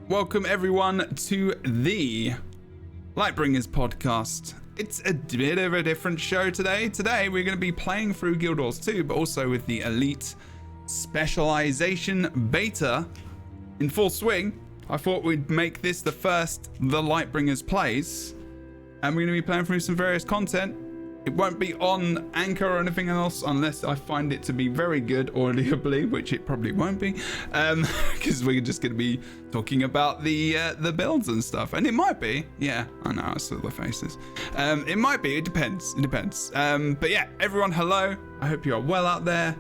Welcome everyone to the LightBringers podcast. It's a bit of a different show today. Today we're going to be playing through Guild Wars 2, but also with the Elite Specialization Beta in full swing. I thought we'd make this the first The LightBringers plays, and we're going to be playing through some various content. It won't be on Anchor or anything else unless I find it to be very good audibly, which it probably won't be, because we're just going to be talking about the builds and stuff. And it might be, yeah, I know, I saw the faces. It might be, it depends. But yeah, everyone, hello. I hope you are well out there.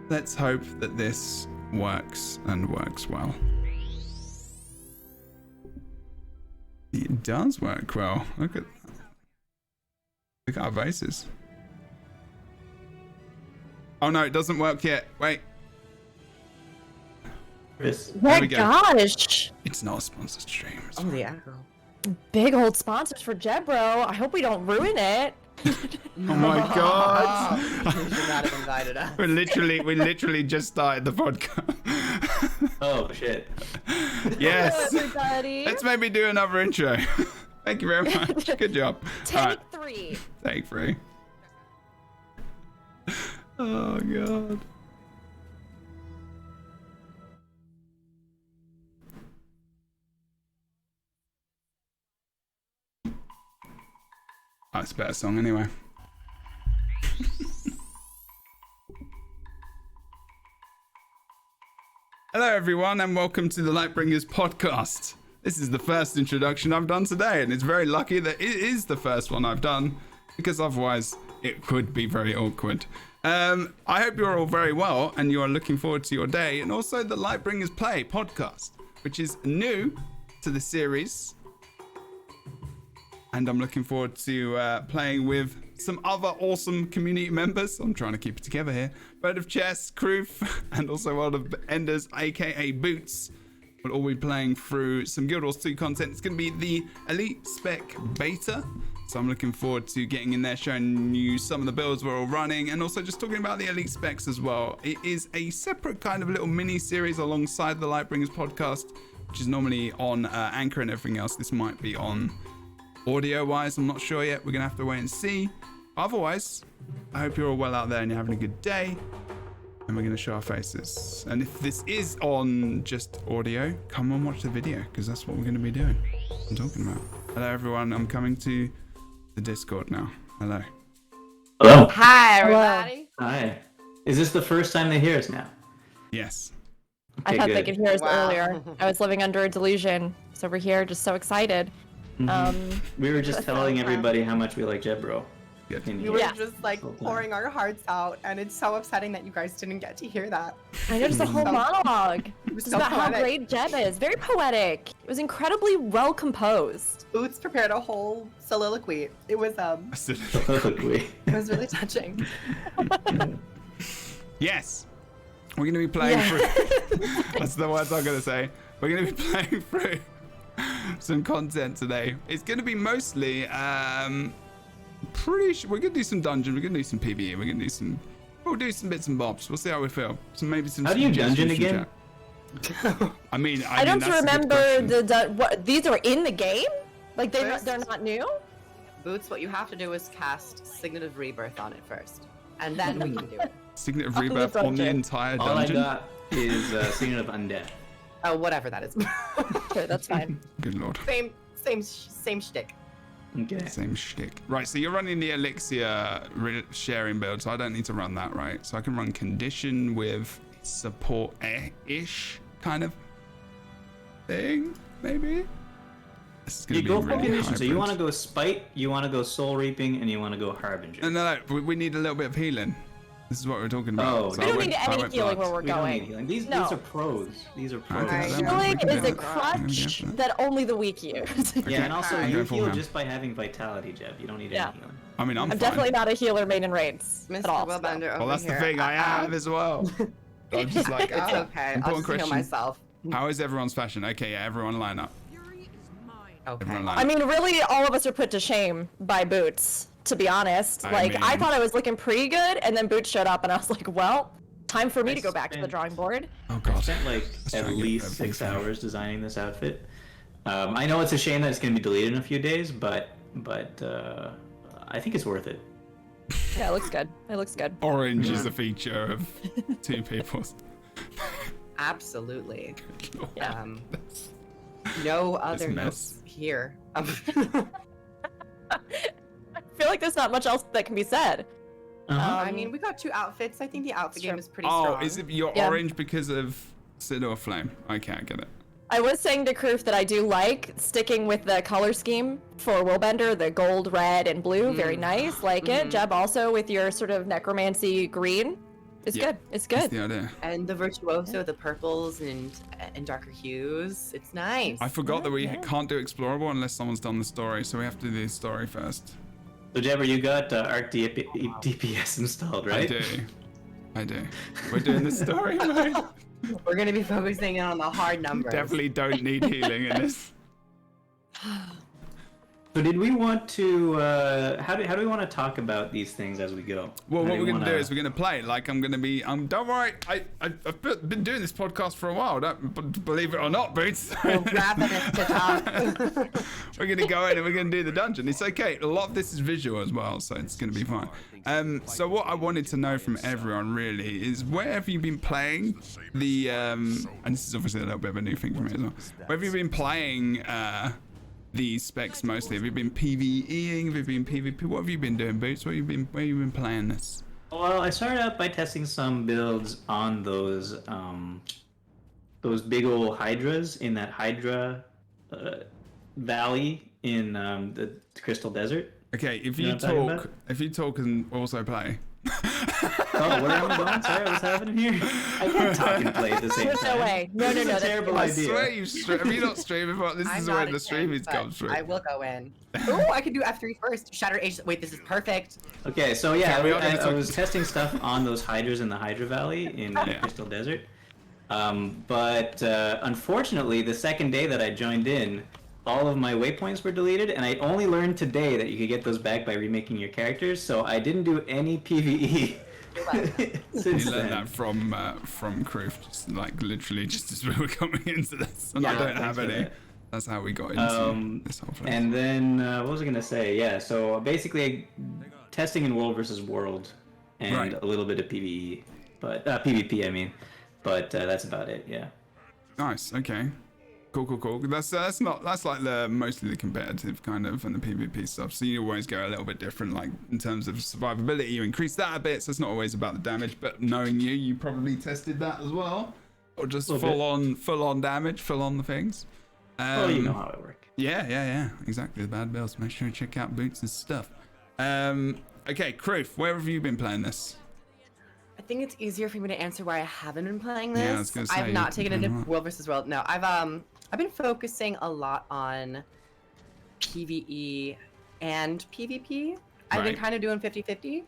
Let's hope that this works and works well. It does work well. Look at our faces. Oh no, it doesn't work yet. Wait. My gosh. It's not a sponsored stream. Oh yeah. Big old sponsors for Jebro. I hope we don't ruin it. Oh my god. You should not have invited us. we literally just started the podcast. Oh shit. Yes. Hello, everybody. Let's maybe do another intro. Thank you very much. Good job. Take 3. Take 3. Oh god. Oh, it's a better song anyway. Hello everyone and welcome to the LightBringers podcast. This is the first introduction I've done today, and it's very lucky that it is the first one I've done, because otherwise it could be very awkward. I hope you're all very well and you are looking forward to your day, and also the LightBringers Play podcast, which is new to the series. And I'm looking forward to playing with some other awesome community members. I'm trying to keep it together here. Bird of Chess, Kroof, and also World of Enders, aka Boots. We'll all be playing through some Guild Wars 2 content. It's going to be the Elite Spec Beta. So I'm looking forward to getting in there, showing you some of the builds we're all running, and also just talking about the Elite Specs as well. It is a separate kind of little mini-series alongside the LightBringers podcast, which is normally on Anchor and everything else. This might be on audio-wise. I'm not sure yet. We're going to have to wait and see. Otherwise, I hope you're all well out there and you're having a good day. And we're going to show our faces. And if this is on just audio, come and watch the video, because that's what we're going to be doing. I'm talking about. Hello, everyone. I'm coming to the Discord now. Hello. Hello. Hi, everybody. Hi. Is this the first time they hear us now? Yes. I thought they could hear us Wow. earlier. I was living under a delusion. So we're here, just so excited. We were just That's telling so everybody how much we like Jebro. Good. In We here. were Yeah. just like pouring our hearts out, and it's so upsetting that you guys didn't get to hear that. I know, just a whole monologue. was Just so about how poetic. great Jeb is. Very poetic. It was incredibly well composed. Boots prepared a whole soliloquy. It was Soliloquy. it was really touching. Yes. We're going to be playing through. That's the words I'm going to say. We're going to be playing through some content today. It's going to be mostly pretty sure we're gonna do some dungeon, we're gonna do some PvE, we'll do some bits and bobs. We'll see how we feel. Maybe some How do you dungeon suggestions from again? chat. I mean, I don't that's a good remember question. what these are in the game. Like they're First- not new. Boots, what you have to do is cast Signet of Rebirth on it first, and then we can do it. Signet of On the Rebirth on the dungeon. entire All I dungeon. got is Scene of Undead. Oh, whatever that is. Sure, that's fine. Good lord. Same shtick. Okay. Same shtick. Right, so you're running the Elixir sharing build, so I don't need to run that, right? So I can run condition with support-ish kind of thing, maybe? This is gonna You be go for really condition. So you hybrid. want to go Spite, you want to go Soul Reaping, and you want to go Harbinger. No, we need a little bit of healing. This is what we're talking about. Oh, So We I don't went- need I any went healing blood. where we're We don't need going. healing. These No. are pros. These are pros. Okay, so Healing we can do is a that. crutch We can that only the weak use. Yeah, and also I'm you going full heal hand. just by having Vitality, Jeb. You don't need Yeah. any healing. I mean, I'm I'm fine. definitely not a healer main in raids at all. Mr. Willbender over Well, that's the here. thing. I am as well. I'm just like, It's okay. I'll important just heal question. myself. How is everyone's fashion? Okay, yeah, everyone line up. Okay. Everyone line I up. mean, really, all of us are put to shame by Boots, to be honest. I Like, I mean- thought I was looking pretty good, and then Boots showed up, and I was like, well, time for me I to go back to the spent- drawing board. Oh I god. spent like try at and get least 6 everything. hours designing this outfit. I know it's a shame that it's going to be deleted in a few days, but I think it's worth it. Yeah, it looks good. It looks good. Orange is a feature of two people's. Absolutely. Yeah. No other mess. notes here. I feel like there's not much else that can be said. Uh-huh. I mean, we got 2 outfits. I think the outfit Sure. game is pretty Oh, strong. is it you're Yeah. orange because of Sid or Flame? Okay, I get it. I was saying to Kroof that I do like sticking with the color scheme for Willbender, the gold, red, and blue. Very nice. Like it. Jeb also with your sort of necromancy green. It's Yeah. good. It's That's good. the idea. And the virtuoso, the purples and darker hues. It's nice. I forgot that we can't do explorable unless someone's done the story, so we have to do the story first. So Jabber, you got Arc DPS installed, right? I do. We're doing the story mode. We're gonna be focusing on the hard numbers. Definitely don't need healing in this. So did we want to? How do we want to talk about these things as we go? Well, How what do we're you gonna do wanna- is we're gonna play. Like I'm gonna be. Don't worry. I've been doing this podcast for a while. Don't believe it or not, Boots. Ravenous to talk. We're gonna go in and we're gonna do the dungeon. It's okay. A lot of this is visual as well, so it's gonna be fine. So what I wanted to know from everyone really is where have you been playing the and this is obviously a little bit of a new thing for me as well. Where have you been playing the specs mostly? Have you been PvEing? Have you been PvP? What have you been doing, Boots? Where have you been playing this? Well, I started out by testing some builds on those big old hydras in that Hydra valley in the Crystal Desert. Okay, if You you know what I'm talking talk, if you talk and also play. Oh, where am I going? Sorry, what's happening here? I can't talk and play at the same There's time. no way. No, This is a that's terrible I idea. swear you have you not streamed before? This I'm is not where a the stream king, is but comes through. I will go in. Oh, I can do F3 first. Shatter Age. Wait, this is perfect. Okay, so yeah, Okay, we are gonna I talk- was testing stuff on those hydras in the Hydra Valley in Yeah. Crystal Desert. But unfortunately, the second day that I joined in, all of my waypoints were deleted, and I only learned today that you could get those back by remaking your characters, so I didn't do any PvE since You learned then. that from Kroof, just like literally just as we were coming into this, and I Yeah, don't thanks have for any. that. That's how we got into this whole place. And then, what was I gonna say? Yeah, so basically, testing in World versus World, and Right. a little bit of PvE, but PvP, I mean, but that's about it. Yeah. Nice. Okay. Cool. That's like the mostly the competitive kind of and the PvP stuff. So you always go a little bit different, like in terms of survivability. You increase that a bit, so it's not always about the damage. But knowing you probably tested that as well, or just A little bit. full on damage, full on the things. Well, you know how it works. Yeah. Exactly. The bad bills. Make sure you check out Boots and stuff. Okay, Kroof, where have you been playing this? I think it's easier for me to answer why I haven't been playing this. Yeah, I was gonna say, I've not you've taken been it playing into a lot. World versus World. No, I've been focusing a lot on PvE and PvP. I've been Right. kind of doing 50-50.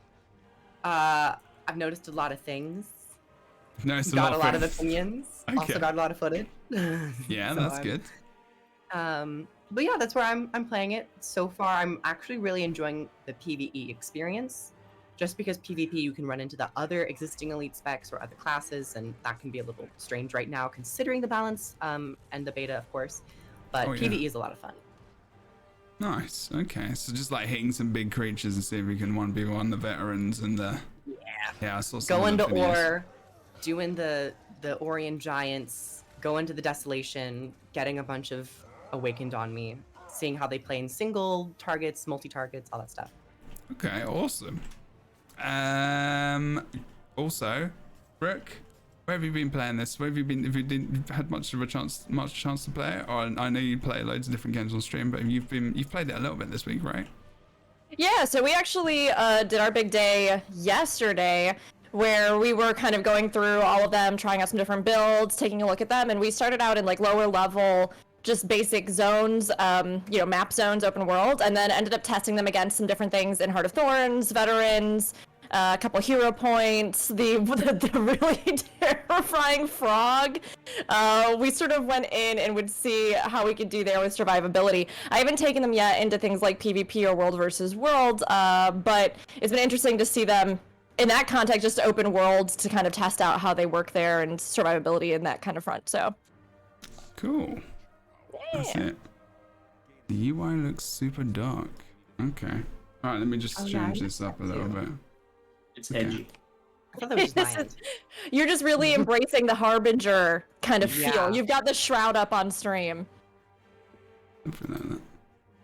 I've noticed a lot of things. No, it's Got a lot of things. opinions. Okay. Also got a lot of footage. Yeah, So that's I'm- good. But yeah, that's where I'm playing it. So far, I'm actually really enjoying the PvE experience. Just because PvP, you can run into the other existing elite specs or other classes, and that can be a little strange right now, considering the balance and the beta, of course. But Oh, yeah. PvE is a lot of fun. Nice. Okay, so just like hitting some big creatures and see if we can 1v1 the veterans and the. Yeah, I saw some. Go of into the videos. Ore, doing the Orion Giants, go into the Desolation, getting a bunch of Awakened on me, seeing how they play in single targets, multi-targets, all that stuff. Okay, awesome. Also, Brooke, where have you been playing this? Where have you been? If you didn't had much chance to play it, or I know you play loads of different games on stream, but you've played it a little bit this week, right? Yeah, so we actually did our big day yesterday where we were kind of going through all of them, trying out some different builds, taking a look at them, and we started out in like lower level, just basic zones, map zones, open world, and then ended up testing them against some different things in Heart of Thorns, veterans, a couple hero points, the really terrifying frog. We sort of went in and would see how we could do there with survivability. I haven't taken them yet into things like PvP or World versus World, but it's been interesting to see them in that context, just open worlds to kind of test out how they work there and survivability in that kind of front. So Cool. That's it. The UI looks super dark. Okay. All right, let me just change this up a little bit. It's edgy. I thought that was This Lion. is- you're just really embracing the Harbinger kind of Yeah. feel. You've got the shroud up on stream.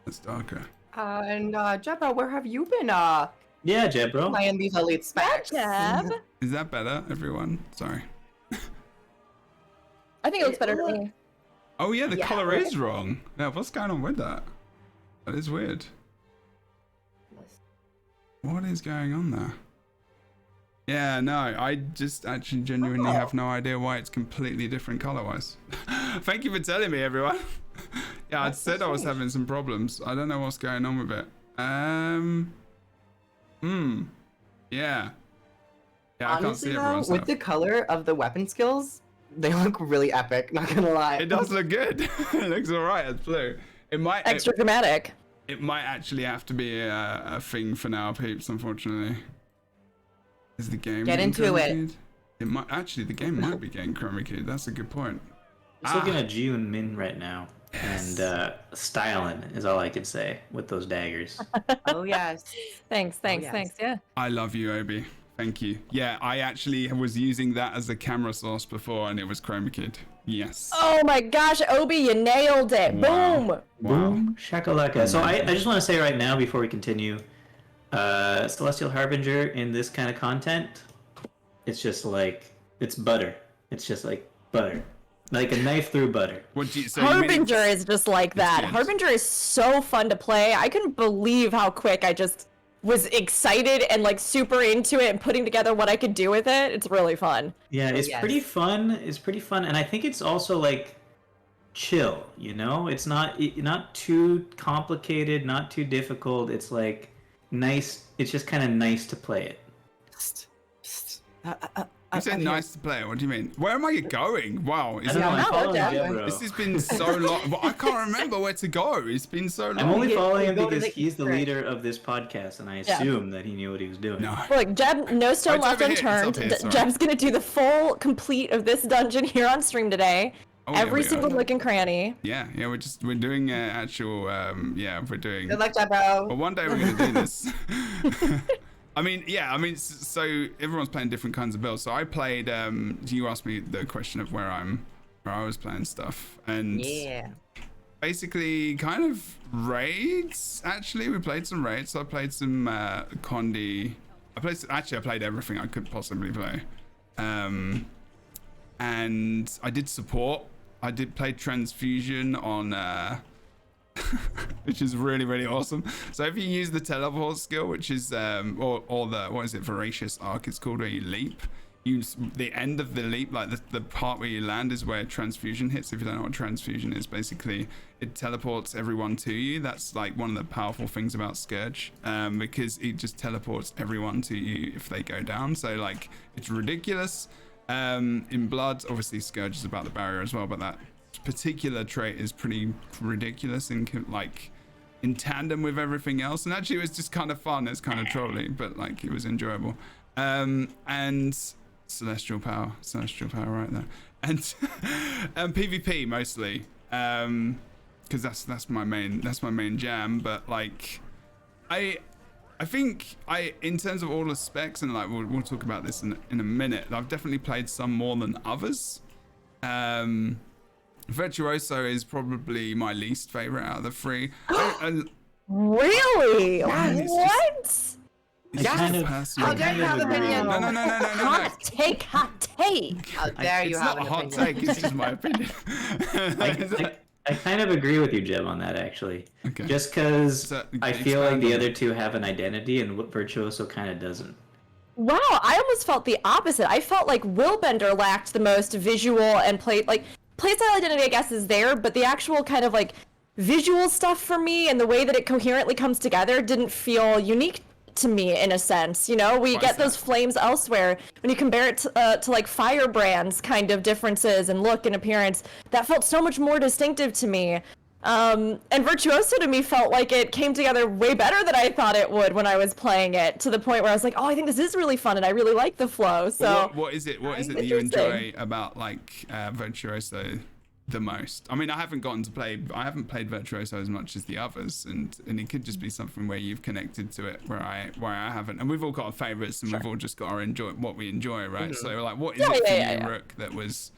That's darker. And Jebba, where have you been Yeah, Jeb, bro. playing these elite specs? Jeb. Is that better, everyone? Sorry. I think it looks better to me. Oh yeah, the Yeah. color is wrong. Yeah, what's going on with that? That is weird. What is going on there? Yeah, no, I just actually genuinely have no idea why it's completely different color-wise. Thank you for telling me, everyone. Yeah, I said I was having some problems. I don't know what's going on with it. Yeah. Yeah, I can't see Honestly, though, everyone's with stuff. the color of the weapon skills, they look really epic. Not gonna lie. It does look good. It looks alright as blue. It might Extra dramatic. it might actually have to be a thing for now, peeps, unfortunately. Is the game Get getting into chroma it. keyed? It might actually the game might be getting chroma keyed. That's a good point. Just looking at Ji and Min right now, and styling is all I could say with those daggers. Oh yes. Thanks, yes. yeah. I love you, Obi. Thank you. Yeah, I actually was using that as a camera source before and it was chroma keyed. Yes. Oh my gosh, Obi, you nailed it. Wow. Boom. Wow. Boom, shakalaka. So I just want to say right now before we continue, Celestial Harbinger in this kind of content, it's just like, it's butter. It's just like butter. Like a knife through butter. What do you so you mean Harbinger it's- is just like that. good. Harbinger is so fun to play. I couldn't believe how quick I just was excited and like super into it and putting together what I could do with it. It's really fun. Yeah, it's yes. pretty fun. It's pretty fun, and I think it's also like chill. You know, it's not too complicated, not too difficult. It's like nice. It's just kind of nice to play it. Psst, psst. You said nice to play. What do you mean? Where am I going? Wow. I don't know. I'm not following looked at. Jeb, bro. This has been so long. Well, I can't remember where to go. It's been so long. I'm only You following him go to because the he's the Easter egg. leader of this podcast, and I Yeah. assume that he knew what he was doing. No. Look, Jeb, no stone It's left over here, it's unturned. up here, sorry. Jeb's gonna do the full complete of this dungeon here on stream today. Oh, yeah, Every we are. single nook and cranny. Yeah, we're doing actual we're doing Good luck, Jebbo. Well, one day we're gonna do this. I mean, so everyone's playing different kinds of builds. So I played. You asked me the question of where I was playing stuff, and Yeah. basically kind of raids. Actually, we played some raids. So I played some Condi. I played everything I could possibly play, and I did support. I did play Transfusion on. Which is really, really awesome. So if you use the teleport skill, which is or the what is it, voracious arc it's called, where you leap, the end of the leap, like the part where you land, is where transfusion hits. If you don't know what transfusion is, basically it teleports everyone to you. That's like one of the powerful things about Scourge, because it just teleports everyone to you if they go down. So like it's ridiculous. In Blood, obviously Scourge is about the barrier as well, but that particular trait is pretty ridiculous in tandem with everything else, and actually it was just kind of fun. It's kind of trolly, but like it was enjoyable. And celestial power right there, and PvP mostly, because that's my main jam. But like I think in terms of all the specs, and like we'll talk about this in a minute, I've definitely played some more than others. Virtuoso is probably my least favorite out of the three. Really? Yeah, it's What? It's Yes. kind of- personal. How dare you have agree. opinion? No. Hot take, hot take. How dare you It's have not a an hot opinion? take. It's just my opinion. I kind of agree with you, Jeb, on that actually. Okay. Just because So, I feel like expand the on other it. two have an identity, and Virtuoso kind of doesn't. Wow, I almost felt the opposite. I felt like Willbender lacked the most visual and playstyle identity, I guess, is there, but the actual kind of like visual stuff for me and the way that it coherently comes together didn't feel unique to me in a sense. You know, we Why get is those that? flames elsewhere. When you compare it to like Firebrand's kind of differences and look and appearance, that felt so much more distinctive to me. And Virtuoso to me felt like it came together way better than I thought it would when I was playing it, to the point where I was like, oh, I think this is really fun and I really like the flow. So What is it that you enjoy about like Virtuoso the most? I mean, I haven't played Virtuoso as much as the others, and it could just be something where you've connected to it where I haven't. And we've all got our favorites, and we've all just got our enjoy what we enjoy, right? So like, what is it for you, Rook, that was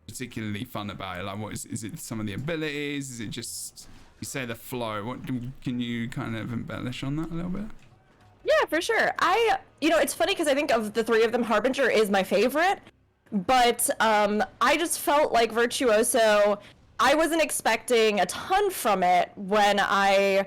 particularly fun about it? Like, what is it? Some of the abilities? Is it just, you say, the flow? Can you kind of embellish on that a little bit? yeah, for sure. It's funny because I think of the three of them, Harbinger is my favorite, but I just felt like Virtuoso, I wasn't expecting a ton from it when I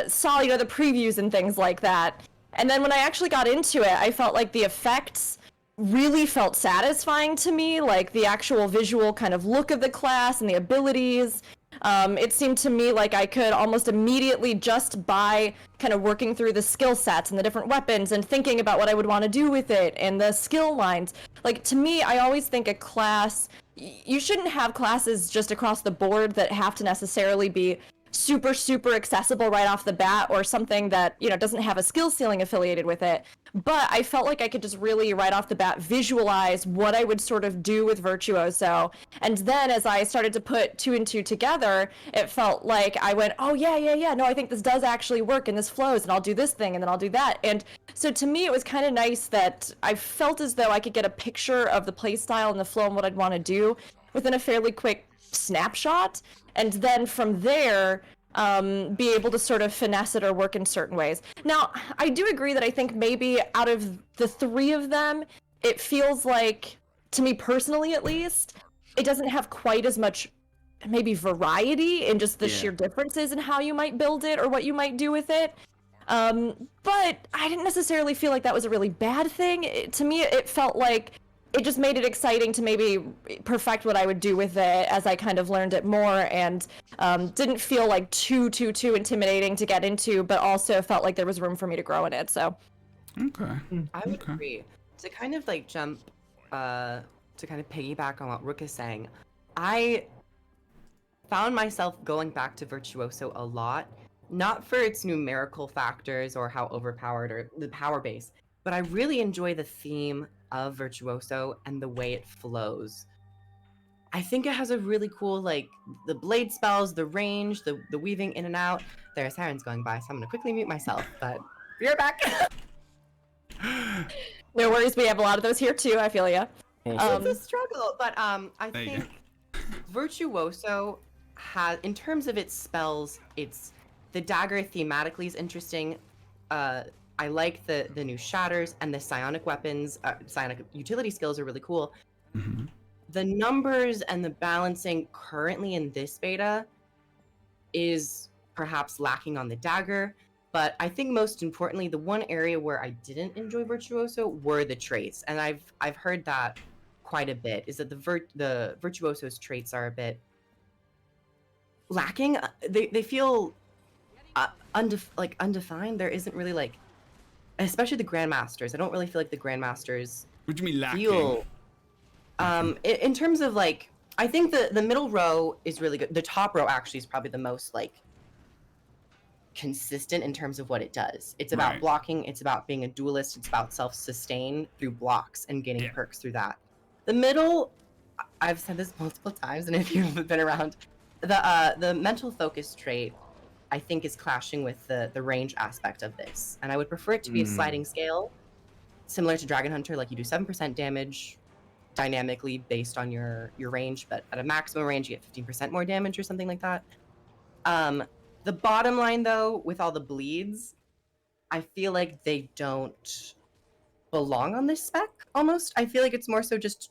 saw, the previews and things like that. And then when I actually got into it, I felt like the effects really felt satisfying to me, like the actual visual kind of look of the class and the abilities. It seemed to me like I could almost immediately, just by kind of working through the skill sets and the different weapons and thinking about what I would want to do with it and the skill lines. Like, to me, I always think a class, you shouldn't have classes just across the board that have to necessarily be super, super accessible right off the bat, or something that, doesn't have a skill ceiling affiliated with it. But I felt like I could just really right off the bat visualize what I would sort of do with Virtuoso. And then as I started to put two and two together, it felt like I went, oh yeah, no, I think this does actually work and this flows, and I'll do this thing and then I'll do that. And so to me, it was kind of nice that I felt as though I could get a picture of the playstyle and the flow and what I'd want to do within a fairly quick snapshot. And then from there, be able to sort of finesse it or work in certain ways. Now, I do agree that I think maybe out of the three of them, it feels like, to me personally at least, it doesn't have quite as much maybe variety in just the sheer differences in how you might build it or what you might do with it. But I didn't necessarily feel like that was a really bad thing. To me, it felt like it just made it exciting to maybe perfect what I would do with it as I kind of learned it more, and didn't feel like too intimidating to get into, but also felt like there was room for me to grow in it. So Okay. I would agree. To kind of like jump, to kind of piggyback on what Rook is saying, I found myself going back to Virtuoso a lot, not for its numerical factors or how overpowered or the power base, but I really enjoy the theme of Virtuoso and the way it flows. I think it has a really cool, like, the blade spells, the range, the weaving in and out. There are sirens going by, so I'm gonna quickly mute myself, but be right back. no worries, we have a lot of those here too, I feel ya. Awesome. It's a struggle, but I There you think Virtuoso has, in terms of its spells, the dagger thematically is interesting. I like the new shatters, and the psionic weapons, psionic utility skills are really cool. Mm-hmm. The numbers and the balancing currently in this beta is perhaps lacking on the dagger, but I think most importantly, the one area where I didn't enjoy Virtuoso were the traits, and I've heard that quite a bit, is that the Virtuoso's traits are a bit lacking. They feel undefined. There isn't really, like, especially the Grandmasters. I don't really feel like the Grandmasters What do you mean lacking? feel in terms of, like, I think the middle row is really good. The top row actually is probably the most, like, consistent in terms of what it does. It's about Right. blocking, it's about being a duelist, it's about self-sustain through blocks and gaining perks through that. The middle, I've said this multiple times, and if you've been around, the mental focus trait, I think, is clashing with the range aspect of this. And I would prefer it to be a sliding scale, similar to Dragon Hunter, like you do 7% damage dynamically based on your range, but at a maximum range you get 15% more damage or something like that. The bottom line, though, with all the bleeds, I feel like they don't belong on this spec, almost. I feel like it's more so just...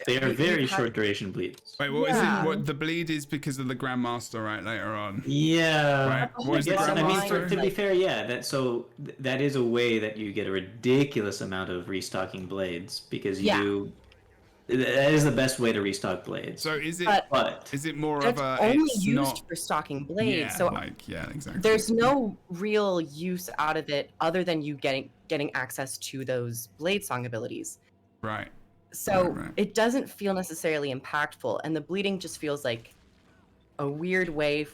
They are very you've had- short duration bleeds. Wait, what is Yeah. it? What the bleed is because of the Grandmaster, right? Later on. Yeah. Right. What is the Yes, I mean, Grandmaster? to be fair, yeah. That is a way that you get a ridiculous amount of restocking blades, because Yeah. that is the best way to restock blades. So is it? But Is it more it's of a? only It's used not. for stocking blades, Yeah. so Exactly. there's no real use out of it other than you getting access to those blade song abilities. Right. So Right. it doesn't feel necessarily impactful, and the bleeding just feels like a weird way,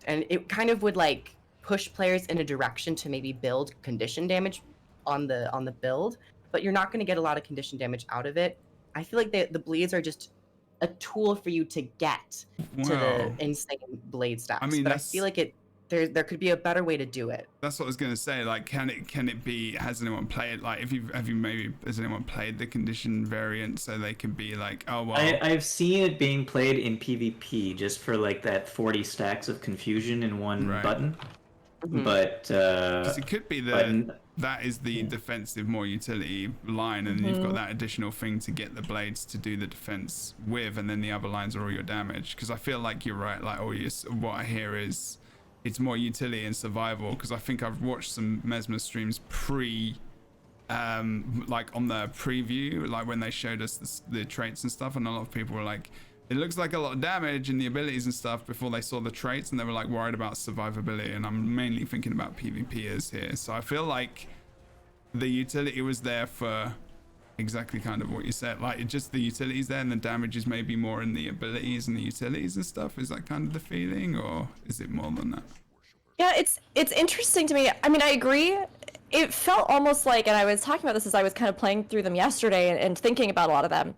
and it kind of would like push players in a direction to maybe build condition damage on the build, but you're not going to get a lot of condition damage out of it. I feel like the blades are just a tool for you to get to the insane blade stacks. I mean, but I feel like there could be a better way to do it. That's what I was gonna say. Like, can it be? Has anyone played? Like, has anyone played the condition variant so they can be like, oh well. I've seen it being played in PvP just for like that 40 stacks of confusion in one button. Mm-hmm. But it could be that is the defensive, more utility line, and you've got that additional thing to get the blades to do the defense with, and then the other lines are all your damage. Because I feel like you're right. Like, what I hear is it's more utility and survival. Because I think I've watched some Mesmer streams like on the preview, like when they showed us the traits and stuff, and a lot of people were like, it looks like a lot of damage in the abilities and stuff before they saw the traits, and they were like worried about survivability. And I'm mainly thinking about PvPers here. So I feel like the utility was there for exactly kind of what you said. Like, just the utilities there, and the damage is maybe more in the abilities and the utilities and stuff. Is that kind of the feeling, or is it more than that? Yeah, it's interesting to me. I mean, I agree. It felt almost like, and I was talking about this as I was kind of playing through them yesterday and thinking about a lot of them.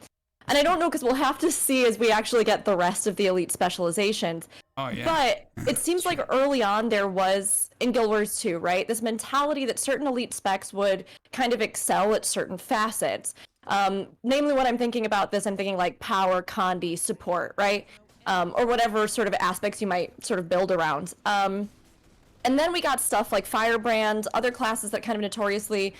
And I don't know, because we'll have to see as we actually get the rest of the elite specializations. Oh, yeah. But it seems like early on there was, in Guild Wars 2, right, this mentality that certain elite specs would kind of excel at certain facets. Namely, when I'm thinking about this, I'm thinking like power, condi, support, right? Or whatever sort of aspects you might sort of build around. And then we got stuff like Firebrand, other classes that kind of notoriously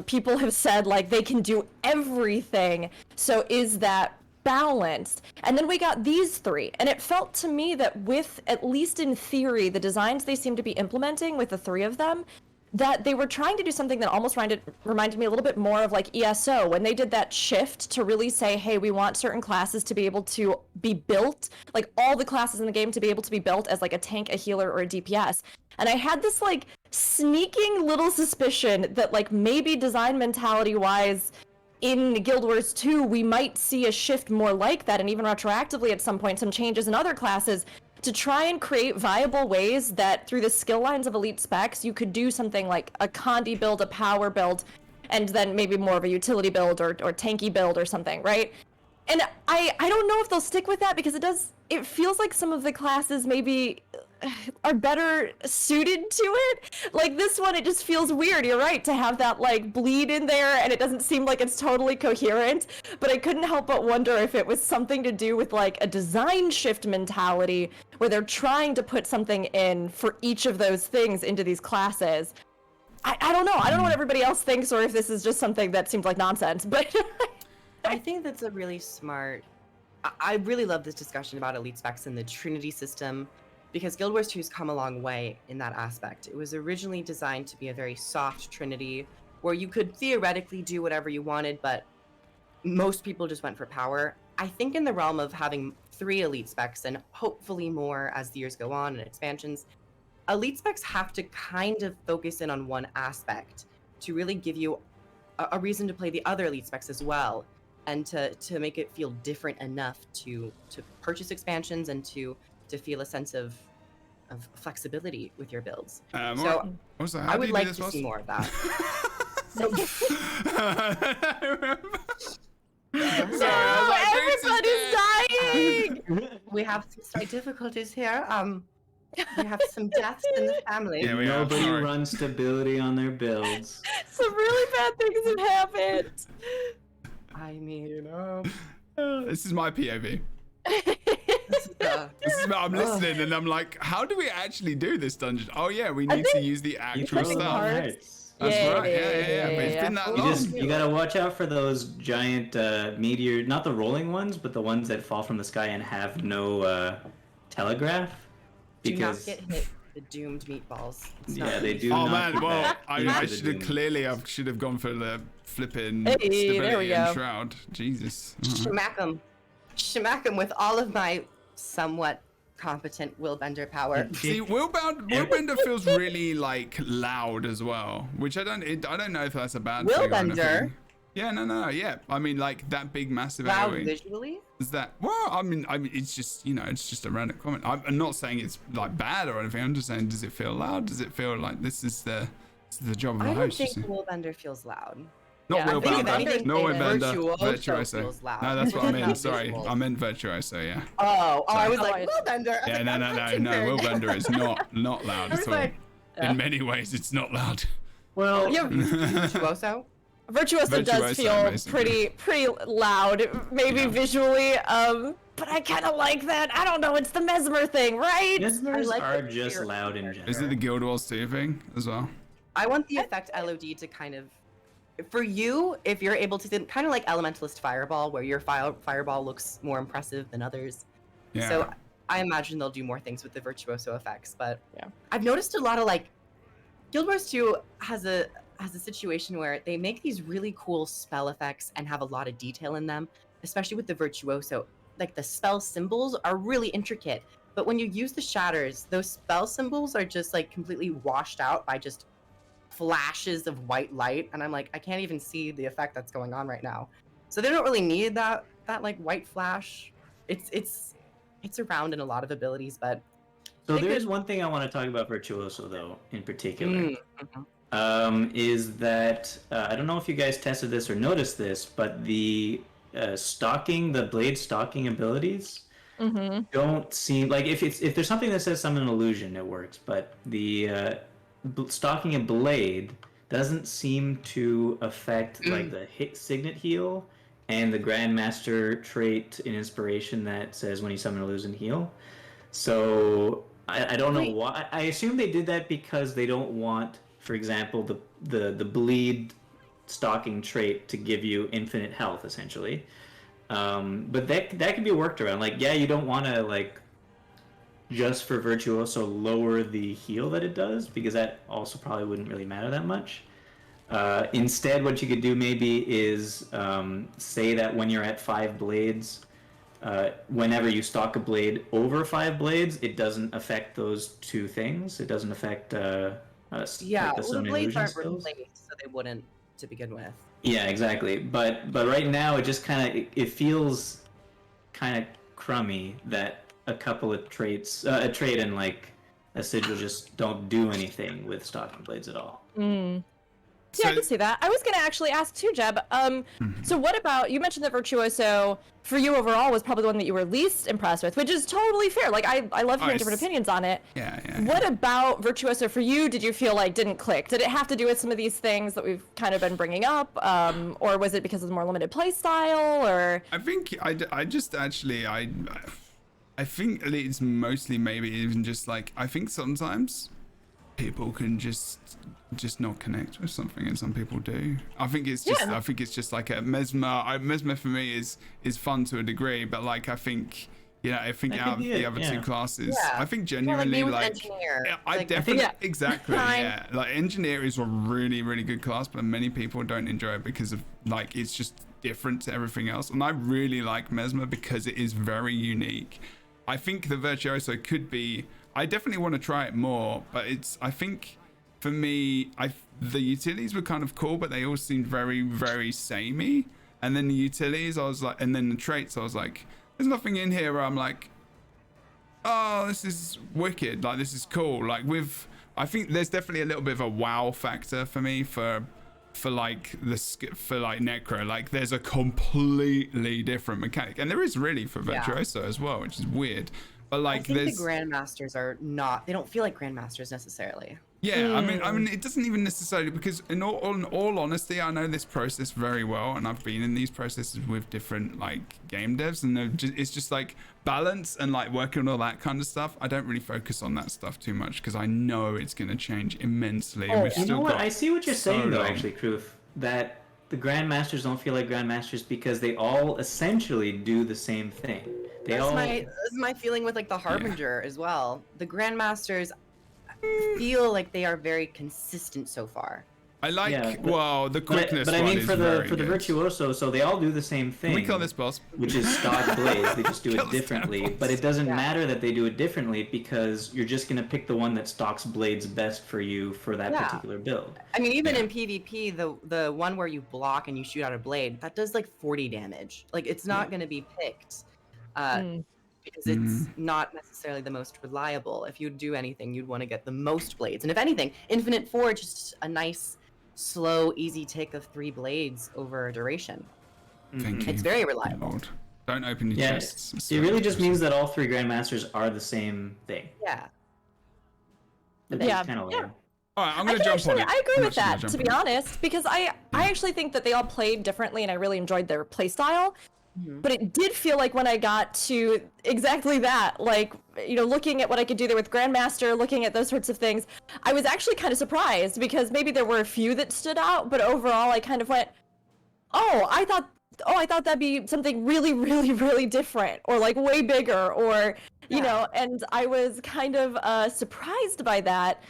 people have said like they can do everything. So is that balanced? And then we got these three, and it felt to me that with, at least in theory, the designs they seem to be implementing with the three of them, that they were trying to do something that almost reminded me a little bit more of like ESO, when they did that shift to really say, hey, we want certain classes to be able to be built, like all the classes in the game to be able to be built as like a tank, a healer, or a DPS. And I had this like sneaking little suspicion that like maybe design mentality wise in Guild Wars 2 we might see a shift more like that, and even retroactively at some point some changes in other classes to try and create viable ways that through the skill lines of elite specs you could do something like a condi build, a power build, and then maybe more of a utility build or tanky build or something, right? And I don't know if they'll stick with that, because it feels like some of the classes maybe are better suited to it. Like this one, it just feels weird, you're right, to have that like bleed in there, and it doesn't seem like it's totally coherent. But I couldn't help but wonder if it was something to do with like a design shift mentality, where they're trying to put something in for each of those things into these classes. I don't know. I don't know what everybody else thinks, or if this is just something that seems like nonsense, but I think that's a really smart... I really love this discussion about elite specs and the Trinity system, because Guild Wars 2 has come a long way in that aspect. It was originally designed to be a very soft Trinity, where you could theoretically do whatever you wanted, but most people just went for power. I think in the realm of having 3 elite specs, and hopefully more as the years go on and expansions, elite specs have to kind of focus in on one aspect to really give you a reason to play the other elite specs as well, and to make it feel different enough to purchase expansions and to feel a sense of flexibility with your builds. So I would like to see more of that. Everybody's dying! We have some slight difficulties here. We have some deaths in the family. Yeah, nobody runs stability on their builds. Some really bad things have happened. I mean, this is my POV. This is what I'm listening, and I'm like, how do we actually do this dungeon? Oh yeah, we need to use the actual stuff. That's right. Yeah. But it's been that long. You gotta watch out for those giant meteor, not the rolling ones, but the ones that fall from the sky and have no telegraph. Because... Do not get hit. The doomed meatballs. They do. Oh man, well, I should have gone for the flipping stability and shroud. Jesus. Shmack 'em with all of my somewhat competent willbender power. See, willbender feels really like loud as well, which I don't know if that's a bad thing. Willbender. Yeah, no, yeah. I mean, like that big, massive Loud AoE. visually? Is that? Well, I mean, it's just it's just a random comment. I'm not saying it's like bad or anything. I'm just saying, does it feel loud? Does it feel like this is the job of the I don't host? think Willbender feels loud. Not Yeah, I Will think if Bender. anything, No Will Bender. Virtuoso feels loud. No, that's what I meant. Not Sorry, visual. I meant Virtuoso. Yeah. Oh, I was Oh, like, I- Willbender. Yeah, no. Will Bender is not loud I at was all. like, In many ways, it's not loud. Well, Yeah, Virtuoso? Virtuoso does Virtuoso, feel basically. pretty loud, maybe Yeah. visually. But I kind of like that. I don't know. It's the Mesmer thing, right? Mesmers like are the just fear loud in of general. Is it the Guild Wars 2 thing as well? I want the effect LOD to kind of, for you, if you're able to, kind of like Elementalist Fireball, where your Fireball looks more impressive than others. Yeah. So I imagine they'll do more things with the Virtuoso effects. But Yeah. I've noticed a lot of like, Guild Wars 2 has a situation where they make these really cool spell effects and have a lot of detail in them, especially with the Virtuoso. Like the spell symbols are really intricate, but when you use the shatters, those spell symbols are just like completely washed out by just flashes of white light, and I'm like, I can't even see the effect that's going on right now. So they don't really need that like white flash. It's around in a lot of abilities, but So they there could- is one thing I want to talk about Virtuoso though, in particular. Is that I don't know if you guys tested this or noticed this, but the the blade stalking abilities Mm-hmm. don't seem like if there's something that says summon an illusion, it works. But the stalking a blade doesn't seem to affect like the hit signet heal and the Grandmaster trait in inspiration that says when you summon an illusion heal. So I don't know Wait. why. I assume they did that because they don't want, for example, the bleed stalking trait to give you infinite health essentially. But that can be worked around. Like, yeah, you don't want to like just for Virtuoso lower the heal that it does, because that also probably wouldn't really matter that much. Instead, what you could do maybe is say that when you're at 5 blades, whenever you stalk a blade over 5 blades, it doesn't affect those two things. It doesn't affect yeah, like the well, the summon blades illusion aren't skills. replaced, so they wouldn't to begin with. Yeah, exactly. But right now, it just kind of it feels kind of crummy that a couple of traits, a trait and like a sigil just don't do anything with stalking blades at all. Yeah, I can see that. I was gonna actually ask too, Jeb. So what about, you mentioned that Virtuoso for you overall was probably the one that you were least impressed with, which is totally fair. Like I love hearing different opinions on it. Yeah. What about Virtuoso for you? Did you feel like didn't click? Did it have to do with some of these things that we've kind of been bringing up, or was it because of the more limited play style, or? I think I just actually I think it's mostly maybe even just like I think sometimes people can just not connect with something, and some people do. I think it's just I think it's just like a Mesmer for me is fun to a degree, but like I think I think That out could of be the it, other yeah. two classes, Yeah. I think Well, genuinely me with like Engineer. yeah, I Like, definitely Yeah. exactly Fine. yeah, like Engineer is a really good class, but many people don't enjoy it because of like it's just different to everything else, and I really like Mesmer because it is very unique. I think the Virtuoso could be, I definitely want to try it more, but I think for me, the utilities were kind of cool, but they all seemed very samey. And then the utilities, I was like, and then the traits, I was like, there's nothing in here where I'm like, oh, this is wicked, like this is cool. Like I think there's definitely a little bit of a wow factor for me for like Necro. Like there's a completely different mechanic, and there is really for Virtuoso as well, which is weird. But I like think there's the Grandmasters are not, they don't feel like Grandmasters necessarily. yeah, I mean, it doesn't even necessarily, because in all honesty, I know this process very well, and I've been in these processes with different like game devs, and it's just like balance and like working on all that kind of stuff. I don't really focus on that stuff too much because I know it's going to change immensely. Oh, We've yeah. You still know what? got I see what you're so saying, though, long. actually, Kroof. That the Grandmasters don't feel like Grandmasters because they all essentially do the same thing. They all. That's my feeling with like the Harbinger as well. The Grandmasters feel like they are very consistent so far. I like Yeah, well the quickness But I one mean, is for the very for the good. virtuoso, so they all do the same thing. Can we kill this boss? Which is stock blades. They just do Kill it this differently. damn boss. But it doesn't Yeah. matter that they do it differently because you're just gonna pick the one that stocks blades best for you for that Yeah. particular build. I mean, even Yeah. in PvP, the one where you block and you shoot out a blade, that does like 40 damage. Like, it's not going to be picked because it's not necessarily the most reliable. If you do anything, you'd want to get the most blades. And if anything, Infinite Forge is just a nice, slow, easy tick of 3 blades over a duration. Thank you. It's very reliable. Lord. Don't open your Yeah, chests. It's it so really just interesting. means that all 3 grandmasters are the same thing. Yeah. Which Yeah. is kind of lame. All right, I'm I gonna can jump on actually, it. I agree I'm with actually that, gonna to jump be on it. honest, because I actually think that they all played differently and I really enjoyed their playstyle. But it did feel like when I got to exactly that, like, you know, looking at what I could do there with Grandmaster, looking at those sorts of things, I was actually kind of surprised because maybe there were a few that stood out, but overall I kind of went, I thought that'd be something really, really, really different, or like way bigger, or, you know, and I was kind of surprised by that.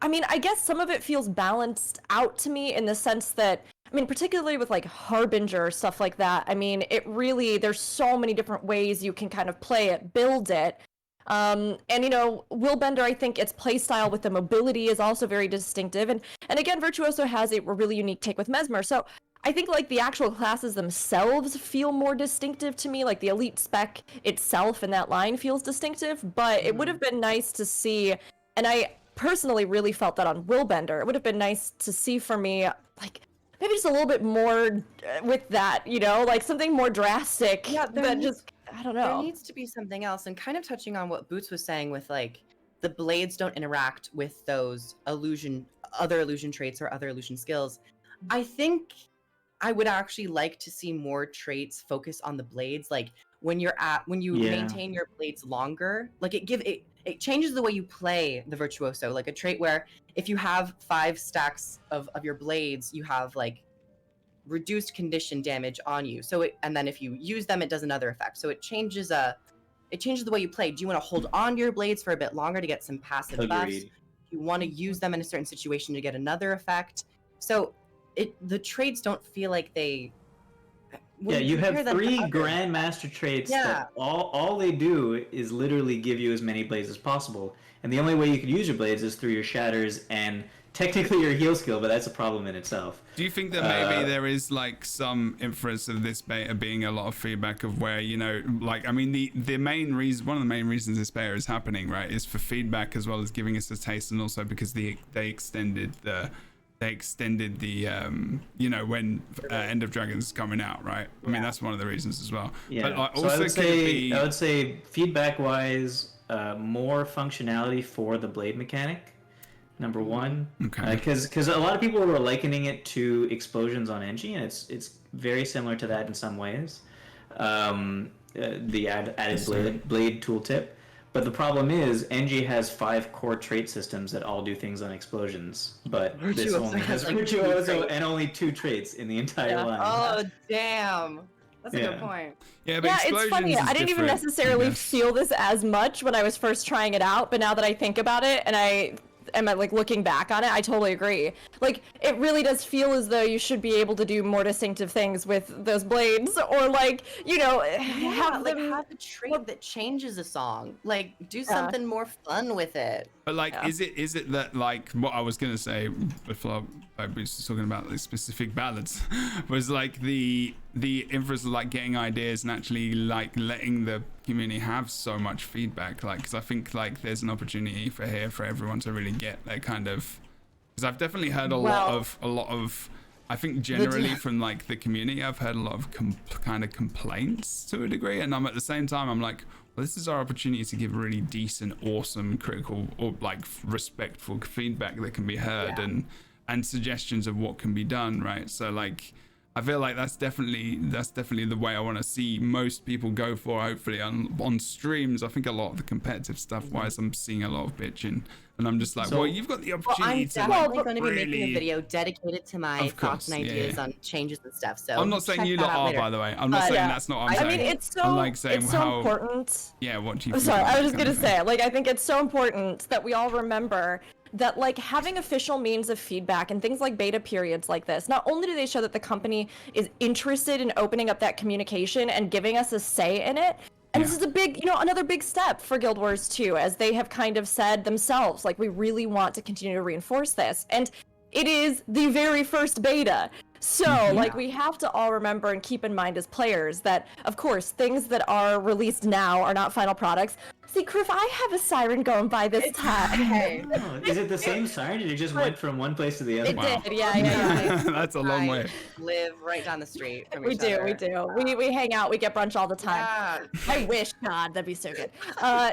I mean, I guess some of it feels balanced out to me in the sense that, I mean, particularly with like Harbinger, stuff like that. I mean, it really, there's so many different ways you can kind of play it, build it. And you know, Willbender, I think its playstyle with the mobility is also very distinctive. And again, Virtuoso has a really unique take with Mesmer. So I think like the actual classes themselves feel more distinctive to me. Like the Elite Spec itself in that line feels distinctive, but it would have been nice to see, and I personally really felt that on Willbender. It would have been nice to see for me, like, maybe just a little bit more with that, you know, like something more drastic than just, I don't know. There needs to be something else, and kind of touching on what Boots was saying with like the blades don't interact with those other illusion traits or other illusion skills. I think I would actually like to see more traits focus on the blades, like when you maintain your blades longer, like it changes the way you play the Virtuoso. Like a trait where if you have 5 stacks of your blades, you have like reduced condition damage on you. So and then if you use them, it does another effect. So it changes the way you play. Do you want to hold on to your blades for a bit longer to get some passive buffs? Agreed. You want to use them in a certain situation to get another effect. So the traits don't feel like they. Yeah, you have 3 Grandmaster traits that all they do is literally give you as many blades as possible. And the only way you could use your blades is through your shatters and technically your heal skill, but that's a problem in itself. Do you think that maybe there is like some inference of this beta being a lot of feedback of where, you know, like, I mean, the main reason, one of the main reasons this beta is happening, right, is for feedback as well as giving us a taste, and also because they extended the you know, when End of Dragons is coming out, right? I mean, that's one of the reasons as well. Yeah. But So also I would say feedback wise, more functionality for the blade mechanic. Number 1, Okay. Because a lot of people were likening it to explosions on Engie, and it's very similar to that in some ways. The added blade tooltip. But the problem is, Engie has 5 core trait systems that all do things on explosions. But this Virtuoso only has has, like, 2 Virtuoso traits. and only 2 traits in the entire line. Oh damn, that's a Yeah. good point. Yeah, but Yeah, it's explosions funny. is I didn't even different, I necessarily guess. feel this as much when I was first trying it out, but now that I think about it and I am like looking back on it, I totally agree. Like, it really does feel as though you should be able to do more distinctive things with those blades, or like, you know, have them. have a trait that changes a song. Like, do something more fun with it. But like, is it that, like, what I was gonna say before I was talking about the specific ballads was like the inference of like getting ideas and actually like letting the community have so much feedback, like, because I think like there's an opportunity for everyone to really get that kind of, because I've definitely heard a lot of I think generally from like the community, I've heard a lot of kind of complaints to a degree, and I'm at the same time I'm like, well, this is our opportunity to give really decent, awesome, critical, or like respectful feedback that can be heard, and suggestions of what can be done, right? So like, I feel like that's definitely the way I want to see most people go for, hopefully on streams. I think a lot of the competitive stuff wise, I'm seeing a lot of bitching, and I'm just like, well, you've got the opportunity I'm to definitely like, going to be really... making a video dedicated to my Of thoughts course, and ideas yeah. on changes and stuff. So I'm not saying check you that lot out are, later. by the way. I'm not saying that's not what I'm saying. I mean, it's so I'm like saying it's so how important. Yeah, what do you I'm think sorry, about I that was just kind gonna of thing? say, like, I think it's so important that we all remember that like having official means of feedback and things like beta periods like this, not only do they show that the company is interested in opening up that communication and giving us a say in it, and this is a big, another big step for Guild Wars 2, as they have kind of said themselves, like, we really want to continue to reinforce this. And it is the very first beta. So, like, we have to all remember and keep in mind as players that, of course, things that are released now are not final products. See, Kroof, I have a siren going by this time. Okay. Oh, is it the same siren? It just went from one place to the other? It did, yeah. That's a long way. Live right down the street from We each do, other. we do. We hang out, we get brunch all the time. Yeah. I wish, God, that'd be so good.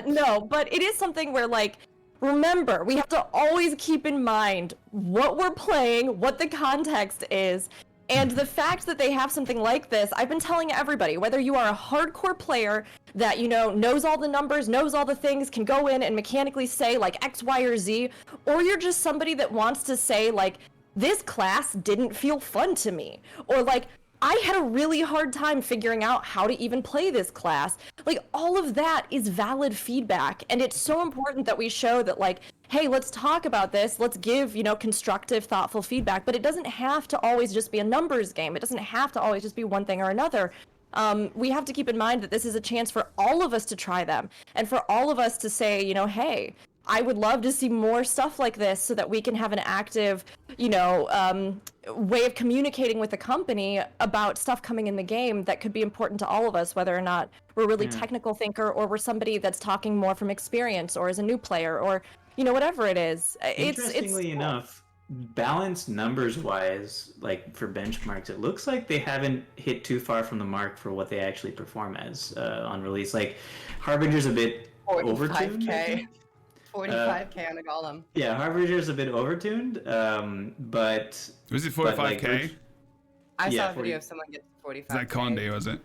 No, but it is something where, like, remember, we have to always keep in mind what we're playing, what the context is, and the fact that they have something like this. I've been telling everybody, whether you are a hardcore player that, knows all the numbers, knows all the things, can go in and mechanically say, like, X, Y, or Z, or you're just somebody that wants to say, like, this class didn't feel fun to me, or, like, I had a really hard time figuring out how to even play this class. Like, all of that is valid feedback, and it's so important that we show that, like, hey, let's talk about this, let's give, constructive, thoughtful feedback, but it doesn't have to always just be a numbers game. It doesn't have to always just be one thing or another. We have to keep in mind that this is a chance for all of us to try them, and for all of us to say, hey, I would love to see more stuff like this so that we can have an active, way of communicating with the company about stuff coming in the game that could be important to all of us, whether or not we're a really technical thinker or we're somebody that's talking more from experience or as a new player or, whatever it is. Interestingly enough, balanced numbers-wise, like for benchmarks, it looks like they haven't hit too far from the mark for what they actually perform as on release. Like, Harbinger's a bit overtuned. 45K. 45K on a golem. Yeah, Harbinger's a bit overtuned, but... Was it but, 45k? I Yeah, saw a video of someone get 45K. Is that Condi, was it?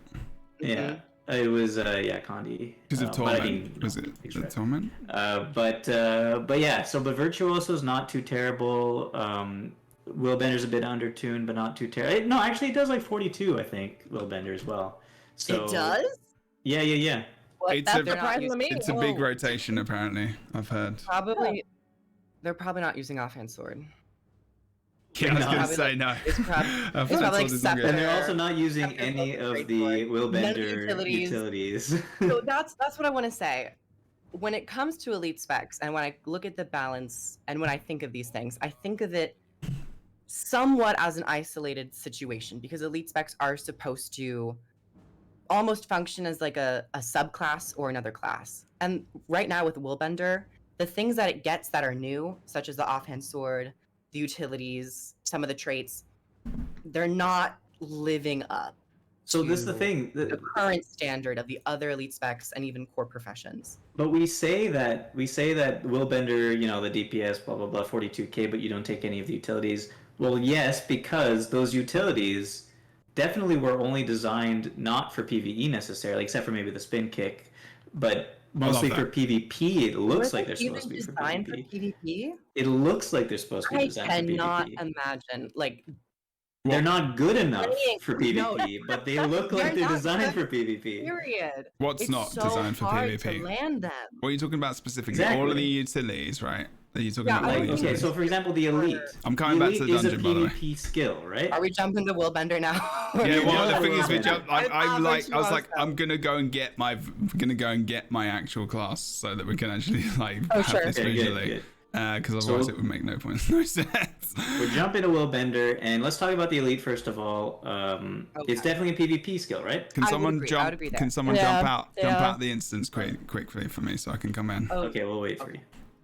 Yeah, it was, Condi. Because of but I Torment. mean, Was it the Torment? but yeah, but Virtuoso's not too terrible. Willbender's a bit undertuned, but not too terrible. No, actually, it does like 42, I think, Willbender as well. So It does? Yeah. It's That's a- surprising to me. It's a big rotation, apparently, I've heard. Probably. They're probably not using offhand sword. Yeah, I was No. going to say no. It's probably Offense like sword is not good. And they're Fair. also not using After any both of great the sword. Willbender None of the utilities. So that's what I want to say. When it comes to elite specs, and when I look at the balance, and when I think of these things, I think of it somewhat as an isolated situation because elite specs are supposed to almost function as like a subclass or another class. And right now with Willbender, the things that it gets that are new, such as the offhand sword, the utilities, some of the traits, they're not living up So this is the to thing. the current standard of the other elite specs and even core professions. But we say that Willbender, the DPS, blah blah blah, 42k, but you don't take any of the utilities. Well, yes, because those utilities definitely were only designed not for PvE necessarily, except for maybe the spin kick, but mostly for that. PvP. It looks Were like they they're supposed to be even for designed PvP. for PvP? It looks like they're supposed to be I designed cannot for PvP. imagine. Like, They're not good enough Playing- for no. PvP, but they look like They're they're not designed for good, PvP. period. What's It's not so designed for hard PvP? to land them. What are you talking about specifically? Exactly. All of the utilities, right? Are you talking Yeah, about all I the don't Okay, utilities? so for example, the elite. I'm coming back to the Elite dungeon, is by a the way. PvP skill, right? Are we jumping to Willbender now? Yeah, well, the Yeah, thing is, we yeah. jump. I'm I like, I was like, thought I'm gonna go and get my actual class so that we can actually like Oh, have sure. this Okay, good, visually. good. Because otherwise So- it would make no sense. We're jumping to Willbender, and let's talk about the elite first of all. It's Okay. definitely a PvP skill, right? Can I would someone agree, I jump? would agree there. Can someone Yeah, jump yeah. out the instance quickly for me so I can come in? Oh, Okay, we'll wait for you.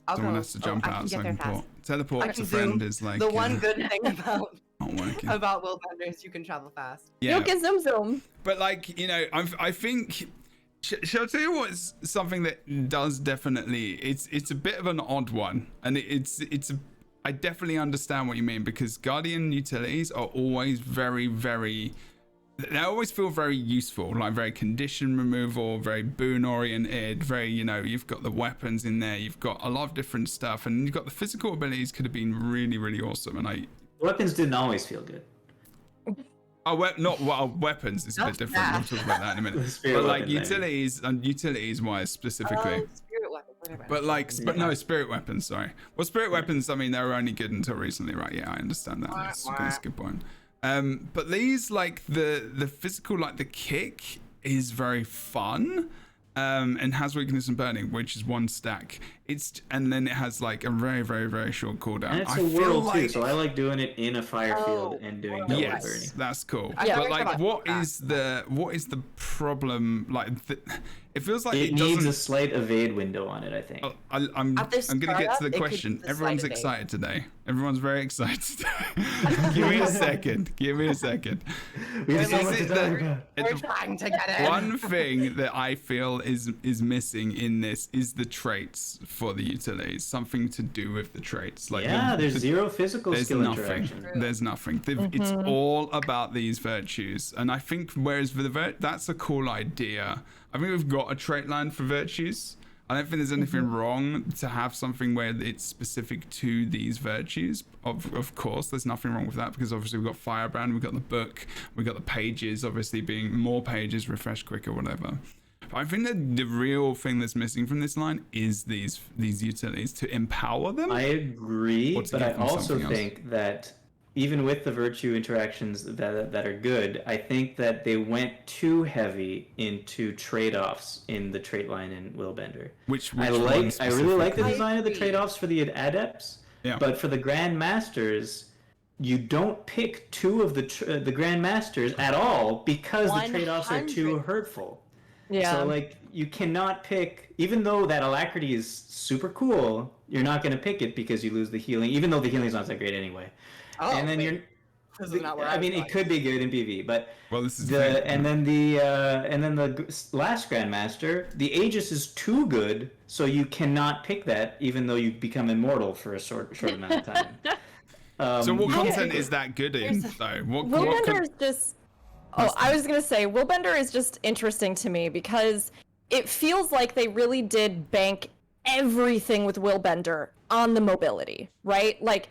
I'll Someone go. has to jump I out can so I get can there fast. port. Teleport I to can friend zoom. is like The one good thing about not working. Willbender is you can travel fast. Yeah, You can zoom. but like I think. Shall I tell you what's something that does definitely? It's a bit of an odd one, and I definitely understand what you mean because Guardian utilities are always very, very. They always feel very useful, like very condition removal, very boon oriented, very, you've got the weapons in there, you've got a lot of different stuff, and you've got the physical abilities could have been really, really awesome. And Weapons didn't always feel good. weapons is a bit Not different. We'll talk about that in a minute. The spirit But like weapon, maybe. utilities wise specifically. Spirit weapon. But like, no, spirit weapons. Sorry. Well, spirit weapons. I mean, they were only good until recently, right? Yeah, I understand that. That's a good point. But these, like the physical, like the kick, is very fun. And has weakness and burning, which is 1 stack. And then it has like a very, very, very short cooldown. And it's I a feel world like too, so I like doing it in a fire field and doing double burning. yes, that's cool. Yeah. But like, what is the problem? Like, it feels like It it needs doesn't. a slight evade window on it, I think. I'm At this going to get to startup, the it could question. be the Everyone's slight excited today. Everyone's very excited today. Give me a second. Give me a second. We have so Is much to it talk the- about. We're trying to get it. One thing that I feel is missing in this is the traits for the utilities. Something to do with the traits. Like Yeah, there's zero physical there's skill nothing. interaction. There's nothing. It's all about these virtues, and I think whereas for that's a cool idea. I think we've got a trait line for virtues. I don't think there's anything wrong to have something where it's specific to these virtues. Of course, there's nothing wrong with that because obviously we've got Firebrand, we've got the book, we've got the pages. Obviously, being more pages, refresh quicker, whatever. But I think that the real thing that's missing from this line is these utilities to empower them. I agree, Or to but give I them also something else. think that even with the virtue interactions that are good, I think that they went too heavy into trade-offs in the trait line in Willbender. Which I one really like the specifically? design of the agree. trade-offs for the adepts, Yeah. but for the Grandmasters, you don't pick 2 of the Grandmasters at all because the trade-offs are too 100. hurtful. Yeah. So like you cannot pick, even though that alacrity is super cool, you're not going to pick it because you lose the healing, even though the healing's not that great anyway. Oh, And then wait. This is not where I mean, was it could be good in PV, but Well, this is the thing. and then the last Grandmaster, the Aegis is too good, so you cannot pick that, even though you become immortal for a short amount of time. So what you can't content pick is that good in though? What Willbender is just. Oh, I was gonna say Willbender is just interesting to me because it feels like they really did bank everything with Willbender on the mobility, right? Like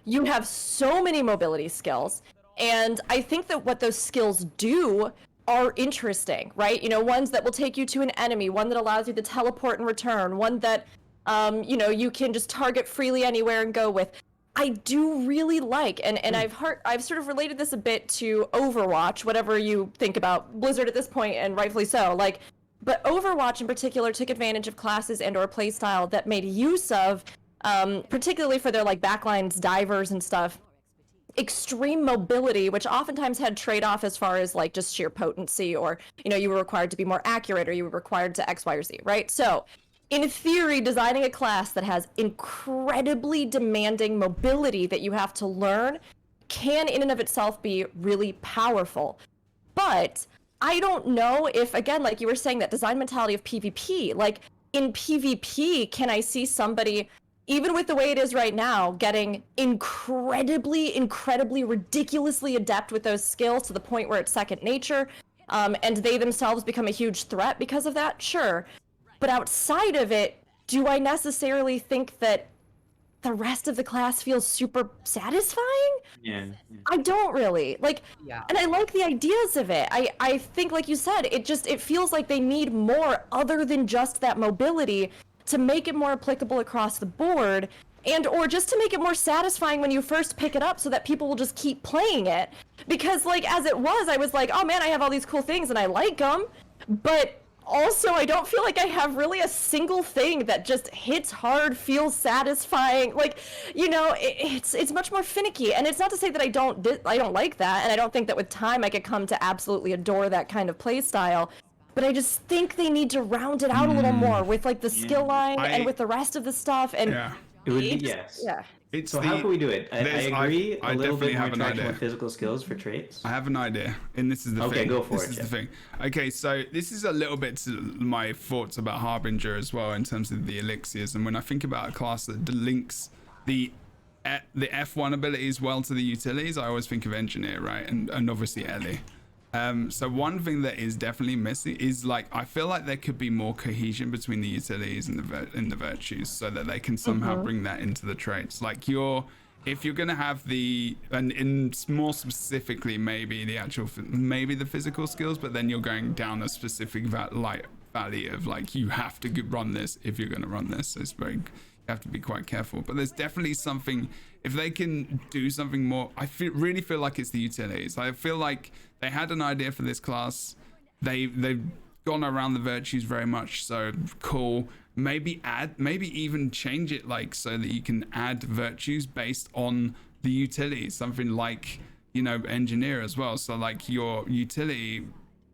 you have so many mobility skills, and I think that what those skills do are interesting, right? You know, ones that will take you to an enemy, one that allows you to teleport and return, one that you know, you can just target freely anywhere and go with. I do really like, and I've sort of related this a bit to Overwatch, whatever you think about Blizzard at this point, and rightfully so. Like, but Overwatch in particular took advantage of classes and/or playstyle that made use of, particularly for their like backlines, divers and stuff, extreme mobility, which oftentimes had trade-off as far as like just sheer potency, or you know, you were required to be more accurate, or you were required to X, Y, or Z, right? So. In theory, designing a class that has incredibly demanding mobility that you have to learn can in and of itself be really powerful. But I don't know if, again, like you were saying, that design mentality of PvP, like in PvP, can I see somebody, even with the way it is right now, getting incredibly, ridiculously adept with those skills to the point where it's second nature, and they themselves become a huge threat because of that? Sure. But outside of it, do I necessarily think that the rest of the class feels super satisfying? Yeah. I don't really. Like, Yeah. and I like the ideas of it. I think, like you said, it feels like they need more other than just that mobility to make it more applicable across the board, and or just to make it more satisfying when you first pick it up so that people will just keep playing it. Because, like, as it was, I was like, oh man, I have all these cool things and I like them, but also, I don't feel like I have really a single thing that just hits hard, feels satisfying. Like, you know, it's much more finicky. And it's not to say that I don't like that, and I don't think that with time I could come to absolutely adore that kind of play style. But I just think they need to round it out a little more with like the skill line and with the rest of the stuff. And Yeah. It would be, it just- yes. yeah. It's So how can we do it? I agree. I A little definitely bit more have an interaction idea. with physical skills for traits. I have an idea, and this is the thing. Okay, go for this it, is Jeff. the thing. Okay, so this is a little bit to my thoughts about Harbinger as well in terms of the elixirs. And when I think about a class that links the F1 abilities well to the utilities, I always think of Engineer, right? And obviously Ellie. So one thing that is definitely missing is, like, I feel like there could be more cohesion between the utilities and the virtues, so that they can somehow bring that into the traits. Like, if you're gonna have and more specifically maybe the physical skills, but then you're going down a specific value of like you have to run this if you're going to run this. So it's very, you have to be quite careful. But there's definitely something, if they can do something more, really feel like it's the utilities. I feel like they had an idea for this class. They've gone around the virtues very much, so cool. Maybe even change it like so that you can add virtues based on the utility, something like, you know, engineer as well. So like your utility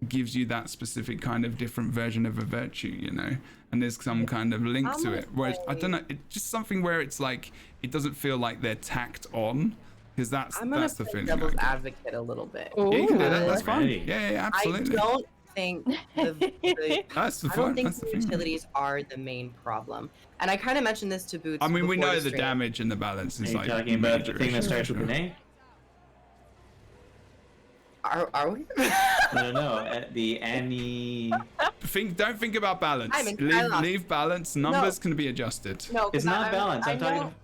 gives you that specific kind of different version of a virtue, you know, and there's some kind of link to it. Whereas I don't know, it's just something where it's like it doesn't feel like they're tacked on, because that's the feeling. Devil's advocate a little bit. Ooh. Yeah, you can do that. That's fine. Alrighty. Yeah, absolutely. I don't think That's the I fun. don't think That's the the thing. utilities are the main problem. And I kind of mentioned this to Boots. I mean, we before know the the stream. damage and the balance Are is you like talking about the major thing that issues, starts for with an sure. A? Are we? No. The Annie. Don't think about balance. Leave balance. Numbers can be adjusted. No, 'cause It's not I'm- balanced. I'm I talking. know-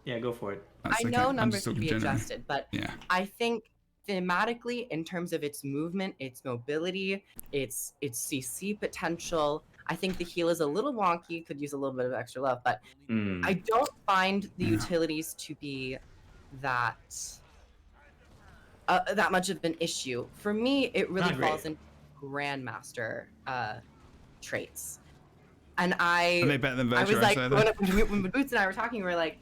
Yeah, go for it. That's I okay. know I'm numbers just can talking be generally. adjusted, but Yeah. I think thematically, in terms of its movement, its mobility, its CC potential, I think the heal is a little wonky. Could use a little bit of extra love, but I don't find the utilities to be that much of an issue. For me, it really Not great. falls into grandmaster traits, and Are they better than I was Virtuoso like, then? when Boots and I were talking, we were like,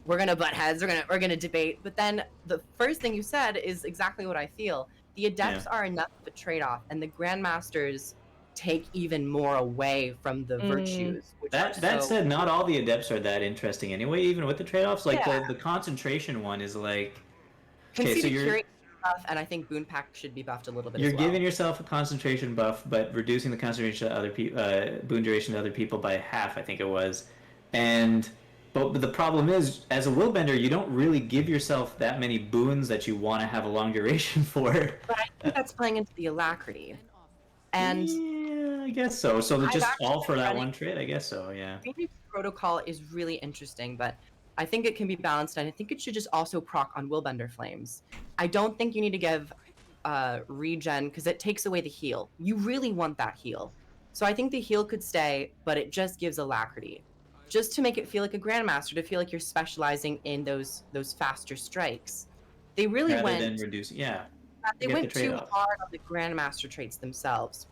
we're gonna butt heads, we're gonna debate. But then the first thing you said is exactly what I feel. The adepts are enough of a trade-off, and the grandmasters take even more away from the virtues. Which That said, not all the adepts are that interesting anyway. Even with the trade-offs, like the concentration one is like. Okay, so you're buff, and I think Boon Pack should be buffed a little bit. You're as well. giving yourself a concentration buff, but reducing the concentration to other people, boon duration to other people by half, I think it was. But the problem is, as a willbender, you don't really give yourself that many boons that you want to have a long duration for. But I think that's playing into the alacrity. And yeah, I guess so. So they're I've just actually all for been that running- one trade, I guess so. Yeah. Phoenix Protocol is really interesting, but I think it can be balanced, and I think it should just also proc on Willbender Flames. I don't think you need to give regen, because it takes away the heal. You really want that heal. So I think the heal could stay, but it just gives alacrity. Just to make it feel like a Grandmaster, to feel like you're specializing in those faster strikes. They really Rather went than reducing, yeah. they get the went too trade-off. hard on the Grandmaster traits themselves.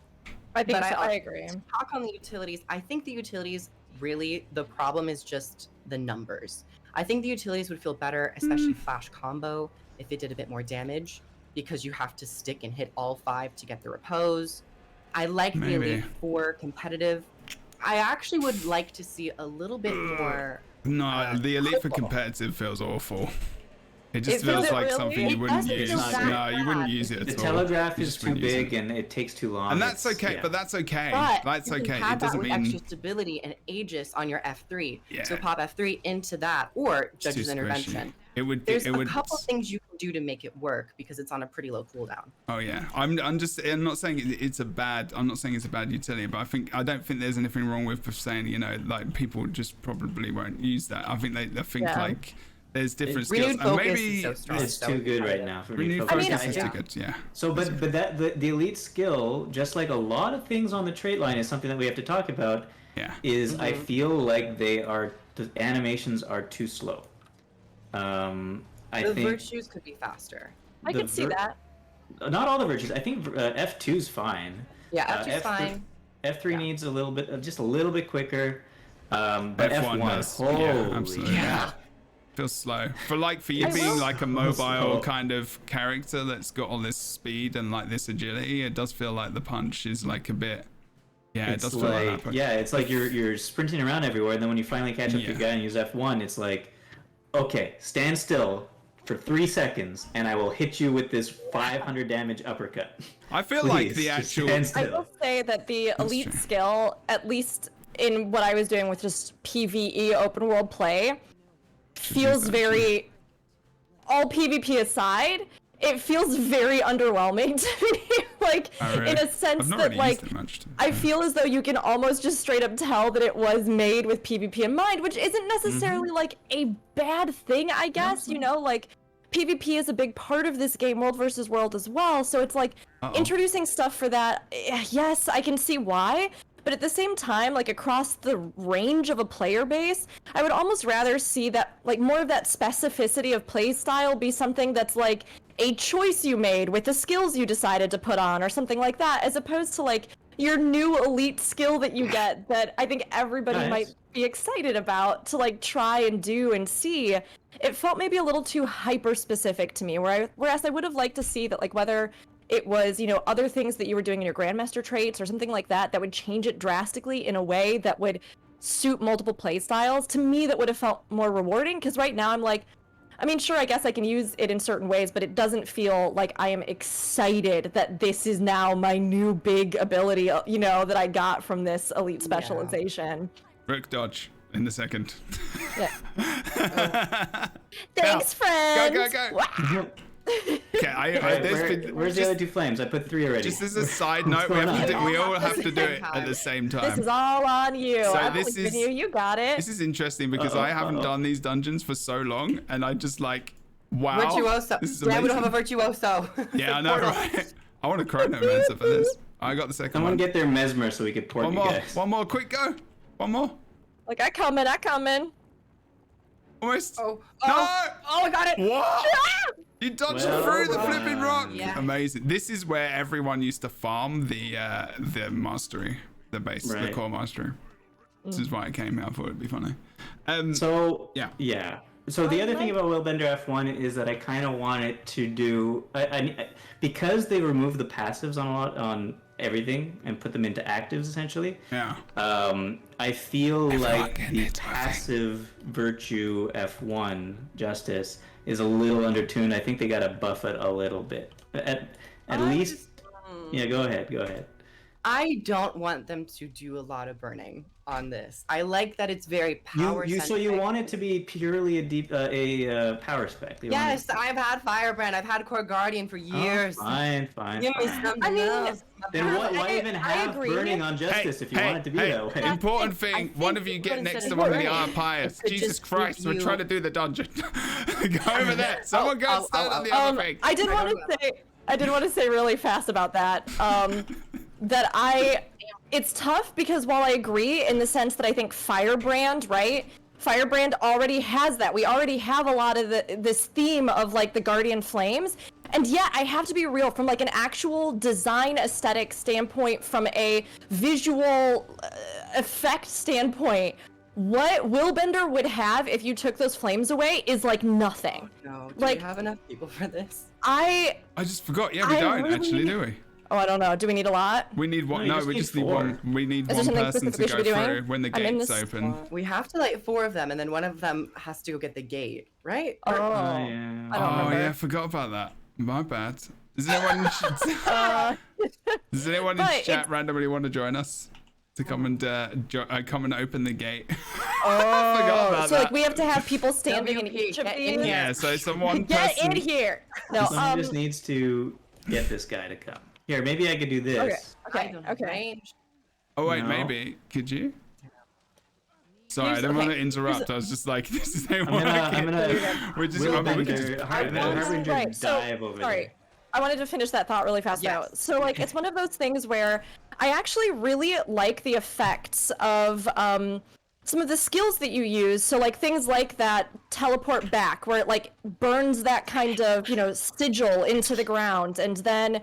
I think But so. I I agree. Talk on the utilities. I think the utilities, really, the problem is just the numbers. I think the utilities would feel better, especially Flash Combo, if it did a bit more damage, because you have to stick and hit all 5 to get the repose. I like the Elite 4 competitive. I actually would like to see a little bit more. No, the Elite for competitive feels awful. It just feels feels like really? something you It wouldn't doesn't use. feel that No, you wouldn't bad. use it The at all. telegraph You is just too wouldn't use big it. and it takes too long. And that's It's- okay, yeah. but that's okay. But That's you can okay. pad It doesn't that with mean extra stability and Aegis on your F3. Yeah. So pop F3 into that, or it's too Judge's squishy. Intervention. It would. There's It a would. couple things you can do to make it work because it's on a pretty low cooldown. Oh yeah, I'm not saying it's a bad. I'm not saying it's a bad utility, but I don't think there's anything wrong with saying, you know, like people just probably won't use that. I think they think Yeah. like there's different Renewed skills, and focus maybe is so strong. It's so too good kind right of- now for renewed me. focus I is mean, too good. Yeah. So, but the elite skill, just like a lot of things on the trait line, is something that we have to talk about. Yeah. Is I feel like the animations are too slow. I The think virtues could be faster. I the could see that. not all the virtues. I think F2 is fine. Yeah, Uh, F2's fine. F3 Yeah. needs a little bit, just a little bit quicker. But F1 F1, does. holy Yeah, absolutely. yeah. Feels slow for you I being will- like a So mobile slow. kind of character that's got all this speed and like this agility. It does feel like the punch is like a bit. Yeah, it It's does feel like like, that. yeah, it's like you're sprinting around everywhere, and then when you finally catch up to Yeah. a guy and use F1, it's like, okay, stand still for 3 seconds, and I will hit you with this 500 damage uppercut. I feel like Please, the just actual. stand I still. will say that the elite true. skill, at least in what I was doing with just PvE open world play, feels very, all PvP aside, it feels very underwhelming to me. Like, Oh, really? in a I've sense not that, really like, used it much, to be I fair. feel as though you can almost just straight up tell that it was made with PvP in mind, which isn't necessarily like a bad thing, I guess, you know, like PvP is a big part of this game, world versus world as well, so it's like Uh-oh. introducing stuff for that, yes, I can see why, But at the same time, like across the range of a player base, I would almost rather see that, like, more of that specificity of play style be something that's like a choice you made with the skills you decided to put on or something like that, as opposed to like your new elite skill that you get that I think everybody might be excited about to like try and do and see. It felt maybe a little too hyper specific to me, whereas I would have liked to see that, like, whether it was, you know, other things that you were doing in your Grandmaster traits or something like that, that would change it drastically in a way that would suit multiple play styles. To me, that would have felt more rewarding, because right now I'm like, I mean, sure, I guess I can use it in certain ways, but it doesn't feel like I am excited that this is now my new big ability, you know, that I got from this elite specialization. Rook dodge in the second. Yeah. Thanks, friend. Go. Wow. Okay, where's the other 2 flames? I put 3 already. Just as a side note, we all have to do it at the same time. This is all on you. So I believe in you. You got it. This is interesting because I haven't done these dungeons for so long, and I just like, wow. Virtuoso. This is Yeah, we don't amazing. have a virtuoso. Yeah, I know, right? I want a Chronomancer for this. I got the second Someone one. get their mesmer so we could port One you more, guys. one more, quick go. One more. Like, I come in. Almost. Oh, No! I got it. What? You dodged Well through the flipping rock. Yeah. Amazing. This is where everyone used to farm the mastery, the base, the Right. core mastery. This is why it came out. I thought it'd be funny. So Yeah. So the other thing about Willbender F1 is that I kind of want it to do because they removed the passives on everything and put them into actives essentially. Yeah. I feel like getting the into my thing. passive virtue F1 justice is a little undertuned. I think they gotta buff it a little bit. At least. Yeah, go ahead. I don't want them to do a lot of burning on this. I like that it's very power So you want it to be purely a power spec. Yes, I've had Firebrand. I've had Core Guardian for years. Fine. Give me something I mean, else. Then why even I have agree. burning on justice if you want it to be that way? Important I thing, think one of you get what next instead to of one of the burning, Arpias. could Jesus just give Christ, we're you- trying to do the dungeon. Go over there. Someone go and stand on the other thing. I did want to say really fast about that. It's tough because while I agree in the sense that I think Firebrand, right? Firebrand already has that. We already have a lot of this theme of like the Guardian Flames. And yet I have to be real, from like an actual design aesthetic standpoint, from a visual effect standpoint, what Willbender would have if you took those flames away is like nothing. No, do like- we have enough people for this? I just forgot. Yeah, we I don't really- actually, do we? Oh, I don't know. Do we need a lot? We need one. No, you No, we just need 4. one. We need Is there one something person to specific go we should be doing? through when the I'm in gates this- open. We have to light 4 of them, and then one of them has to go get the gate, right? Oh, yeah. I don't Oh remember. yeah, I forgot about that. My bad. Does anyone does anyone in But chat randomly want to join us to come and come and open the gate? Oh, forgot about so like that. we have to have people standing in WP, each of get in these. here. Yeah, so someone Get person. in here. No, Someone just needs to get this guy to come. Here, maybe I could do this. okay, okay. Range. Oh wait, No. maybe. Could you? Sorry, I Here's- didn't want to okay, interrupt. I was just like, this is I'm gonna We're just. I mean, we could just Willbender, pray there. Harbinger Right, so- dive over Sorry. there. I wanted to finish that thought really fast. Yes. Though. So like it's one of those things where I actually really like the effects of some of the skills that you use. So like things like that teleport back, where it like burns that kind of, you know, sigil into the ground, and then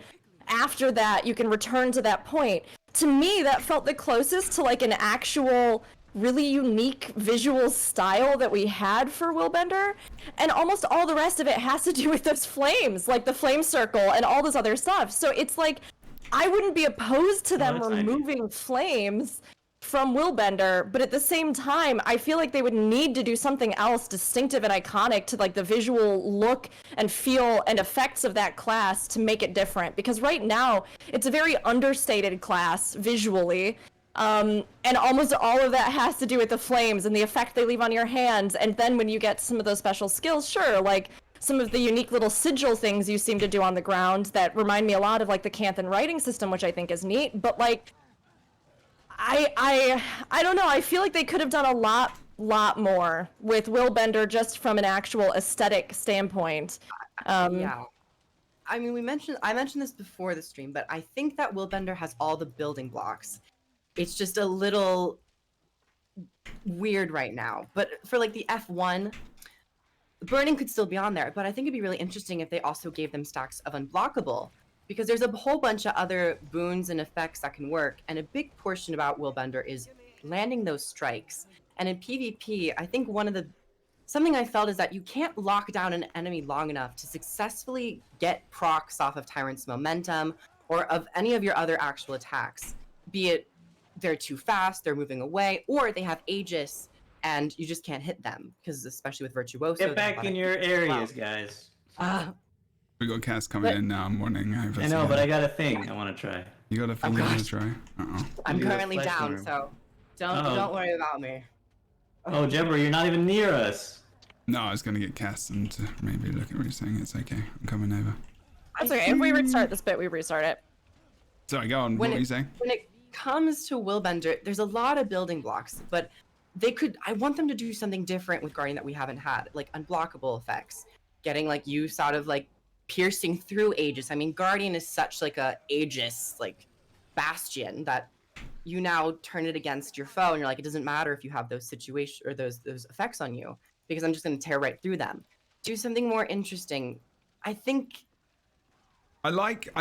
after that you can return to that point. To me, that felt the closest to like an actual really unique visual style that we had for Willbender, and almost all the rest of it has to do with those flames, like the flame circle and all this other stuff. So it's like I wouldn't be opposed to them that's ideal. removing flames from Willbender, but at the same time I feel like they would need to do something else distinctive and iconic to like the visual look and feel and effects of that class to make it different, because right now it's a very understated class visually. And almost all of that has to do with the flames and the effect they leave on your hands. And then when you get some of those special skills, sure, like some of the unique little sigil things you seem to do on the ground that remind me a lot of like the Canthan writing system, which I think is neat. But like, I don't know. I feel like they could have done a lot more with Willbender just from an actual aesthetic standpoint. Yeah. I mean, I mentioned this before the stream, but I think that Willbender has all the building blocks. it's just a little weird right now. But for like the F1, burning could still be on there, but I think it'd be really interesting if they also gave them stacks of unblockable, because there's a whole bunch of other boons and effects that can work, and a big portion about Willbender is landing those strikes. And in PvP, I think something I felt is that you can't lock down an enemy long enough to successfully get procs off of Tyrant's momentum or of any of your other actual attacks, be it they're too fast, they're moving away, or they have Aegis and you just can't hit them, because especially with Virtuoso. Get back in your areas, guys. We got Cass coming in now. I'm warning. I know, but I got a thing I want to try. You got a thing you want to try? Uh-oh. I'm Do the currently flesh down, worm. so don't worry about me. Oh, Jebber, you're not even near us. No, I was going to get Cass and maybe look at what you're saying. It's okay. I'm coming over. That's okay. If we restart this bit, we restart it. Sorry, go on. What were you saying? When it comes to Willbender, there's a lot of building blocks, but I want them to do something different with Guardian that we haven't had, like unblockable effects, getting like use out of like piercing through Aegis. I mean, Guardian is such like a Aegis like bastion that you now turn it against your foe, and you're like, it doesn't matter if you have those situations or those effects on you, because I'm just going to tear right through them. Do something more interesting. I think. I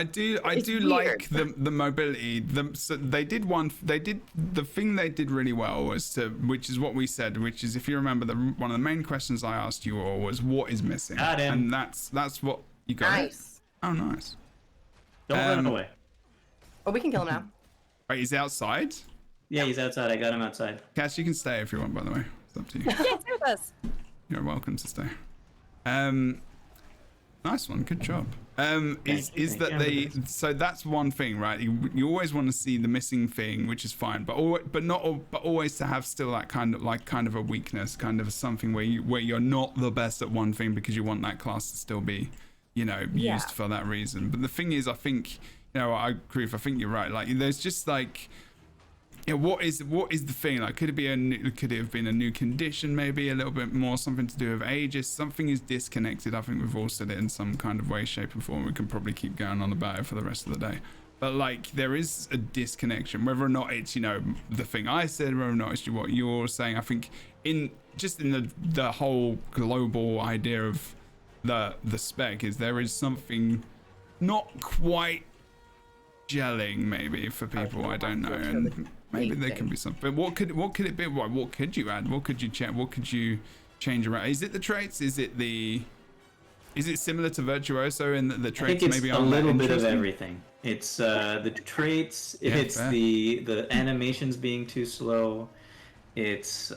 do like the mobility. So the thing they did really well was which is what we said, which is, if you remember, one of the main questions I asked you all was what is missing, Got him. and that's what you got. Nice. Oh, nice. Don't run away. Oh, we can kill him now. Wait, he's outside? Yeah, he's outside. I got him outside. Cass, you can stay if you want, by the way. It's up to you. Yeah, do this. You're welcome to stay. Nice one, good job. So that's one thing, right? You always want to see the missing thing, which is fine, but always to have still that kind of a weakness, kind of something where you're not the best at one thing, because you want that class to still be, used for that reason. But the thing is, I think, I think you're right. Like, there's just like, what is the thing? Like, could it have been a new condition, maybe a little bit more, something to do with Aegis? Something is disconnected. I think we've all said it in some kind of way, shape, and form. We can probably keep going on about it for the rest of the day. But like, there is a disconnection, whether or not it's the thing I said, whether or not it's what you're saying. I think in the whole global idea of the spec is there is something not quite gelling maybe for people. I don't know, and maybe there can be something. What could it be? What could you add? What could you check? What could you change around? Is it the traits? Is it similar to Virtuoso in the traits? I think it's maybe a little bit of everything. It's the traits. Yeah, it's fair. the animations being too slow. It's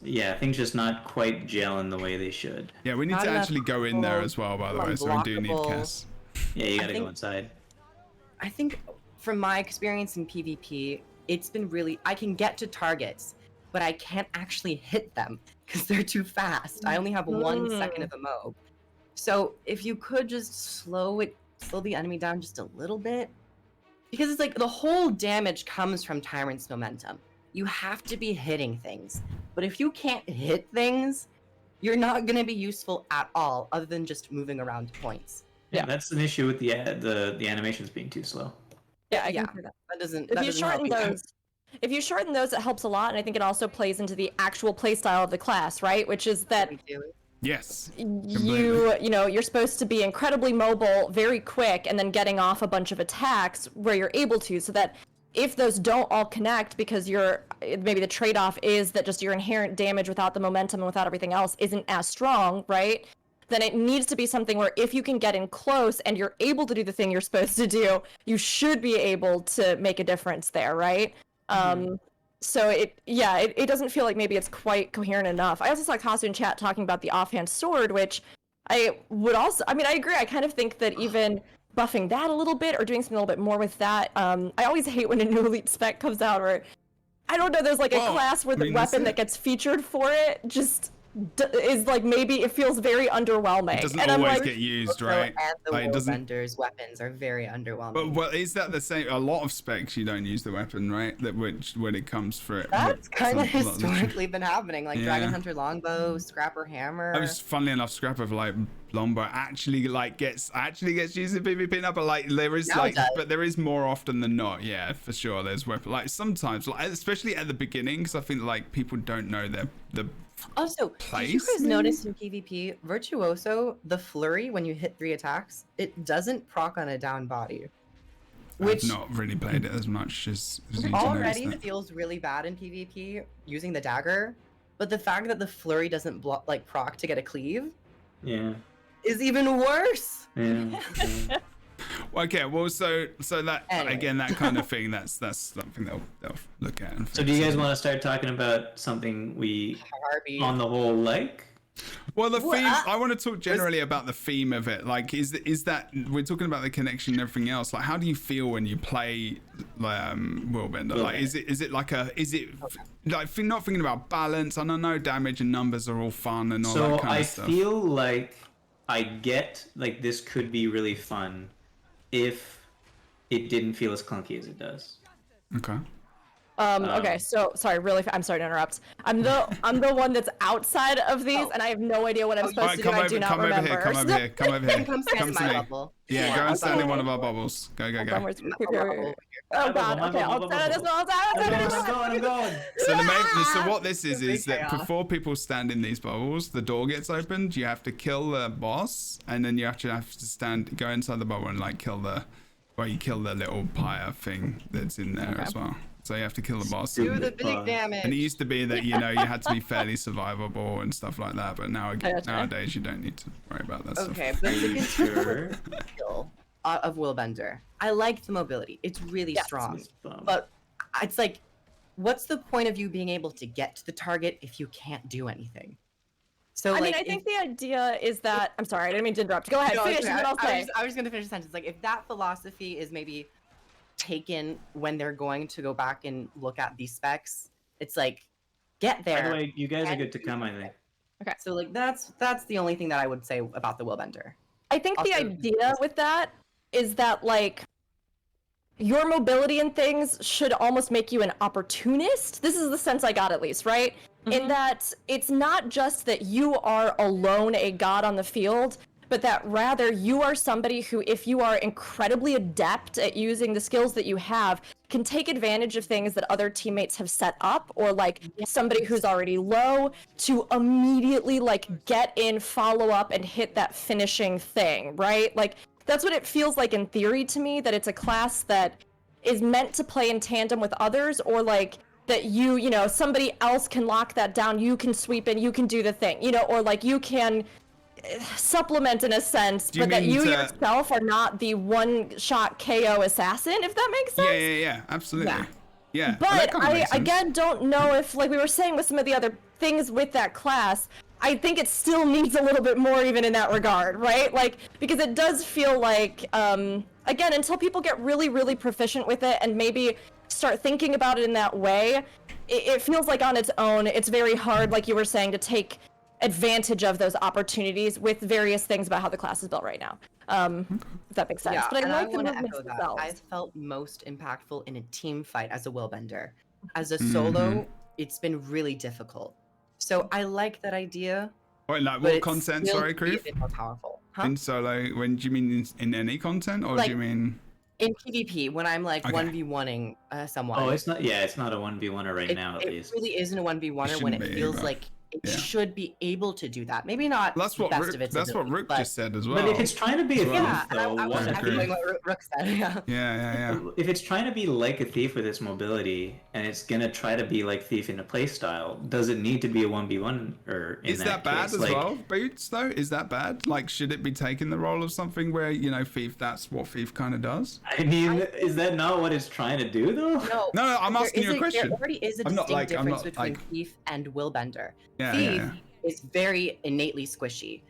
things just not quite gelling the way they should. Yeah, we need Not to enough actually go in there as well, by the way. So we do need unblockable. Cass. Yeah, you I gotta think- go inside. I think from my experience in PvP, it's been really, I can get to targets, but I can't actually hit them because they're too fast. I only have 1 second of a mob. So if you could just slow the enemy down just a little bit, because it's like the whole damage comes from Tyrant's momentum. You have to be hitting things. But if you can't hit things, you're not going to be useful at all, other than just moving around points. Yeah, that's an issue with the animations being too slow. Yeah, I Yeah. can see that. That doesn't. If that you doesn't help shorten you. those, it helps a lot, and I think it also plays into the actual playstyle of the class, right? Which is that Yes. you're supposed to be incredibly mobile, very quick, and then getting off a bunch of attacks where you're able to, so that if those don't all connect, because maybe the trade-off is that just your inherent damage without the momentum and without everything else isn't as strong, right? Then it needs to be something where if you can get in close and you're able to do the thing you're supposed to do, you should be able to make a difference there, right? So it doesn't feel like maybe it's quite coherent enough. I also saw Kasu in chat talking about the offhand sword, which I agree. I kind of think that even buffing that a little bit or doing something a little bit more with that. I always hate when a new elite spec comes out where, I don't know, there's like a class where the weapon that gets featured for it just is like, maybe it feels very underwhelming. It doesn't and always I'm like, get used, So, right? and the Like, it doesn't. Vendors' weapons are very underwhelming. But well, is that the same? A lot of specs you don't use the weapon, right? When it comes for it. That's kind of Some- historically been happening, like Yeah. Dragon Hunter longbow, Scrapper hammer. I was, funnily enough, Scrapper like longbow actually gets used in PvP now, but like there is Now it does. but there is more often than not. Yeah, for sure. There's weapon like sometimes, like especially at the beginning, because I think like people don't know the Also, did you place, guys maybe? notice in PvP, Virtuoso, the flurry when you hit 3 attacks, it doesn't proc on a down body. I've not really played it as much as you to Already notice that. feels really bad in PvP using the dagger, but the fact that the flurry doesn't proc to get a cleave Yeah. is even worse. Yeah. Okay, well, so that Anyway. again, that kind of thing, that's something they'll look at. And So do you fix. guys want to start talking about something we, Harvey. on the whole, like? Well, the Well, theme. I want to talk generally about the theme of it. Like, is that we're talking about the connection and everything else? Like, how do you feel when you play Willbender? Like, is it like not thinking about balance? And I know damage and numbers are all fun and all So that kind I of stuff. feel like I get like this could be really fun if it didn't feel as clunky as it does. Okay. Okay, so sorry, I'm sorry to interrupt. I'm the one that's outside of these, and I have no idea what I'm supposed to do. I do not remember. Come over here. Come over here. Come stand Come in to my me. bubble. Yeah, go and stand in okay. one of our bubbles. Go. Oh god. Okay, I'll stand in this one. I'm going. So so what this is Big that chaos. before people stand in these bubbles, the door gets opened. You have to kill the boss, and then you have to go inside the bubble and like kill the little pyre thing that's in there as well. So you have to kill the boss. Do And the big damage. it used to be that you had to be fairly survivable and stuff like that, but nowadays you don't need to worry about that Okay, stuff. but the Sure. skill of Willbender, I like the mobility. It's really strong. But But it's like, what's the point of you being able to get to the target if you can't do anything? So I like, mean, I think the idea is that I'm sorry, I didn't mean to interrupt. Go ahead, No, finish, it's and okay. then I'll say. I was just gonna finish the sentence. Like, if that philosophy is maybe taken when they're going to go back and look at these specs, it's like, get there. by the way, you guys are good to come, I think. So like, that's the only thing that I would say about the Willbender. I think the Also- idea with that is that like your mobility and things should almost make you an opportunist. This is the sense I got, at least, right? In that it's not just that you are alone a god on the field, but that rather you are somebody who, if you are incredibly adept at using the skills that you have, can take advantage of things that other teammates have set up, or like somebody who's already low to immediately like get in, follow up, and hit that finishing thing, right? Like that's what it feels like in theory to me, that it's a class that is meant to play in tandem with others, or like that you know, somebody else can lock that down, you can sweep in, you can do the thing, you know, or like you can supplement in a sense, Do you but that mean you to- yourself are not the one-shot KO assassin, if that makes sense. Yeah, absolutely. Yeah. Yeah. Well, that But kinda I makes sense. again don't know if, like we were saying with some of the other things with that class, I think it still needs a little bit more even in that regard, right? Like, because it does feel like, again, until people get really, really proficient with it and maybe start thinking about it in that way, it feels like on its own, it's very hard, like you were saying, to take advantage of those opportunities with various things about how the class is built right now. If that makes sense. Yeah, But I and like the want to movements echo that. themselves. I felt most impactful in a team fight as a Willbender. As a solo, it's been really difficult. So I like that idea. Wait, like but what it's content? still Sorry, could be a Kroof? bit more powerful. Huh? In solo, when do you mean in any content, or Like- do you mean? In PvP, when I'm like Okay. 1v1ing someone. Oh, it's not a 1v1er right now, at it least. really isn't a 1v1er when shouldn't it be, feels but- like it yeah. should be able to do that. Maybe not That's what best Rook, of its that's what ability, Rook but just said as well. But if it's trying to be a thief, yeah, and I though, was I happy agree. doing what Rook said. Yeah. Yeah. if it's trying to be like a thief with its mobility, and it's gonna try to be like thief in a playstyle, does it need to be a 1v1 or in Is that bad case? as Like, well, Boots? Though, is that bad? Like, should it be taking the role of something where Thief? That's what Thief kind of does. I mean, is that not what it's trying to do, though? No, I'm there asking is you a question. There already is a I'm not distinct like- I'm difference not between like- Thief and Willbender. Yeah, Thief yeah. is very innately squishy.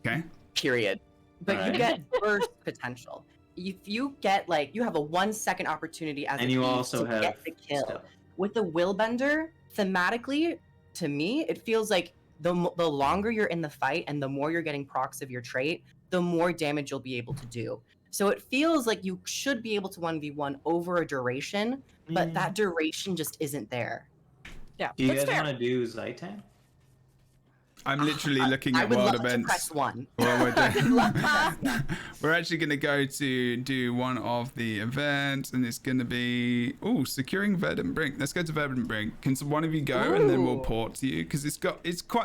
Okay. Period. But you Alright. get burst potential. If you get like you have a 1 second opportunity as And a you thief also to have get the kill. stuff. With the Willbender, thematically, to me, it feels like the longer you're in the fight and the more you're getting procs of your trait, the more damage you'll be able to do. So it feels like you should be able to 1v1 over a duration, but that duration just isn't there. Yeah, Do you that's guys fair. want to do Zaitan? I'm literally looking I at would world love to events. press 1. Well, we're actually going to go to do one of the events, and it's going to be securing Verdant Brink. Let's go to Verdant Brink. Can one of you go, and then we'll port to you, because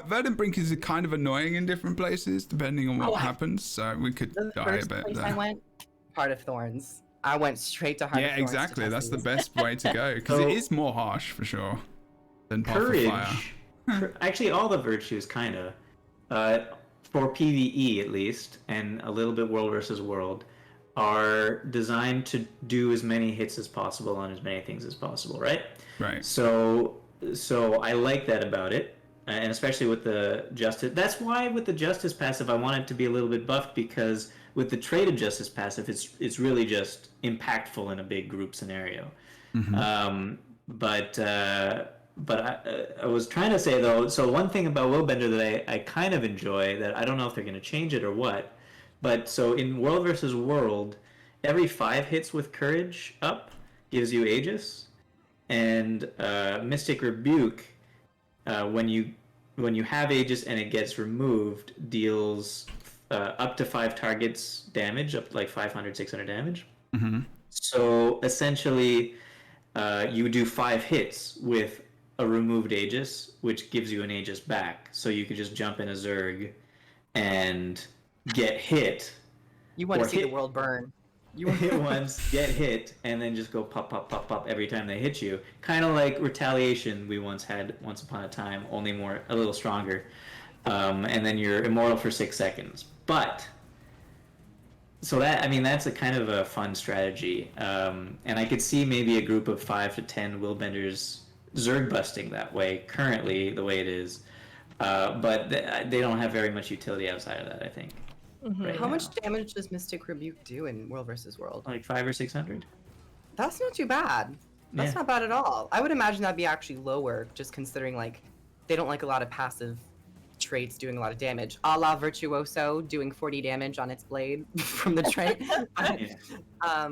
Verdant Brink is kind of annoying in different places depending on what happens. So we could The die a first bit place there. I went, Heart of Thorns. I went straight to Heart of Yeah, Thorns. exactly. That's the best way to go, because it is more harsh for sure than Path of Fire. Courage. Actually, all the virtues kind of. For PvE at least, and a little bit world versus world, are designed to do as many hits as possible on as many things as possible, right? Right. So I like that about it, and especially with the Justice. That's why with the Justice passive, I want it to be a little bit buffed, because with the Traded Justice passive, it's really just impactful in a big group scenario. But I was trying to say, though, so one thing about Willbender that I kind of enjoy, that I don't know if they're going to change it or what, but so in World versus World, every 5 hits with Courage up gives you Aegis, and Mystic Rebuke, when you have Aegis and it gets removed, deals up to 5 targets damage, up to like 500, 600 damage. So essentially, you do 5 hits with a removed Aegis, which gives you an Aegis back. So you could just jump in a Zerg and get hit. You want to see the hit- world burn. You hit once, get hit, and then just go pop, pop, pop, pop every time they hit you. Kind of like Retaliation we once had once upon a time, only a little stronger. And then you're immortal for 6 seconds. But so that's a kind of a fun strategy. And I could see maybe a group of 5 to 10 Willbenders Zerg busting that way currently, the way it is. But they don't have very much utility outside of that, I think. Right How now. much damage does Mystic Rebuke do in World versus World? Like 500 or 600? That's not too bad. That's Yeah. not bad at all. I would imagine that'd be actually lower, just considering like they don't like a lot of passive traits doing a lot of damage. A la Virtuoso doing 40 damage on its blade from the trait. Yeah.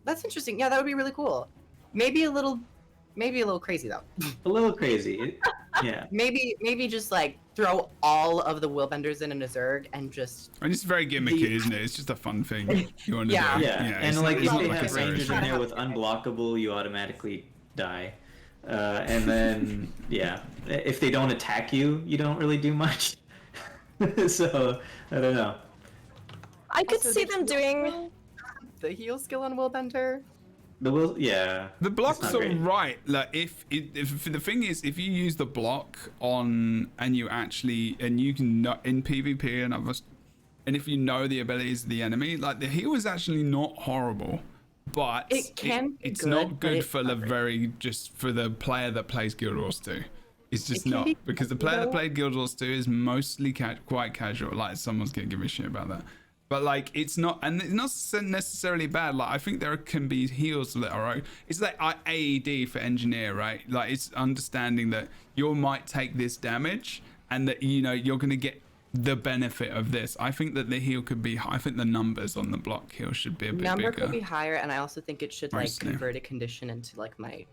That's interesting. Yeah, that would be really cool. Maybe a little crazy though. A little crazy. Yeah. Maybe just like throw all of the Willbenders in a Zerg and just And it's very gimmicky, isn't it? It's just a fun thing you want to Yeah. do. Yeah. it's And like it's if not they like a have serious rangers in thing. there with unblockable, you automatically die. And then if they don't attack you, you don't really do much. So I don't know. I could Also, see the them heal doing. skill- the heal skill on Willbender. The block's It's not great. alright. Like if the thing is, if you use the block on and you can know in PvP and others, and if you know the abilities of the enemy, like the heal is actually not horrible, but It can be it's good, not but good it's for not great. just for the player that plays Guild Wars 2. It's just It can not, be because the good, player that though. played Guild Wars 2 is mostly quite casual. Like someone's gonna give me shit about that. But like it's not, and it's not necessarily bad. Like I think there can be heals that are right. It's like AED for engineer, right? Like it's understanding that you might take this damage and that you're gonna get the benefit of this. I think that the heal could be. I think the numbers on the block heal should be a bit Number bigger. could be higher, and I also think it should like Mostly. convert a condition into like might,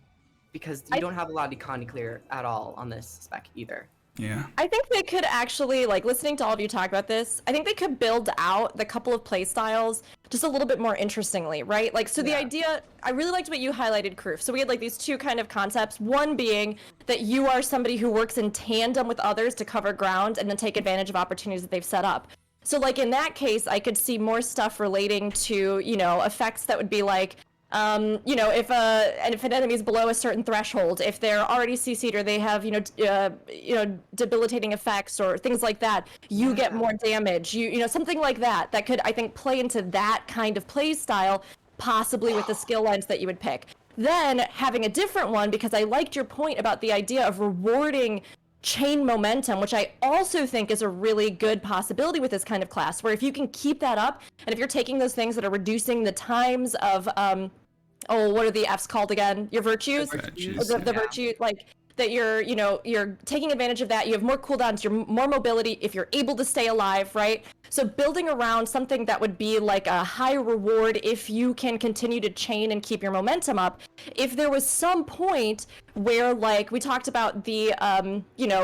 because you don't have a lot of economy clear at all on this spec either. Yeah. I think they could actually, like, listening to all of you talk about this, I think they could build out the couple of play styles just a little bit more interestingly, right? Like, so the idea, I really liked what you highlighted, Kroof. So we had like these two kind of concepts. One being that you are somebody who works in tandem with others to cover ground and then take advantage of opportunities that they've set up. So like in that case, I could see more stuff relating to, effects that would be like, if an enemy is below a certain threshold, if they're already CC'd or they have, debilitating effects or things like that, you get more damage. Something like that could, I think, play into that kind of play style, possibly with the skill lines that you would pick. Then having a different one, because I liked your point about the idea of rewarding chain momentum, which I also think is a really good possibility with this kind of class, where if you can keep that up, and if you're taking those things that are reducing the times of, what are the F's called again? Your virtues? Virtues, The virtue, like, that you're taking advantage of that. You have more cooldowns, you're more mobility if you're able to stay alive, right? So building around something that would be like a high reward if you can continue to chain and keep your momentum up. If there was some point where, like, we talked about the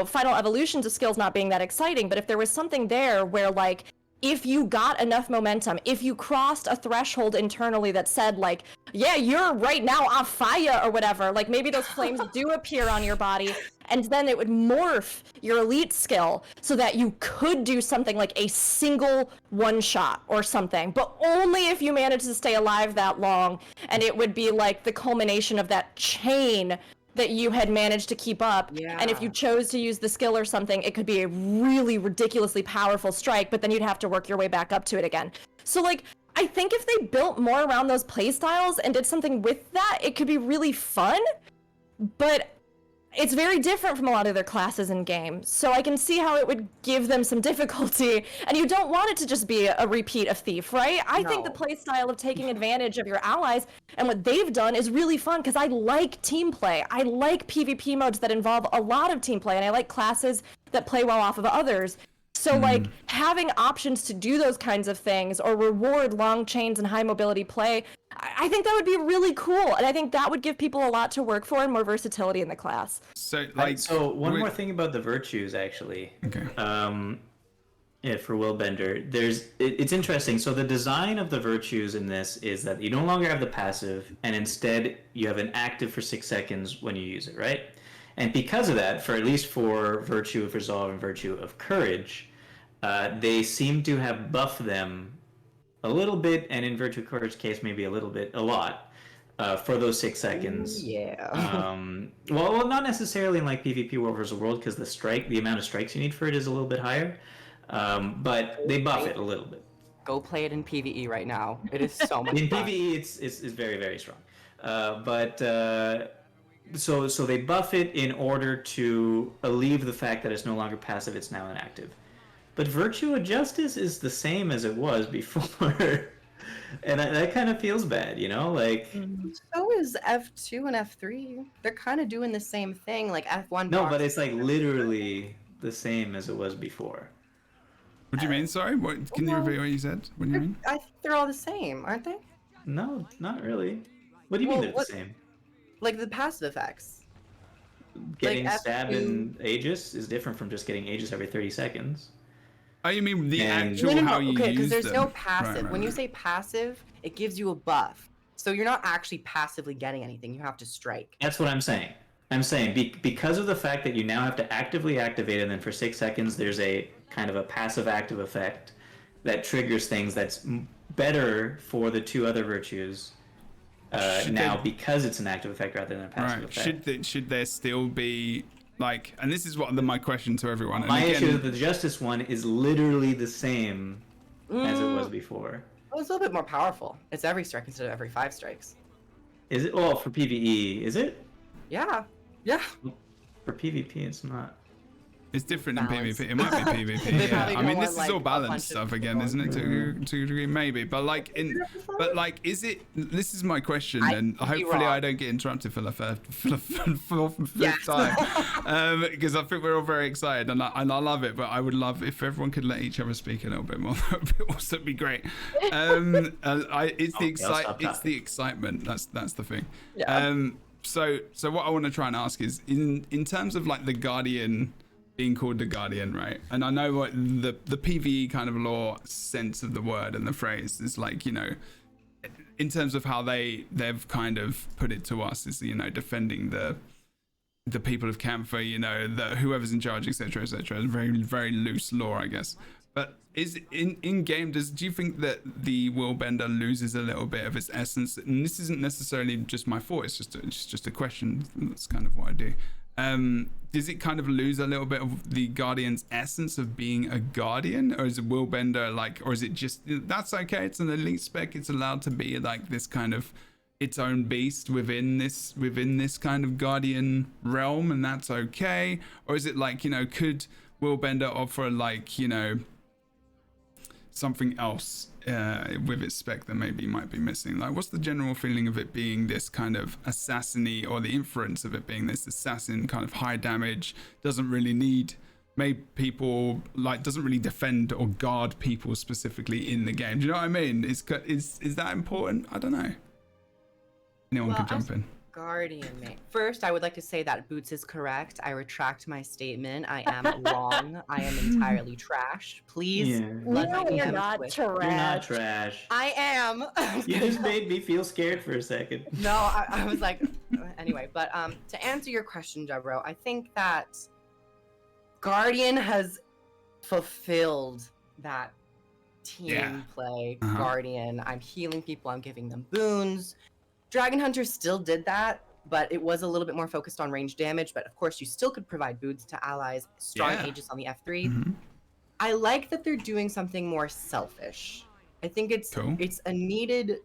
final evolutions of skills not being that exciting, but if there was something there where, like, if you got enough momentum, if you crossed a threshold internally that said, like, yeah, you're right now on fire or whatever, like maybe those flames do appear on your body, and then it would morph your elite skill so that you could do something like a single one shot or something, but only if you managed to stay alive that long, and it would be like the culmination of that chain that you had managed to keep up. Yeah. And if you chose to use the skill or something, it could be a really ridiculously powerful strike, but then you'd have to work your way back up to it again. So, like, I think if they built more around those playstyles and did something with that, it could be really fun, but it's very different from a lot of their classes in games. So I can see how it would give them some difficulty, and you don't want it to just be a repeat of Thief, right? I think the playstyle of taking advantage of your allies and what they've done is really fun, because I like team play. I like PvP modes that involve a lot of team play, and I like classes that play well off of others. So, like, having options to do those kinds of things or reward long chains and high mobility play, I think that would be really cool. And I think that would give people a lot to work for and more versatility in the class. So, like, one more thing about the virtues, actually. Okay. Yeah, for Willbender, it's interesting. So the design of the virtues in this is that you no longer have the passive, and instead you have an active for 6 seconds when you use it, right? And because of that, for at least for Virtue of Resolve and Virtue of Courage, they seem to have buffed them a little bit, and in Virtue of Courage case, maybe a lot, for those 6 seconds. Yeah. Well, not necessarily in like PvP World vs. World, because the amount of strikes you need for it is a little bit higher. But they buff it a little bit. Go play it in PvE right now. It is so much In fun. PvE, it's very, very strong. So they buff it in order to alleviate the fact that it's no longer passive, it's now inactive. But Virtue of Justice is the same as it was before. And that kind of feels bad, you know? Like, So is F2 and F3. They're kind of doing the same thing, like F1. no, but it's like literally the same as it was before. what do you mean? Sorry, what? Can you repeat what you said? What do you mean? I think they're all the same, aren't they? No, not really. What do you mean they're the same? Like the passive effects. Getting F2 stabbed in Aegis is different from just getting Aegis every 30 seconds. Oh, you mean the And- actual how you okay, use because there's them. no passive. Right, When you right. say passive, it gives you a buff. So you're not actually passively getting anything. You have to strike. That's what I'm saying. I'm saying because of the fact that you now have to actively activate, and then for 6 seconds there's a kind of a passive active effect that triggers things that's better for the two other virtues now because it's an active effect rather than a passive Right. effect. Should there still be, like, and this is what my question to everyone. And My again, issue with the Justice one is literally the same as it was before. Well, it's a little bit more powerful. It's every strike instead of every 5 strikes. Is it? Well, for PvE, is it? Yeah. Yeah. For PvP, it's not. It's different Balance. in PvP. It might be PvP. They Yeah. probably I mean, don't this want, is like, all a balance bunch of stuff again, people. isn't it? To a degree, maybe. But like is it? This is my question, and could be hopefully I wrong. don't get interrupted for the fourth and fifth Yes. time, because I think we're all very excited, and I love it. But I would love if everyone could let each other speak a little bit more. That would also be great. It's Okay, I'll stop the talking. excitement. That's the thing. Yeah. So what I want to try and ask is in terms of like the Guardian being called the Guardian, right? And I know what the PvE kind of lore sense of the word and the phrase is, like, you know, in terms of how they've kind of put it to us is, you know, defending the people of Camphor, you know, the whoever's in charge, etc., etc. Very, very loose lore, I guess. But is in game, do you think that the Willbender loses a little bit of its essence? And this isn't necessarily just my thought. It's just a question. That's kind of what I do. Does it kind of lose a little bit of the Guardian's essence of being a Guardian, or is it Willbender like, or is it just that's okay? It's an elite spec. It's allowed to be like this kind of its own beast within this kind of Guardian realm, and that's okay? Or is it like, you know, could Willbender offer, like, you know, something else with its spec that maybe might be missing? Like, what's the general feeling of it being this kind of assassin-y, or the inference of it being this assassin kind of high damage, doesn't really need people, like doesn't really defend or guard people specifically in the game? Do you know what I mean? Is that important? I don't know. Anyone can jump in. Guardian mate. First, I would like to say that Boots is correct. I retract my statement. I am wrong. I am entirely trash. Please let No, me you're have not a switch. trash. You're not trash. I am. You just made me feel scared for a second. No, I was like, anyway. But to answer your question, Jabro, I think that Guardian has fulfilled that team play. Guardian. I'm healing people. I'm giving them boons. Dragon Hunter still did that, but it was a little bit more focused on range damage. But of course, you still could provide boots to allies. Strong Aegis on the F3. I like that they're doing something more selfish. I think it's a needed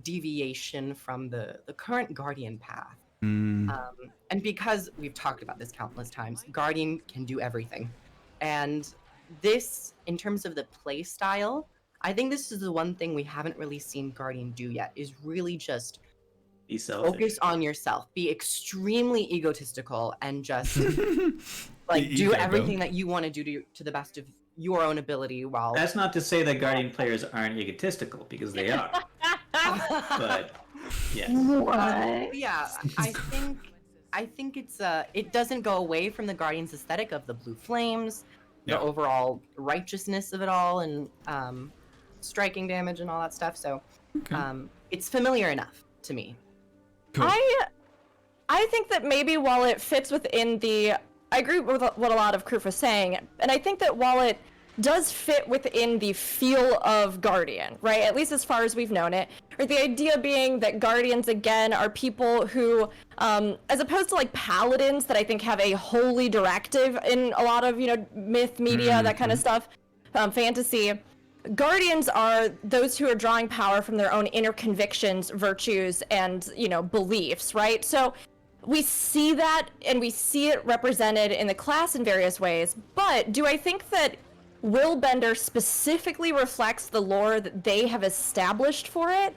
deviation from the current Guardian path. And because we've talked about this countless times, Guardian can do everything. And this, in terms of the play style, I think this is the one thing we haven't really seen Guardian do yet, is really just be selfish. Focus on yourself. Be extremely egotistical and just like do everything that you want to do to the best of your own ability. While that's not to say that Guardian players aren't egotistical, because they are. But yeah. Yeah, I think it's it doesn't go away from the Guardian's aesthetic of the blue flames, the overall righteousness of it all, and striking damage and all that stuff. So it's familiar enough to me. Cool. I think that maybe while it fits within the, I agree with what a lot of Kroof was saying, and I think that while it does fit within the feel of Guardian, right? At least as far as we've known it. Or the idea being that Guardians, again, are people who, as opposed to like Paladins that I think have a holy directive in a lot of, myth, media, that kind of stuff, fantasy. Guardians are those who are drawing power from their own inner convictions, virtues, and, beliefs, right? So we see that, and we see it represented in the class in various ways, but do I think that Willbender specifically reflects the lore that they have established for it?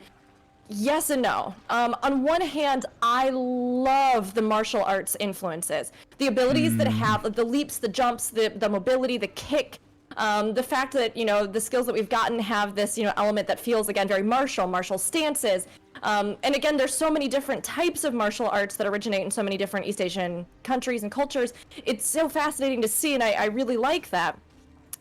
Yes and no. On one hand, I love the martial arts influences. The abilities that have, the leaps, the jumps, the mobility, the kick, the fact that, the skills that we've gotten have this, element that feels, again, very martial stances. And again, there's so many different types of martial arts that originate in so many different East Asian countries and cultures. It's so fascinating to see, and I really like that.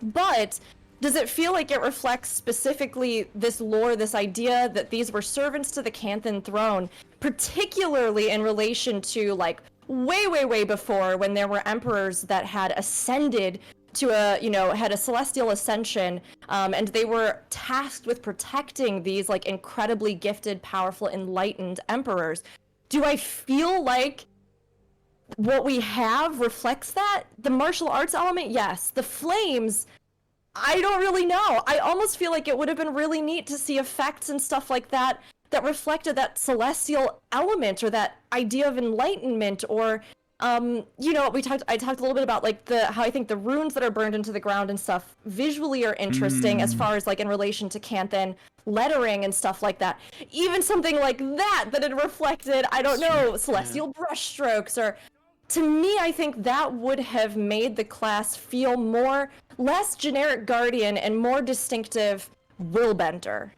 But does it feel like it reflects specifically this lore, this idea that these were servants to the Canthan throne, particularly in relation to, like, way before, when there were emperors that had ascended to had a celestial ascension, and they were tasked with protecting these, like, incredibly gifted, powerful, enlightened emperors? Do I feel like what we have reflects that? The martial arts element, yes. The flames, I don't really know. I almost feel like it would have been really neat to see effects and stuff like that that reflected that celestial element, or that idea of enlightenment, or I talked a little bit about, like, how I think the runes that are burned into the ground and stuff visually are interesting, as far as, like, in relation to Canthan lettering and stuff like that. Even something like that had reflected, I don't know, celestial brushstrokes, or to me, I think that would have made the class feel less generic Guardian and more distinctive Willbender,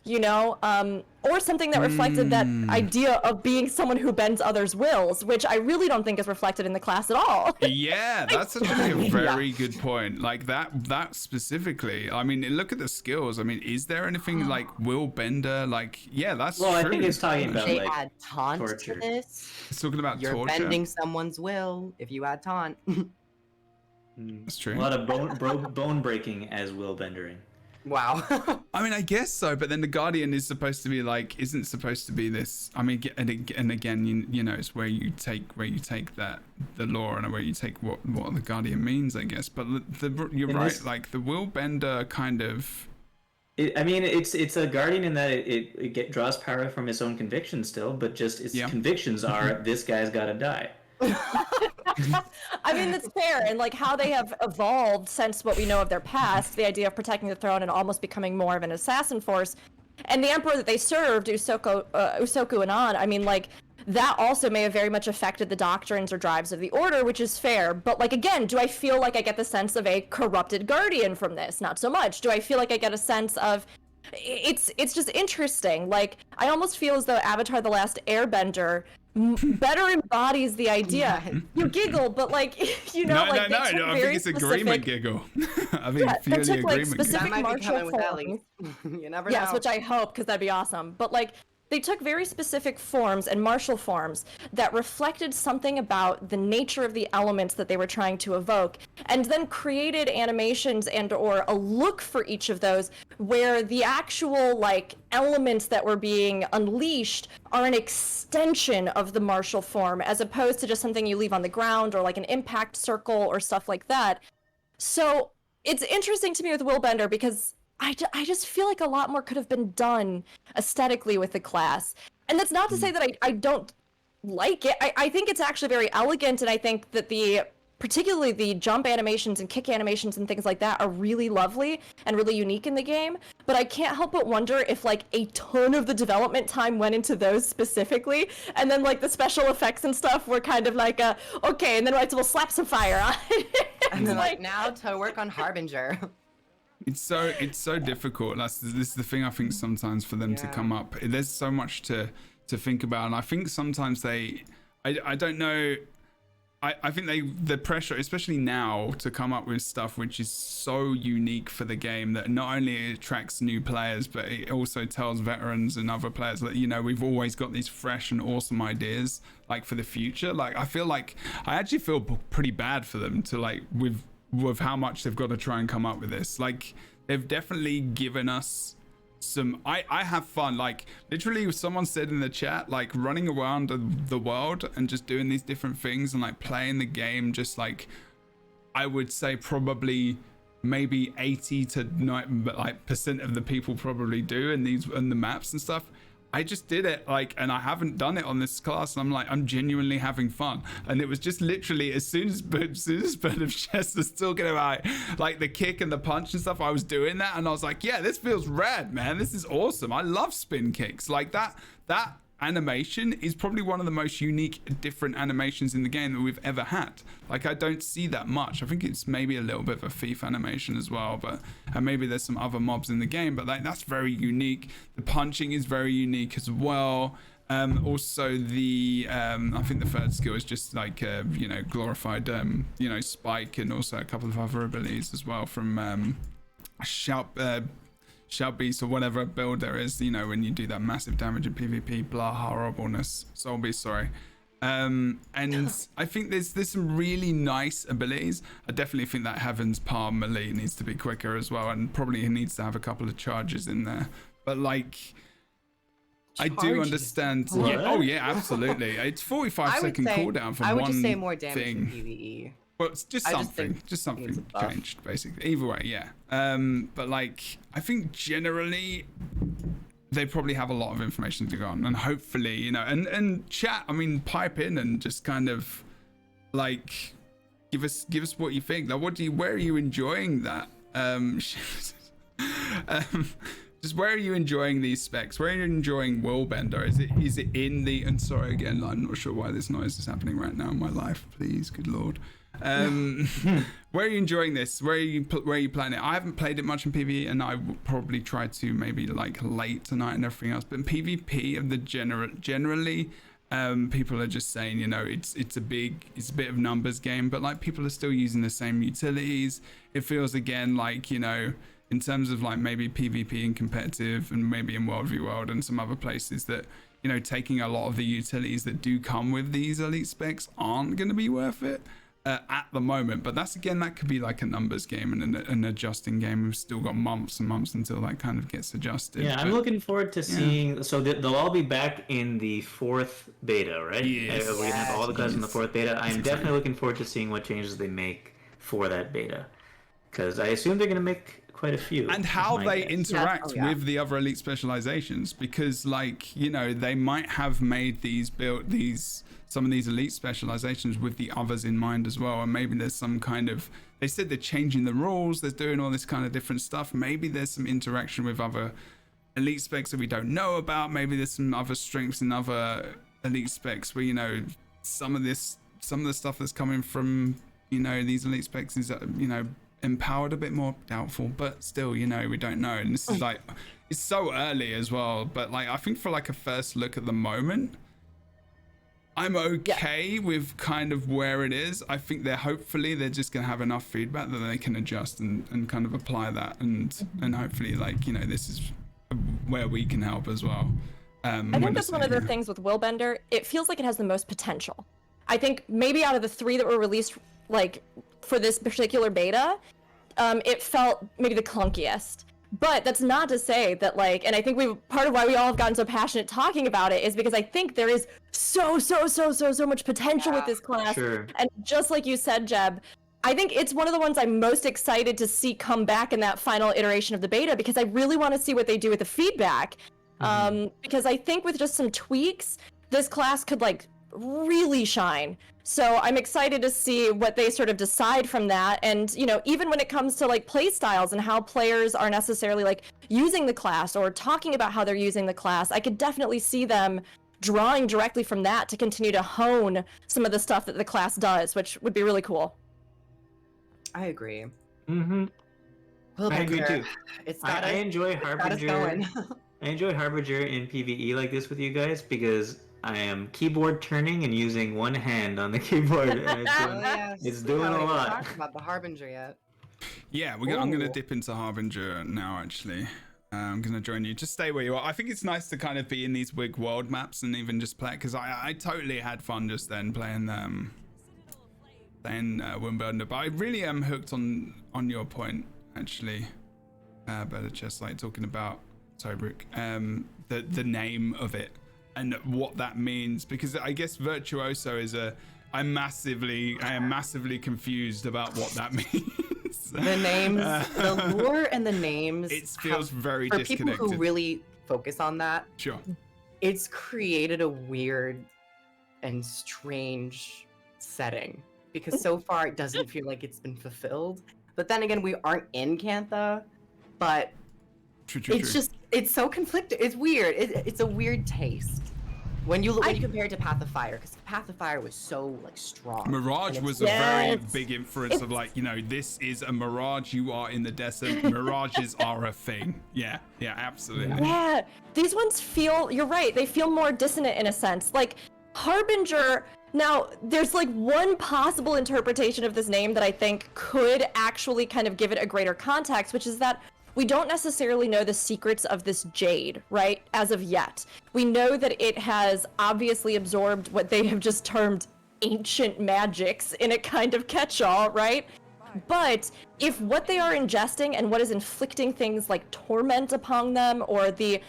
or something that reflected that idea of being someone who bends others' wills, which I really don't think is reflected in the class at all. Yeah, that's actually a very good point. Like that specifically. I mean, look at the skills. I mean, is there anything like Willbender? Like, yeah, that's true. I think it's talking about, they like, add taunt torture. to this. It's talking about You're torture. bending someone's will if you add taunt. That's true. A lot of bone breaking as Willbendering. Wow. I mean, I guess so, but then the Guardian is supposed to be like, isn't supposed to be this. I mean, and again, it's where you take the lore, and where you take what the Guardian means, I guess. But you're right, like the Willbender kind of. It's a Guardian in that it draws power from its own convictions still, but just its convictions are this guy's got to die. I mean, that's fair. And like how they have evolved since what we know of their past, the idea of protecting the throne and almost becoming more of an assassin force. And the emperor that they served, Usoku Anan, I mean, like, that also may have very much affected the doctrines or drives of the order, which is fair. But like, again, do I feel like I get the sense of a corrupted guardian from this? Not so much. Do I feel like I get a sense of it's just interesting. Like, I almost feel as though Avatar: The Last Airbender better embodies the idea. You giggle, but like, you know, No, like no, no. I think it's agreement giggle. I think they purely took like agreement specific giggle. That might be coming martial with Ellie. forms. You never Yes, know. which I hope, because that'd be awesome. But like, they took very specific forms and martial forms that reflected something about the nature of the elements that they were trying to evoke, and then created animations and or a look for each of those where the actual like elements that were being unleashed are an extension of the martial form, as opposed to just something you leave on the ground or like an impact circle or stuff like that. So it's interesting to me with Willbender because I just feel like a lot more could have been done aesthetically with the class. And that's not to say that I don't like it. I think it's actually very elegant, and I think that particularly the jump animations and kick animations and things like that are really lovely and really unique in the game. But I can't help but wonder if like a ton of the development time went into those specifically, and then like the special effects and stuff were kind of like okay, and then we'll slap some fire on it. And then like now to work on Harbinger. It's so difficult. This is the thing I think sometimes for them to come up. There's so much to think about, and I think sometimes I don't know. I think the pressure, especially now, to come up with stuff which is so unique for the game that not only attracts new players, but it also tells veterans and other players that, you know, we've always got these fresh and awesome ideas like for the future. Like I actually feel pretty bad for them to like with how much they've got to try and come up with this. Like they've definitely given us some I have fun, like literally someone said in the chat, like running around the world and just doing these different things and like playing the game, just like I would say probably maybe 80 to 90% of the people probably do in the maps and stuff. I just did it, like, and I haven't done it on this class, and I'm like, I'm genuinely having fun. And it was just literally as soon as Bird of Chess was talking about like the kick and the punch and stuff, I was doing that, and I was like, yeah, this feels rad, man. This is awesome. I love spin kicks. Like that animation is probably one of the most unique, different animations in the game that we've ever had. Like I don't see that much. I think it's maybe a little bit of a thief animation as well, but and maybe there's some other mobs in the game, but that's very unique. The punching is very unique as well. Also the I think the third skill is just like you know, glorified you know, spike, and also a couple of other abilities as well from Shout Beast or whatever build there is, you know, when you do that massive damage in PvP, blah horribleness. Soul Beast, sorry. And I think there's some really nice abilities. I definitely think that Heaven's Palm melee needs to be quicker as well, and probably he needs to have a couple of charges in there. But like, I do understand. Yeah, oh yeah, absolutely. It's 45-second cooldown for one thing. I would just say more damage in PvE. Well, it's just something changed, basically. Either way, yeah. But like, I think generally they probably have a lot of information to go on, and hopefully, you know, and chat. I mean, pipe in and just kind of like give us what you think. Like, where are you enjoying that? Just where are you enjoying these specs? Where are you enjoying Willbender? Is it in the? And sorry again, I'm not sure why this noise is happening right now in my life. Please, good lord. Where are you enjoying this? Where are you playing it? I haven't played it much in PvE, and I will probably try to maybe like late tonight and everything else. But in PvP of the generally, people are just saying, you know, it's a bit of numbers game, but like people are still using the same utilities. It feels again like, you know, in terms of like maybe PvP and competitive, and maybe in World v World and some other places, that, you know, taking a lot of the utilities that do come with these elite specs aren't going to be worth it at the moment. But that's, again, that could be like a numbers game and an adjusting game. We've still got months and months until that kind of gets adjusted. Yeah, I'm looking forward to seeing. So they'll all be back in the 4th beta, right? Yes. We're gonna have all the classes in the 4th beta. I'm definitely looking forward to seeing what changes they make for that beta, because I assume they're gonna make quite a few. And is how my they guess. interact Oh, yeah. with the other elite specializations, because like, you know, they might have made some of these elite specializations with the others in mind as well, and maybe there's some kind of, they said they're changing the rules, they're doing all this kind of different stuff, maybe there's some interaction with other elite specs that we don't know about, maybe there's some other strengths in other elite specs where, you know, some of the stuff that's coming from, you know, these elite specs is, you know, empowered a bit more. Doubtful, but still, you know, we don't know. And this is like, it's so early as well, but like, I think for like a first look at the moment, I'm okay with kind of where it is. I think hopefully they're just gonna have enough feedback that they can adjust and kind of apply that, and hopefully, like, you know, this is where we can help as well. I think that's one of the things with Willbender. It feels like it has the most potential. I think maybe out of the 3 that were released, like, for this particular beta, it felt maybe the clunkiest. But that's not to say that, like, and I think part of why we all have gotten so passionate talking about it is because I think there is so much potential with this class. Sure. And just like you said, Jeb, I think it's one of the ones I'm most excited to see come back in that final iteration of the beta, because I really want to see what they do with the feedback. Because I think with just some tweaks, this class could, like, really shine. So I'm excited to see what they sort of decide from that. And, you know, even when it comes to like play styles and how players are necessarily like using the class or talking about how they're using the class, I could definitely see them drawing directly from that to continue to hone some of the stuff that the class does, which would be really cool. I agree. Mm-hmm. Well, I agree too. It's I got enjoy got us Harbinger. going. I enjoy Harbinger in PvE like this with you guys because I am keyboard turning and using one hand on the keyboard, and it's doing a lot. Talked about the Harbinger yet? Yeah, I'm gonna Ooh. dip into Harbinger now. Actually, I'm gonna join you. Just stay where you are. I think it's nice to kind of be in these big world maps and even just play, because I totally had fun just then playing Wimbledon. But I really am hooked on your point, actually. Better Chess, like talking about Tobruk, the name of it and what that means, because I guess Virtuoso is I am massively confused about what that means. The names, the lore and the names. It feels very for disconnected. people who really focus on that. Sure. It's created a weird and strange setting because so far it doesn't feel like it's been fulfilled. But then again, we aren't in Cantha, but True. it's so conflicted. It's weird. It's a weird taste when you compare it to Path of Fire, because Path of Fire was so like strong. Mirage was a very big influence of like, you know, this is a mirage. You are in the desert. Mirages are a thing. Yeah, absolutely. Yeah, these ones feel, you're right, they feel more dissonant in a sense. Like, Harbinger, now, there's like one possible interpretation of this name that I think could actually kind of give it a greater context, which is that we don't necessarily know the secrets of this jade, right, as of yet. We know that it has obviously absorbed what they have just termed ancient magics in a kind of catch-all, right? But if what they are ingesting and what is inflicting things like torment upon them, or the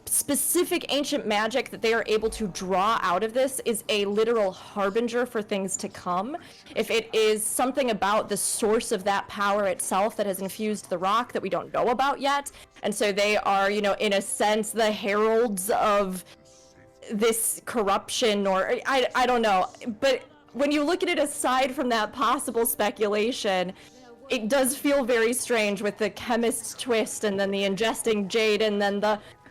specific ancient magic that they are able to draw out of this is a literal harbinger for things to come, if it is something about the source of that power itself that has infused the rock that we don't know about yet, and so they are, you know, in a sense, the heralds of this corruption, or I don't know. But when you look at it aside from that possible speculation, it does feel very strange with the chemist's twist and then the ingesting jade and then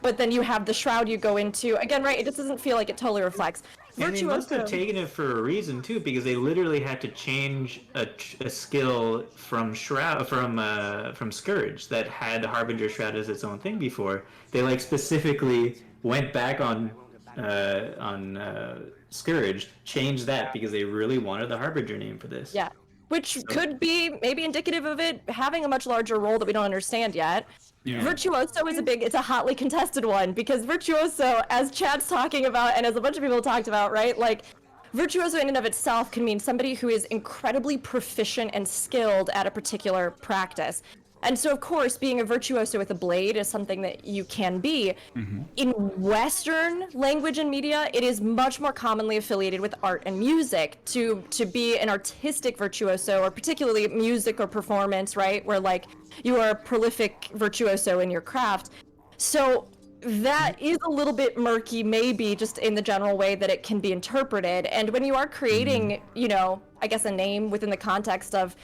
but then you have the shroud you go into. Again, right, it just doesn't feel like it totally reflects. And they must have taken it for a reason too, because they literally had to change a skill from Shroud from Scourge that had Harbinger Shroud as its own thing before. They like specifically went back on Scourge, changed that because they really wanted the Harbinger name for this. Yeah, which could be maybe indicative of it having a much larger role that we don't understand yet. Yeah. Virtuoso is it's a hotly contested one, because Virtuoso, as Chad's talking about and as a bunch of people talked about, right, like Virtuoso in and of itself can mean somebody who is incredibly proficient and skilled at a particular practice. And so, of course, being a virtuoso with a blade is something that you can be. In Western language and media, it is much more commonly affiliated with art and music to be an artistic virtuoso, or particularly music or performance, right? Where like you are a prolific virtuoso in your craft. So that is a little bit murky, maybe just in the general way that it can be interpreted. And when you are creating, you know, I guess a name within the context of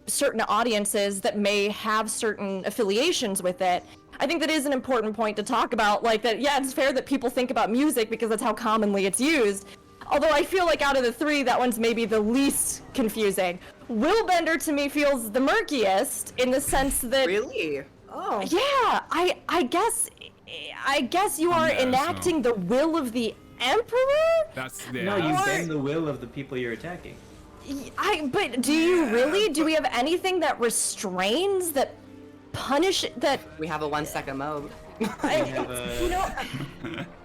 certain audiences that may have certain affiliations with it, I think that is an important point to talk about, like that, yeah, it's fair that people think about music because that's how commonly it's used. Although I feel like out of the three, that one's maybe the least confusing. Willbender to me feels the murkiest in the sense that... Really? Oh. Yeah, I guess you are enacting the will of the Emperor? That's No, you bend the will of the people you're attacking. But do you really? Do we have anything that restrains, that punish, that... We have a 1 second mode. You know,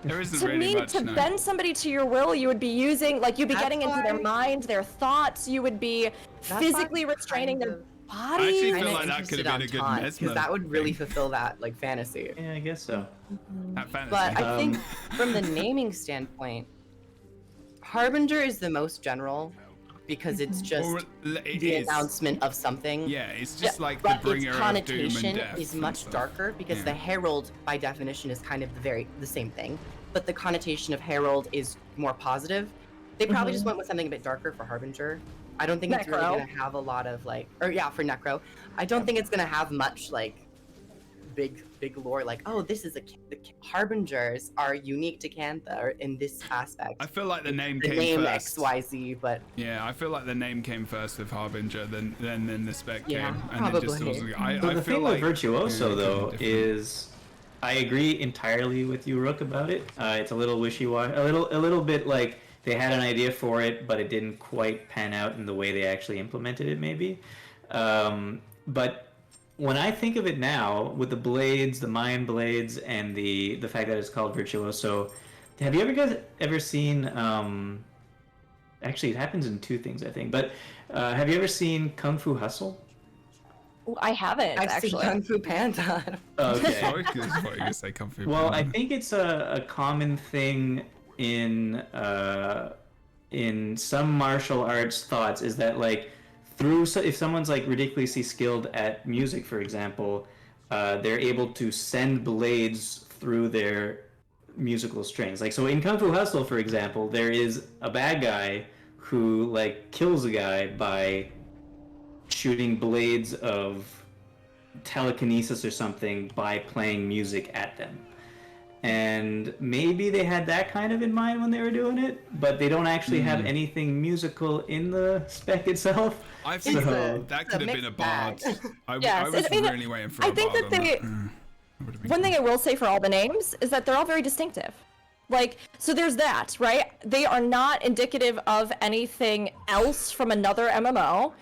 There isn't to really me, much, to no. bend somebody to your will, you would be using, like, you'd be That's getting into their why- mind, their thoughts, you would be physically restraining their I body. actually Kinda feel like that could have been a interested good on taunt, Mesmer because that would really thing. fulfill that like fantasy. Yeah, I guess so. That fantasy. But I think Um, from the naming standpoint, Harbinger is the most general because it's just Or it the is. announcement of something. Yeah, it's just like the But its bringer of doom connotation and death. is and much stuff. darker because Yeah. the herald, by definition, is kind of the same thing. But the connotation of herald is more positive. They probably just went with something a bit darker for Harbinger. I don't think it's really Necro. gonna have a lot of like, or yeah, for Necro. I don't think it's gonna have much like big lore. Like, oh, this is the Harbingers are unique to Cantha in this aspect. I feel like the name The came name first. XYZ, but Yeah, I feel like the name came first with Harbinger, then the spec Yeah, came, and then just probably. also, I But the feel thing like with Virtuoso, yeah, it could've though, been different. is I agree entirely with you, Rook, about it. It's a little wishy-washy, a little bit like they had an idea for it, but it didn't quite pan out in the way they actually implemented it, maybe. But when I think of it now, with the blades, the Mayan blades, and the fact that it's called Virtuoso, have you guys ever seen? Actually, it happens in two things, I think. But have you ever seen Kung Fu Hustle? I haven't, I've actually. seen Kung Fu Panda. Okay. Sorry, 'cause I thought you were gonna say Kung Fu Well, I Panda. think it's a common thing in some martial arts thoughts is that like if someone's like ridiculously skilled at music, for example, they're able to send blades through their musical strings. Like so in Kung Fu Hustle, for example, there is a bad guy who like kills a guy by shooting blades of telekinesis or something by playing music at them. And maybe they had that kind of in mind when they were doing it, but they don't actually have anything musical in the spec itself. I think So- that could have been a bard. mixed I Yes, was I mean, really waiting for I a think bard that on they- that. That would've been One cool. thing I will say for all the names is that they're all very distinctive. Like, so there's that, right? They are not indicative of anything else from another MMO.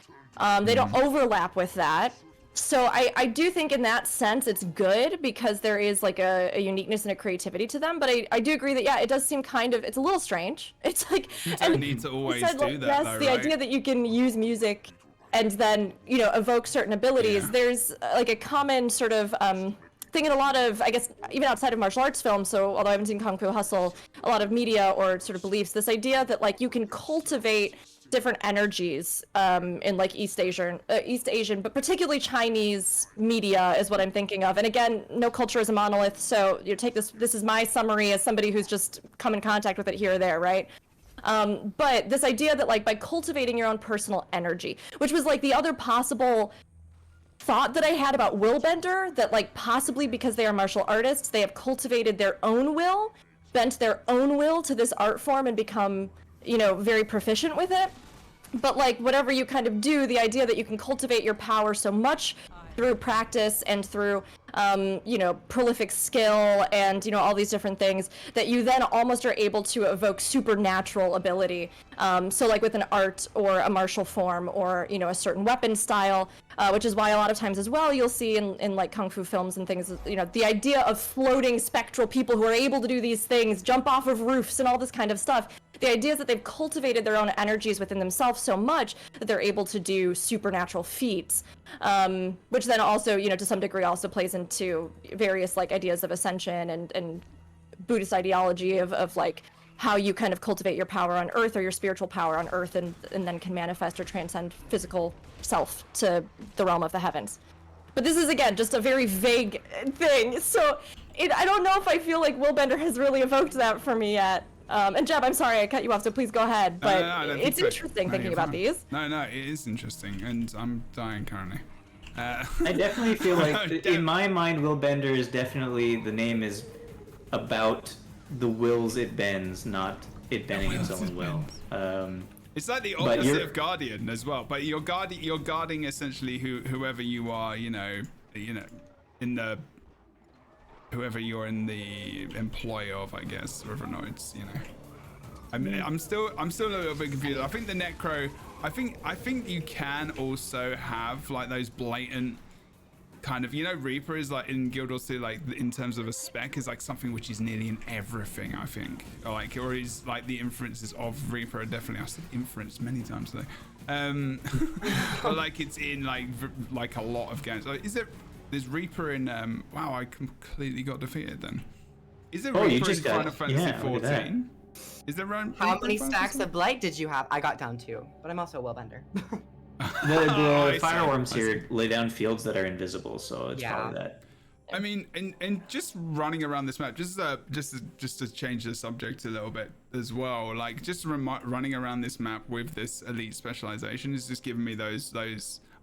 They don't overlap with that. So I do think in that sense it's good because there is like a uniqueness and a creativity to them. But I do agree that, yeah, it does seem kind of, it's a little strange. It's like, You don't need to always said, do like, that, yes, though, the right? idea that you can use music and then, you know, evoke certain abilities. Yeah. There's like a common sort of thing in a lot of, I guess, even outside of martial arts films, so although I haven't seen Kung Fu Hustle, a lot of media or sort of beliefs, this idea that like you can cultivate different energies in like East Asian, but particularly Chinese media is what I'm thinking of. And again, no culture is a monolith, so you take this is my summary as somebody who's just come in contact with it here or there, right? But this idea that like by cultivating your own personal energy, which was like the other possible thought that I had about Willbender, that like possibly because they are martial artists, they have cultivated their own will, bent their own will to this art form and become, you know, very proficient with it. But like whatever you kind of do, the idea that you can cultivate your power so much through practice and through you know, prolific skill and, you know, all these different things, that you then almost are able to evoke supernatural ability. So like with an art or a martial form or, you know, a certain weapon style, which is why a lot of times as well you'll see in like kung fu films and things, you know, the idea of floating spectral people who are able to do these things, jump off of roofs and all this kind of stuff. the idea is that they've cultivated their own energies within themselves so much that they're able to do supernatural feats, which then also, you know, to some degree also plays into various like ideas of ascension and Buddhist ideology of like how you kind of cultivate your power on earth or your spiritual power on earth and then can manifest or transcend physical self to the realm of the heavens. But this is, again, just a very vague thing. So I don't know if I feel like Willbender has really evoked that for me yet. And Jeb, I'm sorry I cut you off, so please go ahead. But no, it's interesting thinking about these. No, it is interesting, and I'm dying currently. I definitely feel like, in my mind, Willbender is definitely, the name is about the wills it bends, not it bending its own will. It's like the opposite of Guardian as well, but you're guarding essentially whoever you are, you know, in the whoever you're in the employ of, I guess, whether or not it's, you know. I mean, I'm still a little bit confused. I think the Necro, I think you can also have like those blatant kind of, you know, Reaper is like in Guild Wars 2, like in terms of a spec is like something which is nearly in everything, I think, or is like the inferences of Reaper are definitely, I've said inference many times today, but like it's in like a lot of games. Like, there's Reaper in wow, I completely got defeated then. Is there Reaper in Final Fantasy 14? Is there How many stacks of blight did you have? I got down 2, but I'm also a Willbender. The fireworms here lay down fields that are invisible, so it's probably that. I mean, and just running around this map, just to change the subject a little bit as well, like just running around this map with this elite specialization is just giving me those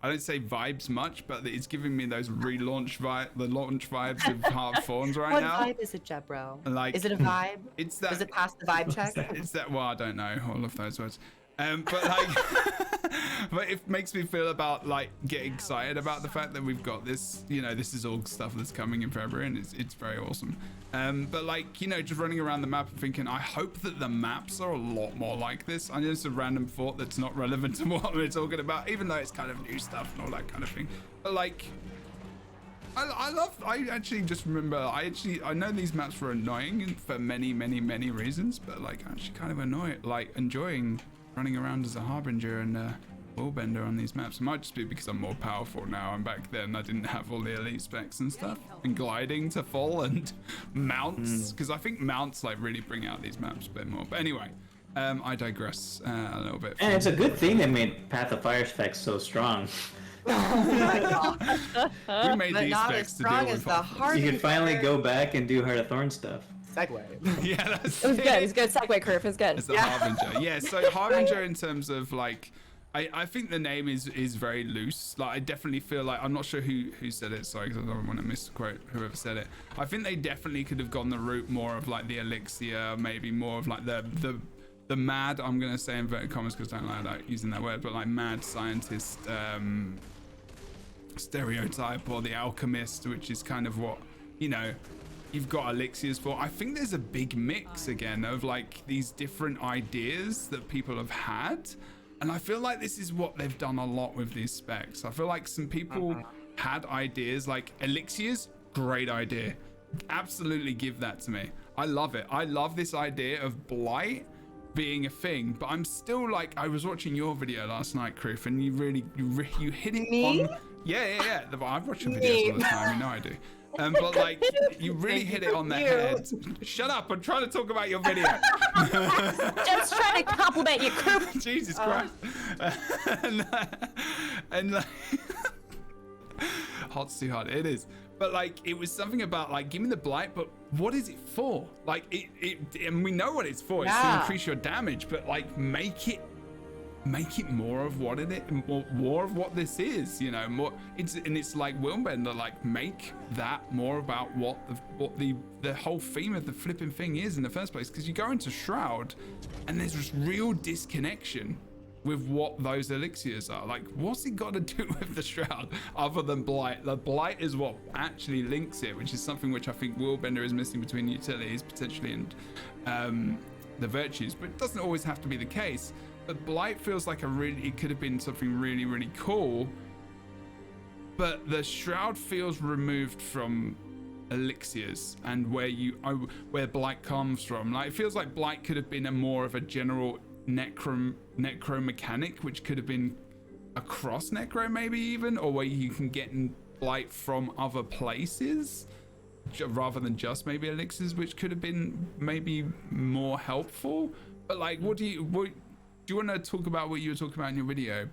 I don't say vibes much, but it's giving me those launch vibes of Heart of Thorns right now. What vibe is it, Jebro? Like, is it a vibe? It's that. Does it pass the vibe check? It's that. Well, I don't know all of those words. But like, but it makes me feel about like get excited about the fact that we've got this, you know, this is all stuff that's coming in February, and it's very awesome. But like, you know, just running around the map and thinking, I hope that the maps are a lot more like this. I know it's a random thought that's not relevant to what we're talking about, even though it's kind of new stuff and all that kind of thing. But like, I actually just remember, I know these maps were annoying for many reasons, but like I actually kind of enjoying running around as a Harbinger and Willbender on these maps. It might just be because I'm more powerful now, and back then I didn't have all the elite specs and stuff, and gliding to full and mounts, because I think mounts like really bring out these maps a bit more. But anyway, I digress a little bit. And it's a good thing they made Path of Fire specs so strong. Oh my God. We made but these not specs as to deal strong with as the Harbinger. You can finally go back and do Heart of Thorn stuff. Segue. Yeah, that's It was good. It was good. Segue curve. It was good. It's a Harbinger. Yeah, so Harbinger in terms of like, I think the name is very loose. Like, I definitely feel like, I'm not sure who said it, sorry, because I don't want to misquote whoever said it. I think they definitely could have gone the route more of like the elixir, maybe more of like the mad, I'm going to say inverted commas because I don't like using that word, but like mad scientist stereotype, or the alchemist, which is kind of what, you know, you've got elixirs for. I think there's a big mix again of like these different ideas that people have had, and I feel like this is what they've done a lot with these specs. I feel like some people had ideas like elixirs, great idea, absolutely give that to me. I love it. I love this idea of blight being a thing, but I'm still like, I was watching your video last night, Kroof, and you hit it on. Yeah. I watch your videos all the time, you know I do. But like, you really hit it on the head. Shut up! I'm trying to talk about your video. Just trying to compliment you, Kroof. Jesus Christ! And like, hot's too hot. It is. But like, it was something about like, give me the blight, but what is it for? Like, and we know what it's for. It's to increase your damage, but like, make it more of what it is, more of what this is, you know, more. It's like Willbender, like, make that more about what the whole theme of the flipping thing is in the first place, because you go into Shroud and there's this real disconnection with what those elixirs are. Like, what's it got to do with the Shroud other than blight? The blight is what actually links it, which is something which I think Willbender is missing between utilities potentially and the virtues, but it doesn't always have to be the case. But blight feels like it could have been something really cool, but the Shroud feels removed from elixirs and where blight comes from. Like, it feels like blight could have been a more of a general necro mechanic, which could have been across necro maybe even, or where you can get blight from other places rather than just maybe elixirs, which could have been maybe more helpful. But like, do you want to talk about what you were talking about in your video,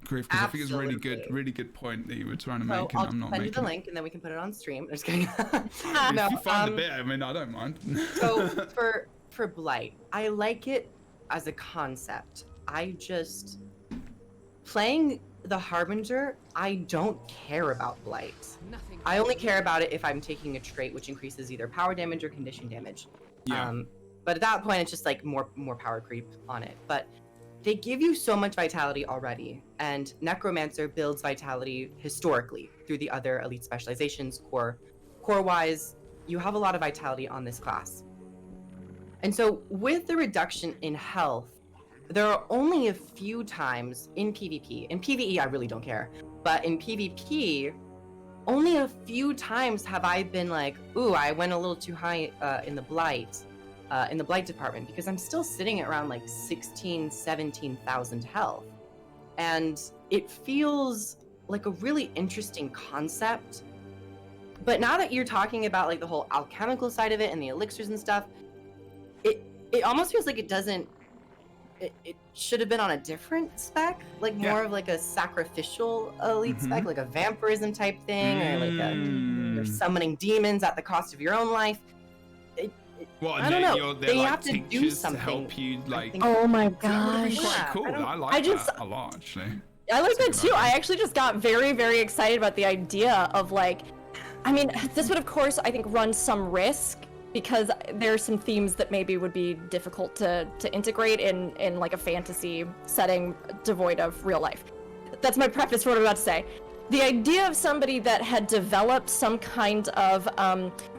Griff? Because I think it's a really good point that you were trying to make, and I'll I'm not send you making the link, and then we can put it on stream. I'm just kidding. If you find the bit, I mean, I don't mind. So for blight, I like it as a concept. I just playing the Harbinger, I don't care about blight. I only care about it if I'm taking a trait which increases either power damage or condition damage. Yeah. But at that point, it's just like more power creep on it. But they give you so much vitality already, and Necromancer builds vitality historically through the other elite specializations. Core-wise, you have a lot of vitality on this class. And so with the reduction in health, there are only a few times in PvP. In PvE, I really don't care. But in PvP, only a few times have I been like, ooh, I went a little too high in the blight department, because I'm still sitting at around like 17,000 health. And it feels like a really interesting concept. But now that you're talking about like the whole alchemical side of it and the elixirs and stuff, it almost feels like it should have been on a different spec, like more of like a sacrificial elite spec, like a vampirism type thing, or like you're summoning demons at the cost of your own life. I don't know. They like have to do something to help you, like. Oh my That would be gosh. quite cool. I like that a lot, actually. I like that too. I actually just got very, very excited about the idea of like, I mean, this would of course, I think, run some risk, because there are some themes that maybe would be difficult to integrate in like a fantasy setting devoid of real life. That's my preface for what I'm about to say. The idea of somebody that had developed some kind of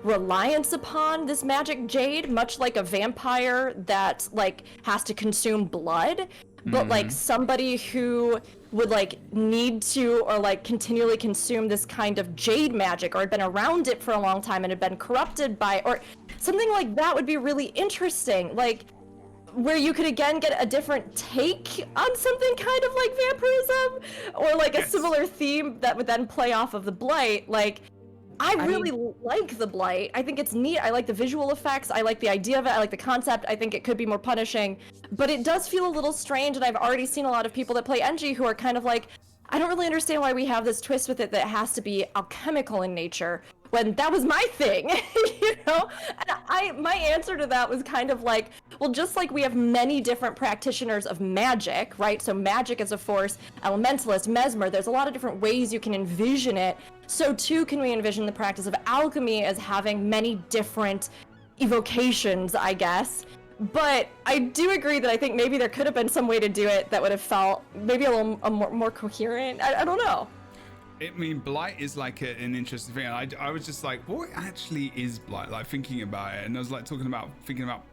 reliance upon this magic jade, much like a vampire that like has to consume blood, but like somebody who would like need to or like continually consume this kind of jade magic, or had been around it for a long time and had been corrupted by, or something like that would be really interesting. Like, where you could again get a different take on something kind of like vampirism, or like a similar theme that would then play off of the blight. Like, I really like the blight. I think it's neat. I like the visual effects. I like the idea of it. I like the concept. I think it could be more punishing, but it does feel a little strange. And I've already seen a lot of people that play NG who are kind of like, I don't really understand why we have this twist with it that has to be alchemical in nature, when that was my thing, you know? And my answer to that was kind of like, well, just like we have many different practitioners of magic, right? So magic as a force, elementalist, mesmer, there's a lot of different ways you can envision it. So too can we envision the practice of alchemy as having many different evocations, I guess. But I do agree that I think maybe there could have been some way to do it that would have felt maybe a little more coherent. I don't know. I mean, blight is like an interesting thing. I was just like, what actually is blight? Like, thinking about it, and I was like thinking about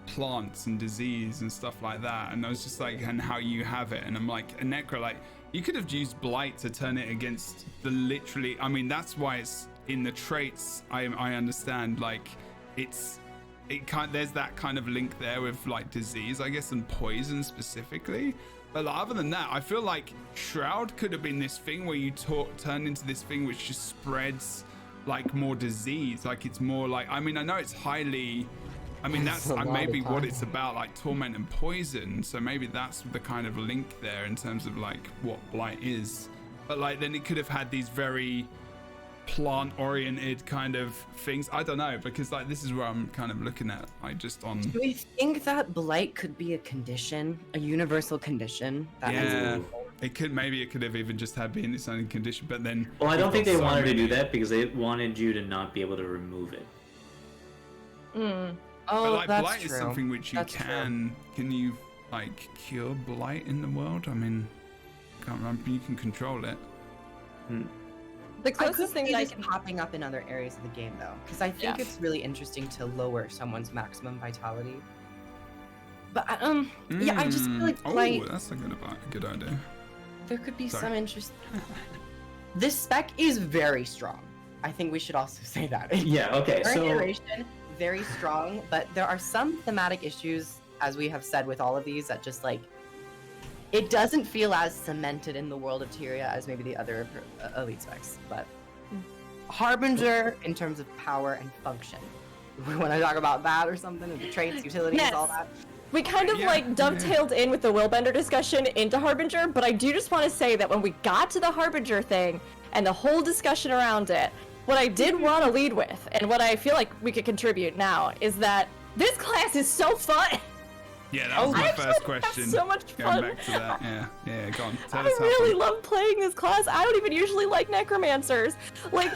plants and disease and stuff like that, and I was just like, and how you have it, and I'm like, a necro, like, you could have used blight to turn it against the literally. I mean, that's why it's in the traits. I understand, like, there's that kind of link there with like disease, I guess, and poison specifically. But other than that, I feel like Shroud could have been this thing where you turn into this thing which just spreads like more disease. Like, it's more like, I mean, I know it's highly, I mean, that's maybe what it's about, like torment and poison. So maybe that's the kind of link there in terms of like what blight is. But like, then it could have had these very plant-oriented kind of things. I don't know, because like this is where I'm kind of looking at, like, just on. Do we think that blight could be a condition, a universal condition? It could have even just had been its own condition, but then. Well, I don't think they wanted to do that because they wanted you to not be able to remove it. Oh, but like, that's blight true. is something which you can you like cure blight in the world? I mean, can't remember. You can control it. The I closest could thing see that I this popping up in other areas of the game, though, because I think it's really interesting to lower someone's maximum vitality. But yeah, I just feel like blight. Oh, that's a good idea. There could be some interest. This spec is very strong. I think we should also say that. Yeah. Okay. Current So iteration, very strong, but there are some thematic issues, as we have said with all of these, that just like it doesn't feel as cemented in the world of Tyria as maybe the other elite specs. But Harbinger, in terms of power and function, we want to talk about that or something, or the traits, utilities, Yes. all that. We kind of like dovetailed in with the Willbender discussion into Harbinger, but I do just want to say that when we got to the Harbinger thing and the whole discussion around it, what I did want to lead with, and what I feel like we could contribute now, is that this class is so fun. Yeah, that was I my actually first have question. so much Going fun. back to that, yeah, go on. Tell I us how really fun. love playing this class. I don't even usually like necromancers. Like,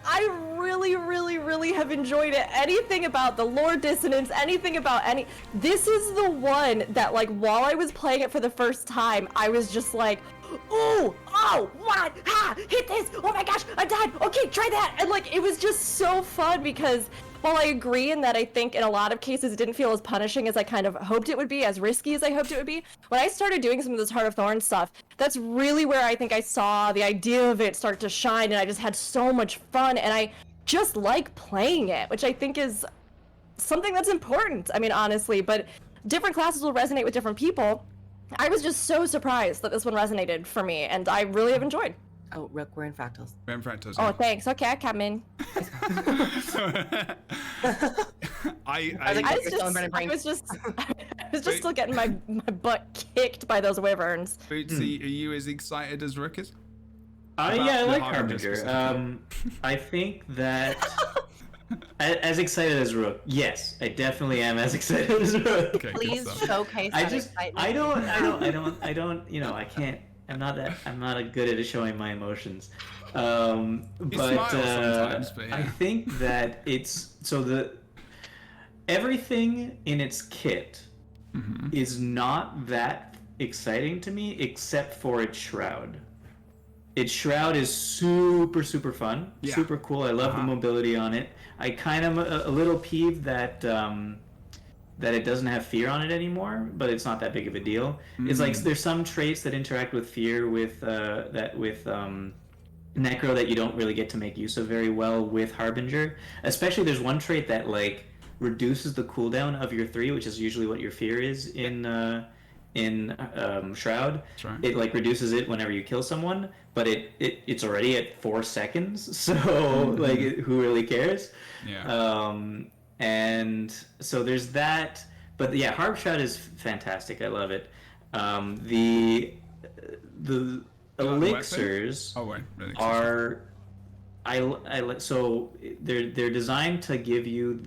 I really, really, really have enjoyed it. Anything about the lore dissonance, anything about any... This is the one that, like, while I was playing it for the first time, I was just like, ooh, oh, what? Ha, hit this. Oh my gosh, I'm dead. Okay, try that. And, like, it was just so fun because... While I agree in that I think in a lot of cases it didn't feel as punishing as I kind of hoped it would be, as risky as I hoped it would be, when I started doing some of this Heart of Thorns stuff, that's really where I think I saw the idea of it start to shine, and I just had so much fun, and I just like playing it, which I think is something that's important, I mean, honestly, but different classes will resonate with different people. I was just so surprised that this one resonated for me, and I really have enjoyed. Oh, Rook, we're in fractals. We're in fractals, Oh, yeah. thanks. Okay, I come in. I was just still getting my butt kicked by those wyverns. Bootsy, are you as excited as Rook is? yeah, I the like Harbinger Harbinger. I think that as excited as Rook, yes, I definitely am as excited as Rook. Okay, good Please stuff. showcase I that just, excitement. I don't, you know, I can't. I'm not good at showing my emotions. But smile sometimes, but yeah. I think that it's everything in its kit is not that exciting to me except for its shroud. Its shroud is super fun, Yeah. super cool. I love the mobility on it. I kind of a little peeved that that it doesn't have fear on it anymore, but it's not that big of a deal. It's like there's some traits that interact with fear with Necro that you don't really get to make use of very well with Harbinger. Especially there's one trait that like reduces the cooldown of your 3, which is usually what your fear is in Shroud. That's right. It like reduces it whenever you kill someone, but it's already at 4 seconds, so like who really cares? Yeah. And so there's that, but yeah, Harp Shroud is fantastic. I love it. The elixirs Oh wait, really are so they're designed to give you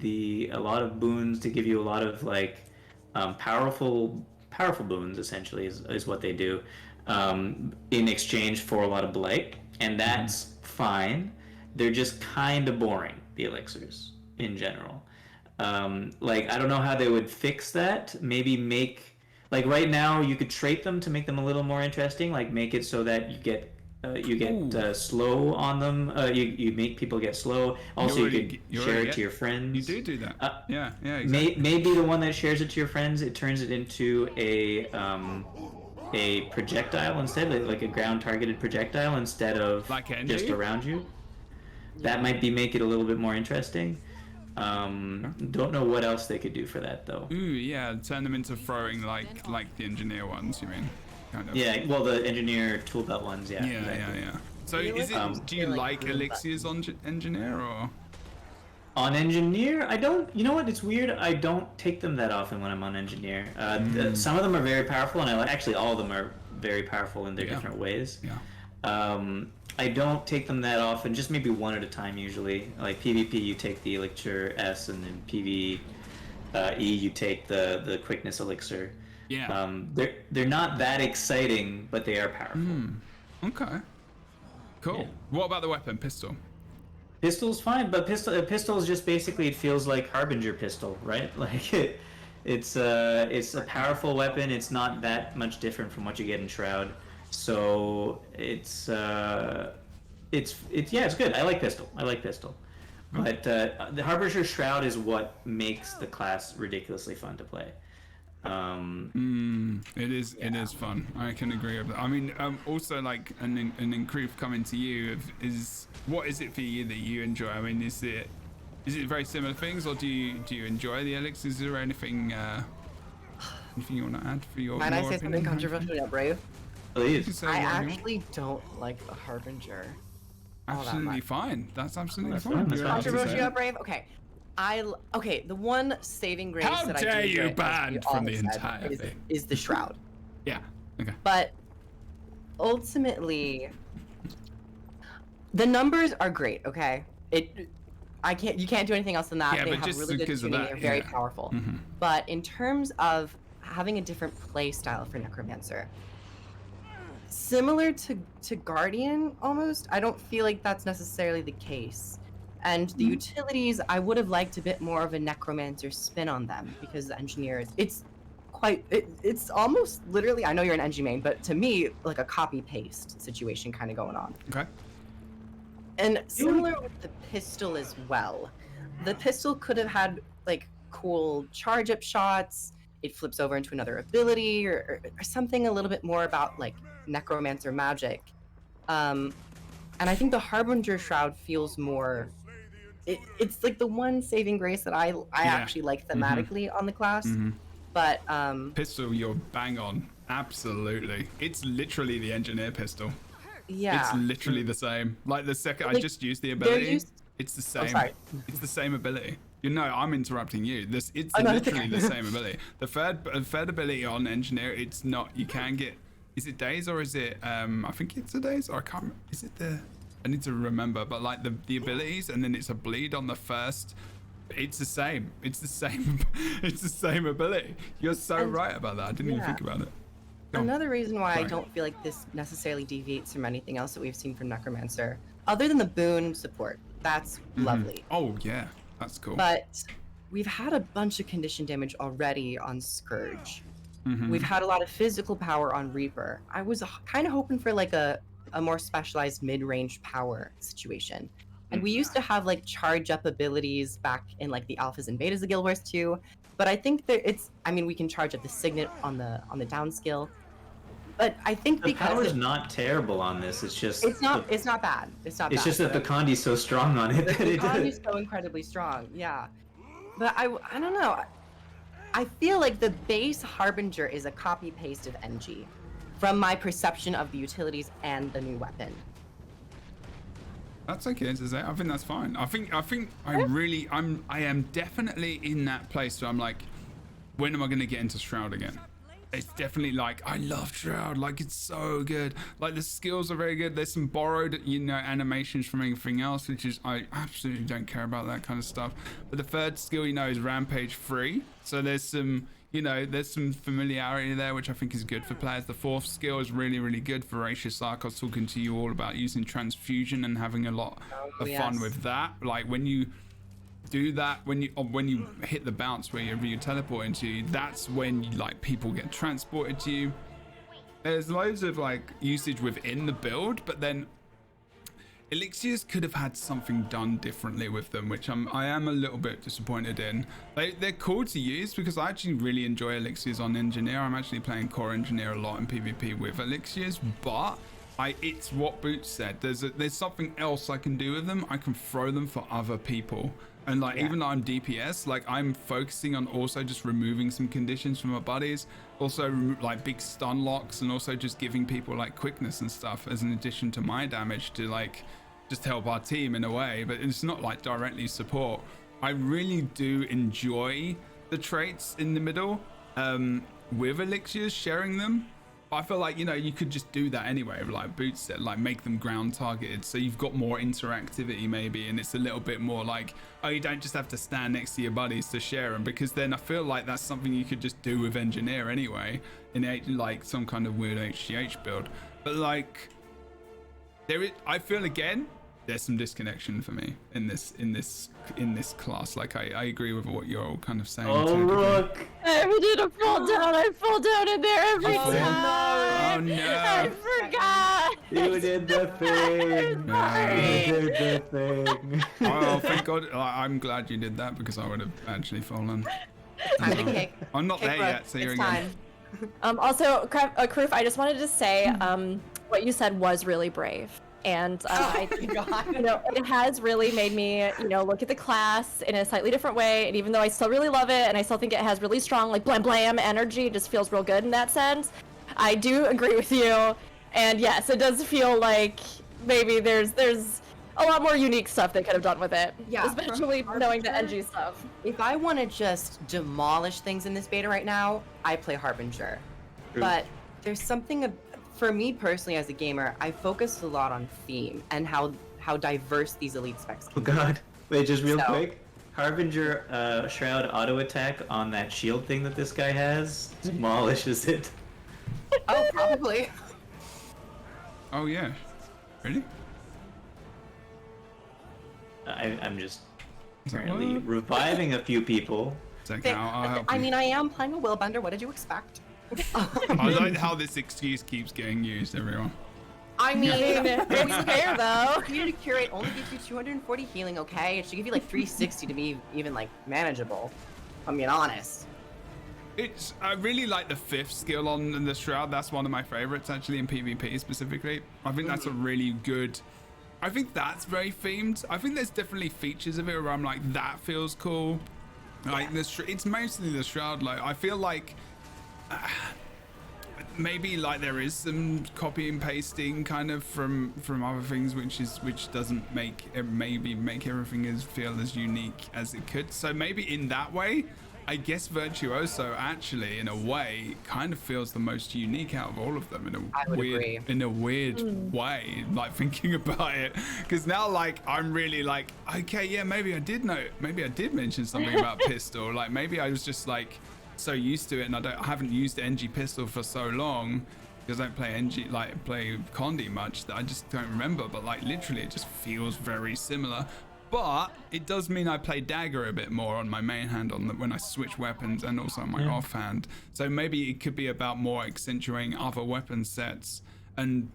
a lot of boons, to give you a lot of like powerful boons, essentially is what they do, in exchange for a lot of blight, and that's fine. They're just kind of boring, the elixirs in general. Like I don't know how they would fix that. Maybe make like right now you could trait them to make them a little more interesting. Like make it so that you get slow on them. You make people get slow. Also, you could share it to your friends. You do that. Yeah, exactly. Maybe the one that shares it to your friends, it turns it into a projectile instead, like a ground targeted projectile instead of Like NG? just around you. That might make it a little bit more interesting. Don't know what else they could do for that though. Ooh, yeah, turn them into throwing like the engineer ones, you mean? Kind of. Yeah, well, the engineer tool belt ones, yeah. Yeah, exactly. yeah. So is it? Do you like elixirs on engineer or? On engineer, I don't. You know what? It's weird. I don't take them that often when I'm on engineer. Some of them are very powerful, and actually all of them are very powerful in their different ways. Yeah. I don't take them that often. Just maybe one at a time usually. Like PvP, you take the elixir S, and then PvE you take the quickness elixir. Yeah. They're not that exciting, but they are powerful. Okay. Cool. Yeah. What about the weapon, pistol? Pistol's fine, but pistol is just basically, it feels like Harbinger pistol, right? Like it's a powerful weapon. It's not that much different from what you get in Shroud, so it's good. I like pistol. But the Harbinger Shroud is what makes the class ridiculously fun to play. It is fun. I can agree with that. I mean, also like an Kroof coming to you is what is it for you that you enjoy? I mean, is it very similar things, or do you enjoy the elixirs? Is there anything you want to add for your? Might I your say opinion? something controversial? Yeah, Brave. You can Please. say I what you want. actually don't like the Harbinger. all that Absolutely much. fine. That's absolutely That's fine. fine, that's You're fine. allowed to say Controversial, it. Brave. Okay, okay. The one saving grace How that I dare do you enjoy, as ban we from all the said, entire is, thing? is the shroud. Yeah. Okay. But ultimately, the numbers are great. Okay, you can't do anything else than that. Yeah, They but have just really good because of tuning. that, They're very yeah. powerful. Mhm. But in terms of having a different play style for Necromancer, similar to Guardian almost, I don't feel like that's necessarily the case. And the utilities, I would have liked a bit more of a Necromancer spin on them, because the engineers, it's almost literally, I know you're an NG main, but to me, like a copy paste situation kind of going on. Okay. And similar with the pistol as well. The pistol could have had like cool charge up shots. It flips over into another ability, or something a little bit more about like Necromancer magic. And I think the Harbinger Shroud feels more. It's like the one saving grace that I actually like thematically on the class. Mhm. But Pistol, you're bang on. Absolutely. It's literally the engineer pistol. yeah. It's literally the same. Like the second I Like, just used the they're ability, used- it's the same. sorry. It's the same ability. You know, I'm interrupting you. It's Oh, no, it's literally okay. the same ability. The third ability on engineer, it's not. You can get. Is it days or is it? I think it's a days. Or I can't. Is it the? I need to remember. But like the abilities, and then it's a bleed on the first. It's the same. It's the same. It's the same ability. You're so And- right about that. I didn't even yeah. think about it. Go on. Another reason why Sorry. I don't feel like this necessarily deviates from anything else that we've seen from Necromancer, other than the boon support, that's lovely. Oh yeah, that's cool. But we've had a bunch of condition damage already on Scourge. Mhm. We've had a lot of physical power on Reaper. I was kind of hoping for like a more specialized mid-range power situation. And we used to have like charge up abilities back in like the alphas and betas of Guild Wars 2. But I think we can charge up the Signet on the down skill. But I think The because power's not terrible on this. It's just it's not bad. It's not It's bad. just that the Condi's so strong on it that the it Condi's does. so incredibly strong, yeah. But I don't know. I feel like the base Harbinger is a copy paste of NG, from my perception of the utilities and the new weapon. That's okay to say. I think that's fine. I think I am definitely in that place where I'm like, when am I gonna get into Shroud again? It's definitely like, I love Shroud, like it's so good. Like the skills are very good. There's some borrowed, animations from anything else, which is, I absolutely don't care about that kind of stuff. But the third skill, is Rampage free. So there's some, there's some familiarity there, which I think is good for players. The fourth skill is really, really good. Voracious Arc, I was talking to you all about using Transfusion and having a lot of fun yes. with that. Like when you do that, when you hit the bounce where you teleport into you, that's when people get transported to you. There's loads of usage within the build, but then elixirs could have had something done differently with them, which I am a little bit disappointed in. They're cool to use because I actually really enjoy elixirs on engineer. I'm actually playing core engineer a lot in PvP with elixirs, but it's what Boots said. There's something else I can do with them. I can throw them for other people. And even though I'm DPS, I'm focusing on also just removing some conditions from my buddies, also big stun locks, and also just giving people quickness and stuff as an addition to my damage to just help our team in a way. But it's not directly support. I really do enjoy the traits in the middle with elixirs, sharing them. I feel like you could just do that anyway, like Boots said, make them ground targeted, so you've got more interactivity maybe, and it's a little bit more you don't just have to stand next to your buddies to share them, because then I feel like that's something you could just do with engineer anyway in some kind of weird HGH build. But I feel again there's some disconnection for me in this class. I agree with what you're all kind of saying. Oh, to a degree. look! I did a fall down. I fall down in there every Oh, time. no. I forgot. You did the thing! You did the thing! Oh, thank God. I'm glad you did that because I would have actually fallen. Time to kick. I'm not Kick there Brooke. yet, so you're It's again. time. Also, Kroof, I just wanted to say, what you said was really brave. And I Oh my god. you know, it has really made me, you know, look at the class in a slightly different way. And even though I still really love it, and I still think it has really strong, like, blam blam energy, it just feels real good in that sense. I do agree with you. And yes, it does feel like maybe there's a lot more unique stuff they could have done with it. Yeah, Especially from knowing the Harbinger, NG stuff. If I want to just demolish things in this beta right now, I play Harbinger. But there's something, for me personally as a gamer, I focus a lot on theme and how diverse these elite specs Oh can be. god. Wait, just real So- quick. Harbinger Shroud auto attack on that shield thing that this guy has demolishes it. Oh, probably. Oh yeah. Really? I'm just Is that currently what? reviving a few people. It's okay, I'll help I you. mean, I am playing a Willbender. What did you expect? I like how this excuse keeps getting used, everyone. I mean, It's fair though. Community Curate only gives you 240 healing, okay? It should give you like 360 to be even like manageable. I'm being honest. I really like the 5th skill on the Shroud. That's one of my favorites actually in PvP specifically. I think that's a really good. I think that's very themed. I think there's definitely features of it where I'm like, that feels cool. Like this, it's mostly the Shroud. Like I feel like maybe like there is some copy and pasting kind of from other things, which doesn't make everything feel as unique as it could. So maybe in that way, I guess Virtuoso actually, in a way, kind of feels the most unique out of all of them I would agree. in a weird way. Like thinking about it, because now like I'm really like, okay, yeah, maybe I did mention something about pistol. Like maybe I was just like so used to it, and I haven't used NG pistol for so long because I don't play Condi much that I just don't remember. But like literally, it just feels very similar. But it does mean I play dagger a bit more on my main hand when I switch weapons, and also on my offhand. So maybe it could be about more accentuating other weapon sets and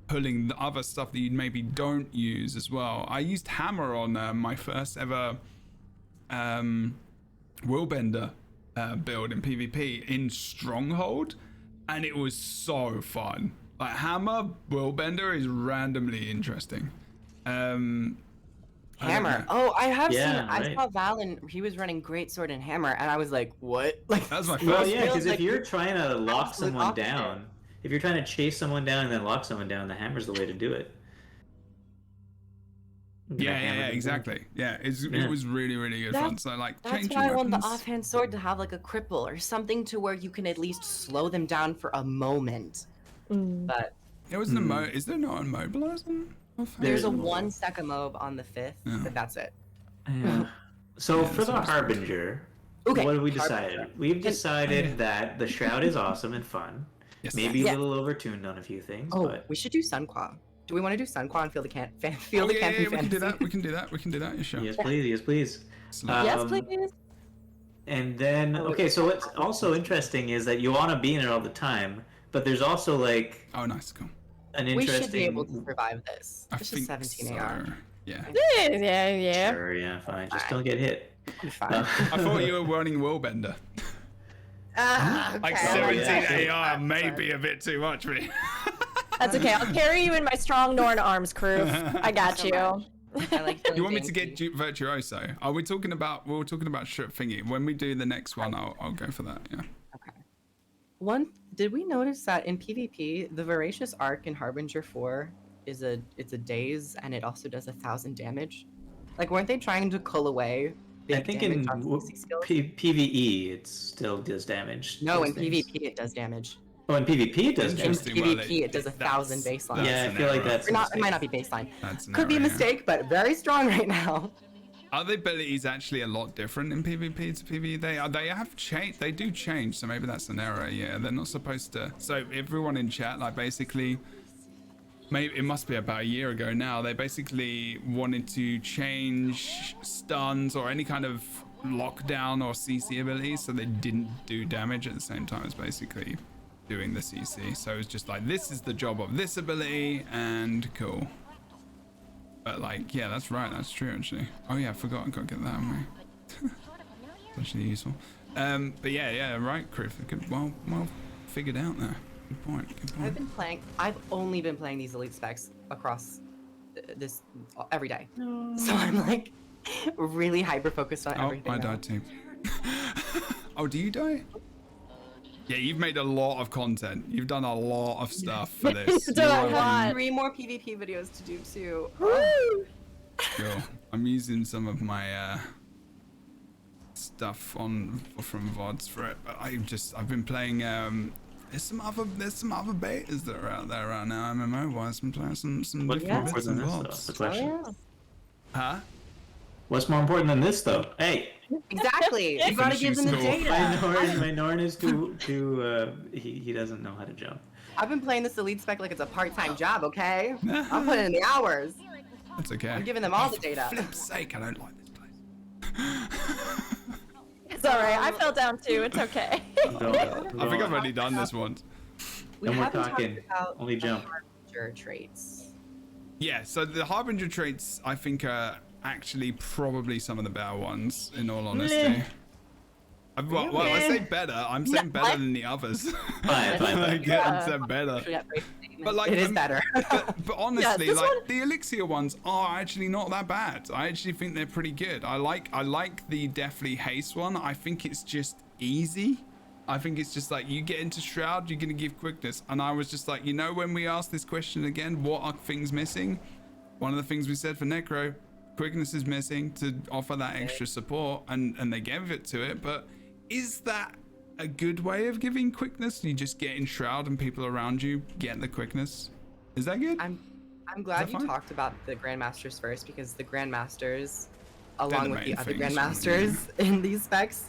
pulling the other stuff that you maybe don't use as well. I used hammer on my first ever Willbender build in PvP in Stronghold, and it was so fun. Like hammer Willbender is randomly interesting. Hammer. Oh, I have seen. Yeah, I right. saw Valen. He was running great sword and hammer, and I was like, "What?" Like That was my Well, first. yeah, because like if you're trying to lock absolute someone opposite. down, if you're trying to chase someone down and then lock someone down, the hammer's the way to do it. Yeah, exactly. Yeah, it was really, really good fun. So like, That's changing why I want the weapons. offhand sword to have like a cripple or something to where you can at least slow them down for a moment. But It was an Is there not immobilizing? there's a There's- 1 second mob on the 5th, Yeah. but that's it. Yeah. So Yeah, for the that's Harbinger, Okay. what have we Harbinger. decided? We've decided that the Shroud is awesome and fun. Yes. Maybe Yeah. a little overtuned on a few things, Oh, but we should do Sunquaw. Do we want to do Sunquaw and feel the Oh, camping we can do that. fantasy? We can do that. We can do that. Yeah, sure. yes, please, yes, please. Excellent. Yes, Um, please. And then, okay, so what's also interesting is that you want to be in it all the time, but there's also like Oh, nice. Cool. an We interesting. should be able to survive this. I This think is 17 so. AR. Yeah. Yeah. Sure, yeah, fine. Just don't get hit. I'm fine. I thought you were running Willbender. Like okay. 17 yeah. AR may be a bit too much for me. That's okay. I'll carry you in my strong Norn arms, Kroof. I got you. I like feeling You want me to dainty. get Virtuoso? Are we talking about? We're talking about Strip Thingy. When we do the next one, I'll go for that. Yeah. One, did we notice that in PvP, the Voracious Arc in Harbinger 4 it's a daze, and it also does 1,000 damage? Like, weren't they trying to cull away big I think damage in on CC skills? PvE it still does damage. No, those in things. PvP it does damage. Oh, in PvP it does In damage. Interesting. Well, PvP it does 1,000 that's- baseline. that's Yeah, I an feel like error. that's Or a not, it might not mistake. be baseline. That's an Could be a error, yeah. mistake, but very strong right now. Are the abilities actually a lot different in PvP to PvE? They have changed. They do change, so maybe that's an error. Yeah, they're not supposed to. So everyone in chat, like basically, maybe it must be about a year ago now. They basically wanted to change stuns or any kind of lockdown or CC abilities, so they didn't do damage at the same time as basically doing the CC. So it was just like, this is the job of this ability, and cool. But like, yeah, that's right. That's true, actually. Oh yeah, I forgot. I got to get that on me. It's actually useful. But yeah, right, Criff. Good, well figured out there. Good point. I've only been playing these elite specs across this every day. So I'm like really hyper focused on everything. I died too. Oh, do you die? Yeah, you've made a lot of content. You've done a lot of stuff for this. Done a I lot. have 3 more PvP videos to do too. Woo! Sure. I'm using some of my stuff from VODs for it, but I've been playing there's some other betas that are out there right now, MMO wise. I'm playing some different bits and bobs. The question. Oh, yeah. Huh? What's more important than this, though? Hey, Exactly. You gotta give them the Finishing data. my Norn is too he doesn't know how to jump. I've been playing this elite spec like it's a part-time job, okay? I'm putting in the hours. That's okay. I'm giving them all the For data. flip's sake, I don't like this place. It's alright, I fell down too, it's okay. I think I've already done this once. We And we're haven't talking talked about only jump. Harbinger traits. Yeah, so the Harbinger traits, I think, are actually probably some of the better ones, in all honesty. Well, I say better. I'm saying better than the others. Fine. Like, I'm saying better. But like, it is better. but honestly, this like one- the elixir ones are actually not that bad. I actually think they're pretty good. I like the Deathly Haste one. I think it's just easy. I think it's just like you get into Shroud, you're gonna give quickness, and I was just like, you know, when we asked this question again, what are things missing? One of the things we said for Necro, quickness is missing to offer that extra support, and they gave it to it. But is that a good way of giving quickness? You just get in Shroud and people around you get the quickness. Is that good? I'm glad that you fine? talked about the Grandmasters first, because the Grandmasters, the along with main the other things, Grandmasters in these specs,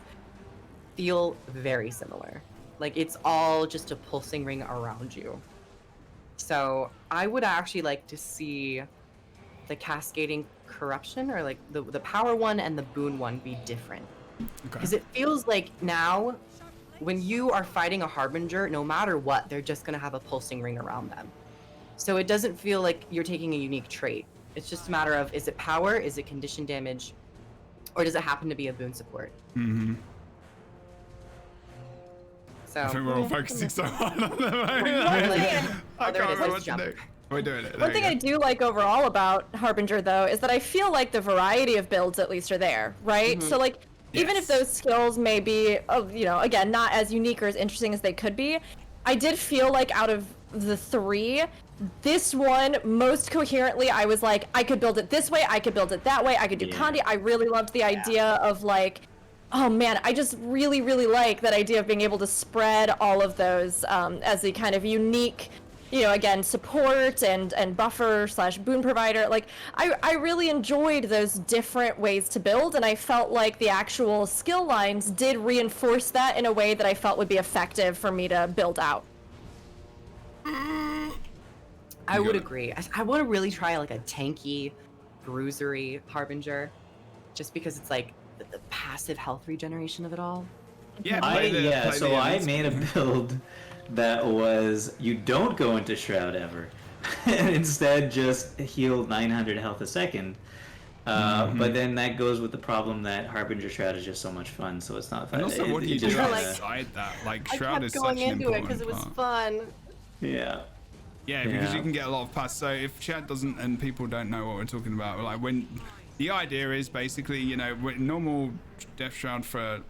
feel very similar. Like, it's all just a pulsing ring around you. So I would actually like to see the cascading corruption, or like the power one and the boon one, be different. Okay. Because it feels like now, when you are fighting a Harbinger, no matter what, they're just gonna have a pulsing ring around them. So it doesn't feel like you're taking a unique trait. It's just a matter of, is it power, is it condition damage, or does it happen to be a boon support? Mm-hmm. So I think we're all focusing so hard on them. One I thing- Oh, there it can't is. remember what Let's to jump. do. We're doing it. One thing I do like overall about Harbinger, though, is that I feel like the variety of builds at least are there, right? So like, even if Yes. those skills may be, you know, again, not as unique or as interesting as they could be, I did feel like out of the 3, this one most coherently, I was like, I could build it this way, I could build it that way, I could do Yeah. Kandi. I really loved the idea of like, oh man, I just really, really like that idea of being able to spread all of those as a kind of unique, you know, again, support and buffer / boon provider. Like, I really enjoyed those different ways to build, and I felt like the actual skill lines did reinforce that in a way that I felt would be effective for me to build out. I would got it. agree. I want to really try like a tanky, bruisery Harbinger, just because it's like the passive health regeneration of it all. Yeah, I made a build that was, you don't go into Shroud ever, and instead just heal 900 health a second. But then that goes with the problem that Harbinger Shroud is just so much fun, so it's not fun. And also, what do you It do just- outside that? Like, Shroud is such an important part. fun. Yeah. Yeah, because Yeah. you can get a lot of pass. So if chat doesn't and people don't know what we're talking about, like when the idea is basically, you know, normal Death Shroud for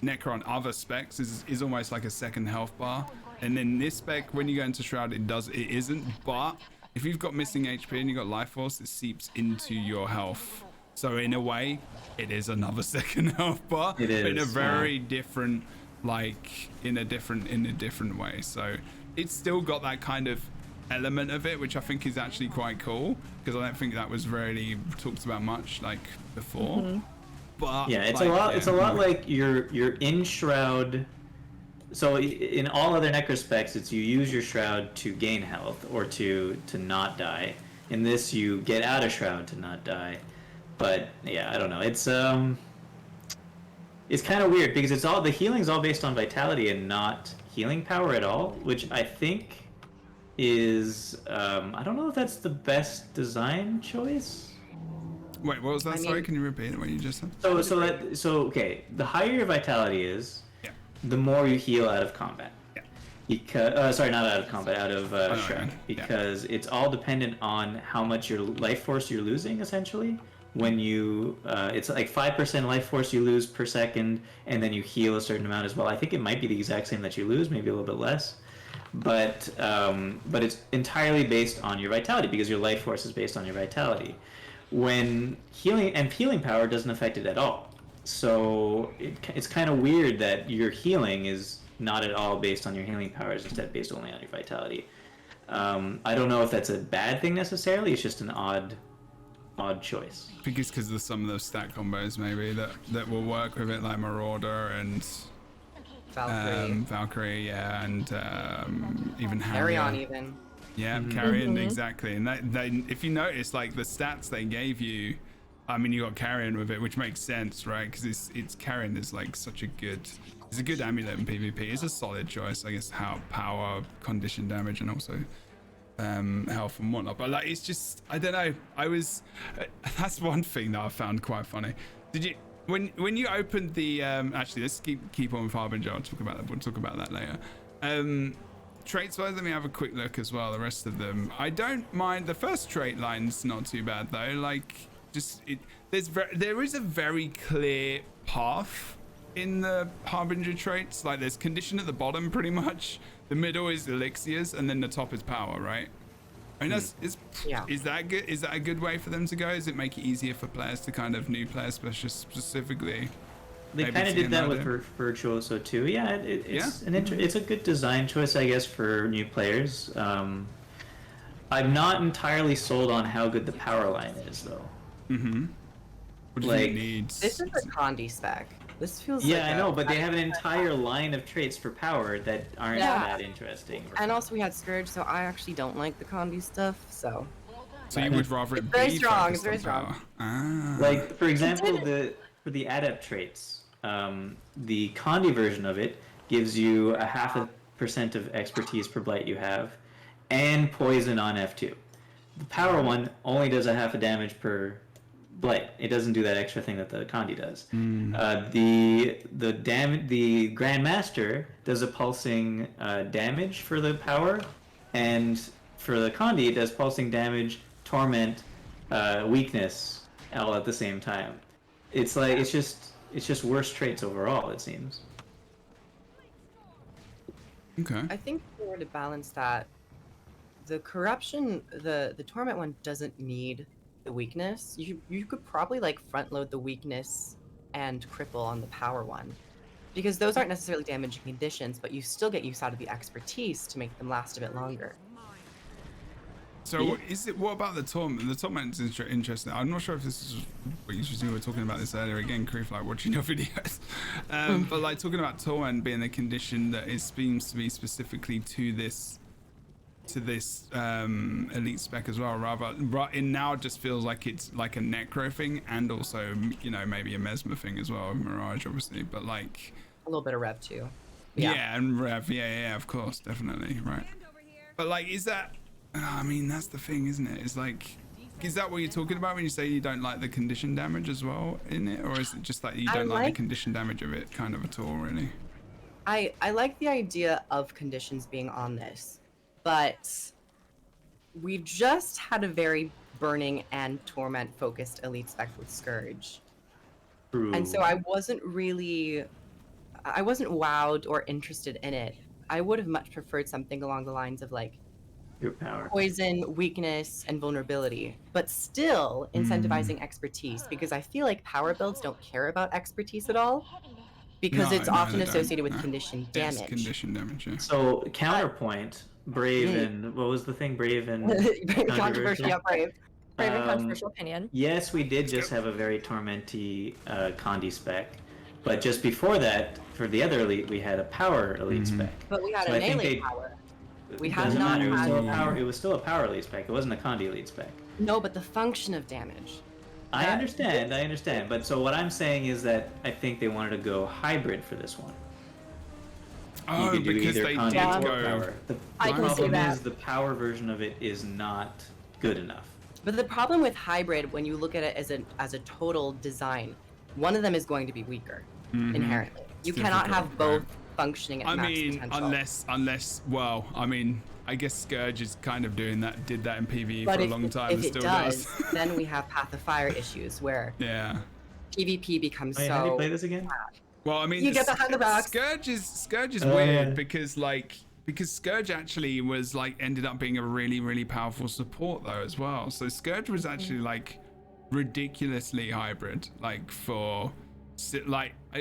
Necron other specs is almost like a second health bar, and then this spec, when you go into Shroud, it isn't. But if you've got missing HP and you've got Life Force, it seeps into your health. So in a way, it is another second health bar, It but in a is, very different, like in a different way. So it's still got that kind of element of it, which I think is actually quite cool, because I don't think that was really talked about much like before. But Yeah, it's like, a lot. yeah, It's a lot like you're in Shroud. So in all other Necro specs, it's you use your Shroud to gain health or to not die. In this, you get out of Shroud to not die. But yeah, I don't know. It's kind of weird because it's all, the healing's all based on vitality and not healing power at all, which I think is I don't know if that's the best design choice. Wait, what was that? I Sorry, mean- can you repeat what you just said? So okay, the higher your vitality is, Yeah. the more you heal out of combat. Yeah. Because sorry, not out of combat, out of no, shroud. yeah. Because it's all dependent on how much your life force you're losing, essentially. When you, it's like 5% life force you lose per second, and then you heal a certain amount as well. I think it might be the exact same that you lose, maybe a little bit less. But it's entirely based on your vitality, because your life force is based on your vitality. When healing power doesn't affect it at all. So it's kind of weird that your healing is not at all based on your healing powers, instead based only on your vitality. I don't know if that's a bad thing necessarily. It's just an odd choice. I think it's because of some of those stat combos maybe that will work with it, like Marauder and Valkyrie, yeah, and even Carry on Harrier. even. Yeah, Carrion, exactly. And they, if you notice, like the stats they gave you, I mean, you got Carrion with it, which makes sense, right? Because it's Carrion is like such a good, it's a good amulet in PvP. It's a solid choice, I guess. How power, condition damage, and also health and whatnot. But like, it's just, I don't know. That's one thing that I found quite funny. Did you? When you opened the actually, let's keep on with Harbinger. I'll talk about that. We'll talk about that later. Traits wise, let me have a quick look as well. The rest of them, I don't mind. The first trait line's not too bad though. Like, just there is a very clear path in the Harbinger traits. Like, there's condition at the bottom, pretty much. The middle is elixirs, and then the top is power, right? I mean, is that good? Is that a good way for them to go? Does it make it easier for players to kind of new players, specifically? They kind of did that with Virtuoso too. Yeah, it's a good design choice, I guess, for new players. I'm not entirely sold on how good the power line is, though. Mm-hmm. What do you think it needs? This is a Condi spec. This feels Yeah, like I know, but they have an entire line of traits for power that aren't that interesting. And also we had Scourge, so I actually don't like the Condi stuff, so you would rather it very be strong, focused it's very on strong. power. Ah. Like, for example, for the adept traits, the Condi version of it gives you a 0.5% of expertise per blight you have, and poison on F2. The power one only does 0.5 damage per blight. It doesn't do that extra thing that the Condi does. The Grandmaster does a pulsing damage for the power, and for the Condi it does pulsing damage, torment, weakness, all at the same time. It's like it's just worse traits overall, it seems. Okay. I think in order to balance that, the corruption, the torment one doesn't need the weakness. You could probably like front load the weakness and cripple on the power one, because those aren't necessarily damaging conditions, but you still get use out of the expertise to make them last a bit longer. So what about the torment? The torment's interesting. I'm not sure if this is what you were talking about this earlier. Again, Creef, like watching your videos. But like talking about torment being a condition that seems to be specifically to this elite spec as well. Rather, it now just feels like it's like a necro thing, and also, you know, maybe a mesmer thing as well, Mirage obviously, but like A little bit of rev too. yeah, and rev, yeah, of course, definitely, right. But like, is that? I mean, that's the thing, isn't it? It's like, is that what you're talking about when you say you don't like the condition damage as well in it, or is it just like you don't like the condition damage of it kind of at all, really? I like the idea of conditions being on this, but we just had a very burning and torment focused elite spec with Scourge. True. And so I wasn't wowed or interested in it. I would have much preferred something along the lines of like Your power. poison, weakness, and vulnerability, but still incentivizing expertise, because I feel like power builds don't care about expertise at all, because it's often associated with condition damage. Yes, condition damage, yeah. So counterpoint, Brave and what was the thing? Brave and Controversial. Yeah, Brave. Brave and controversial opinion. Yes, we did just have a very tormenty Condi spec, but just before that, for the other elite, we had a power elite spec. But we had So an I think alien they- power. We It have doesn't not matter. It was had still a power. It was still a power elite spec. It wasn't a Condi elite spec. No, but the function of damage. I understand. But so what I'm saying is that I think they wanted to go hybrid for this one. Oh, You could do because either they Condi did or go. power. The I can see problem that. is the power version of it is not good enough. But the problem with hybrid, when you look at it as a total design, one of them is going to be weaker inherently. You cannot difficult, have both right. functioning at I max mean, potential. unless, well, I mean, I guess Scourge is kind of did that in PvE But for a if, long time if and it still does, does. then we have Path of Fire issues where Yeah. PvP becomes Wait, how do you so. play this again? Well, I mean, You get the $100. Scourge is Oh, weird yeah. because Scourge actually was like ended up being a really, really powerful support though as well. So Scourge was actually like ridiculously hybrid, like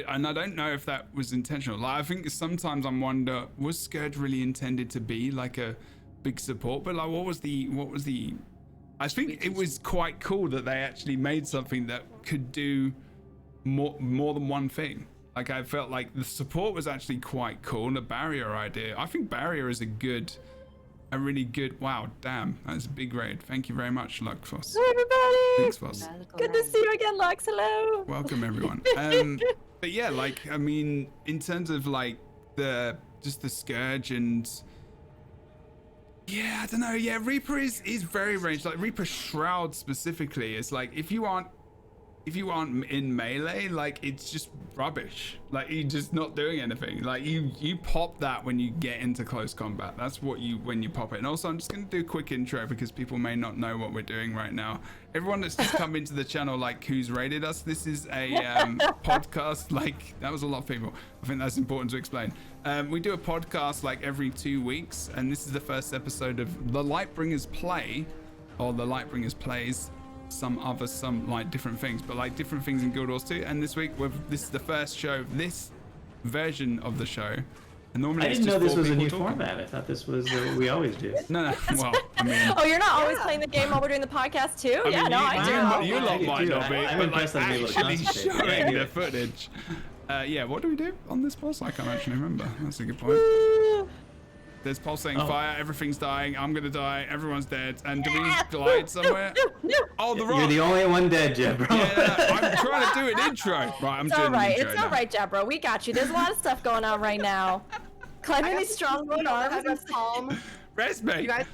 and I don't know if that was intentional. Like, I think sometimes I'm wonder, was Scourge really intended to be like a big support? But like, what was the? I think it was quite cool that they actually made something that could do more than one thing. Like, I felt like the support was actually quite cool. The barrier idea, I think barrier is a really good. Wow, damn, that's a big raid. Thank you very much, Luxfoss. Hey everybody! Thanks, Foss. Good to see you again, Lux. Hello. Welcome everyone. But yeah, like, I mean, in terms of like the Scourge and yeah, I don't know. Yeah, Reaper is very ranged. Like Reaper Shroud specifically is like if you aren't in melee, like it's just rubbish. Like you're just not doing anything. Like you pop that when you get into close combat. That's what when you pop it. And also I'm just gonna do a quick intro because people may not know what we're doing right now. Everyone that's just come into the channel, like who's raided us, this is a podcast. Like that was a lot of people. I think that's important to explain. We do a podcast like every 2 weeks, and this is the first episode of the LightBringers Play, or the LightBringers Plays. Some like different things, but like different things in Guild Wars 2. And this week this is the first show of this version of the show. And normally I it's didn't know just this four was a people new talking. format. I thought this was what we always do. No, well, I mean, Oh, you're not always playing the game while we're doing the podcast too? I Yeah, mean, no, you, I do. you lot I might do. not be, I'm but like impressed that I'm able to actually concentrate. showing Yeah. the footage. Yeah, what do we do on this boss? I can't actually remember. That's a good point. There's pulsating fire, everything's dying, I'm gonna die, everyone's dead, and do we glide somewhere? Oh, the rock! You're the only one dead, Jeb, bro. Yeah, I'm trying to do an intro. Right, I'm It's doing alright, an intro it's now. alright, Jabra. We got you. There's a lot of stuff going on right now. Climbing these strong wood arms. Have a calm. Rest me. You guys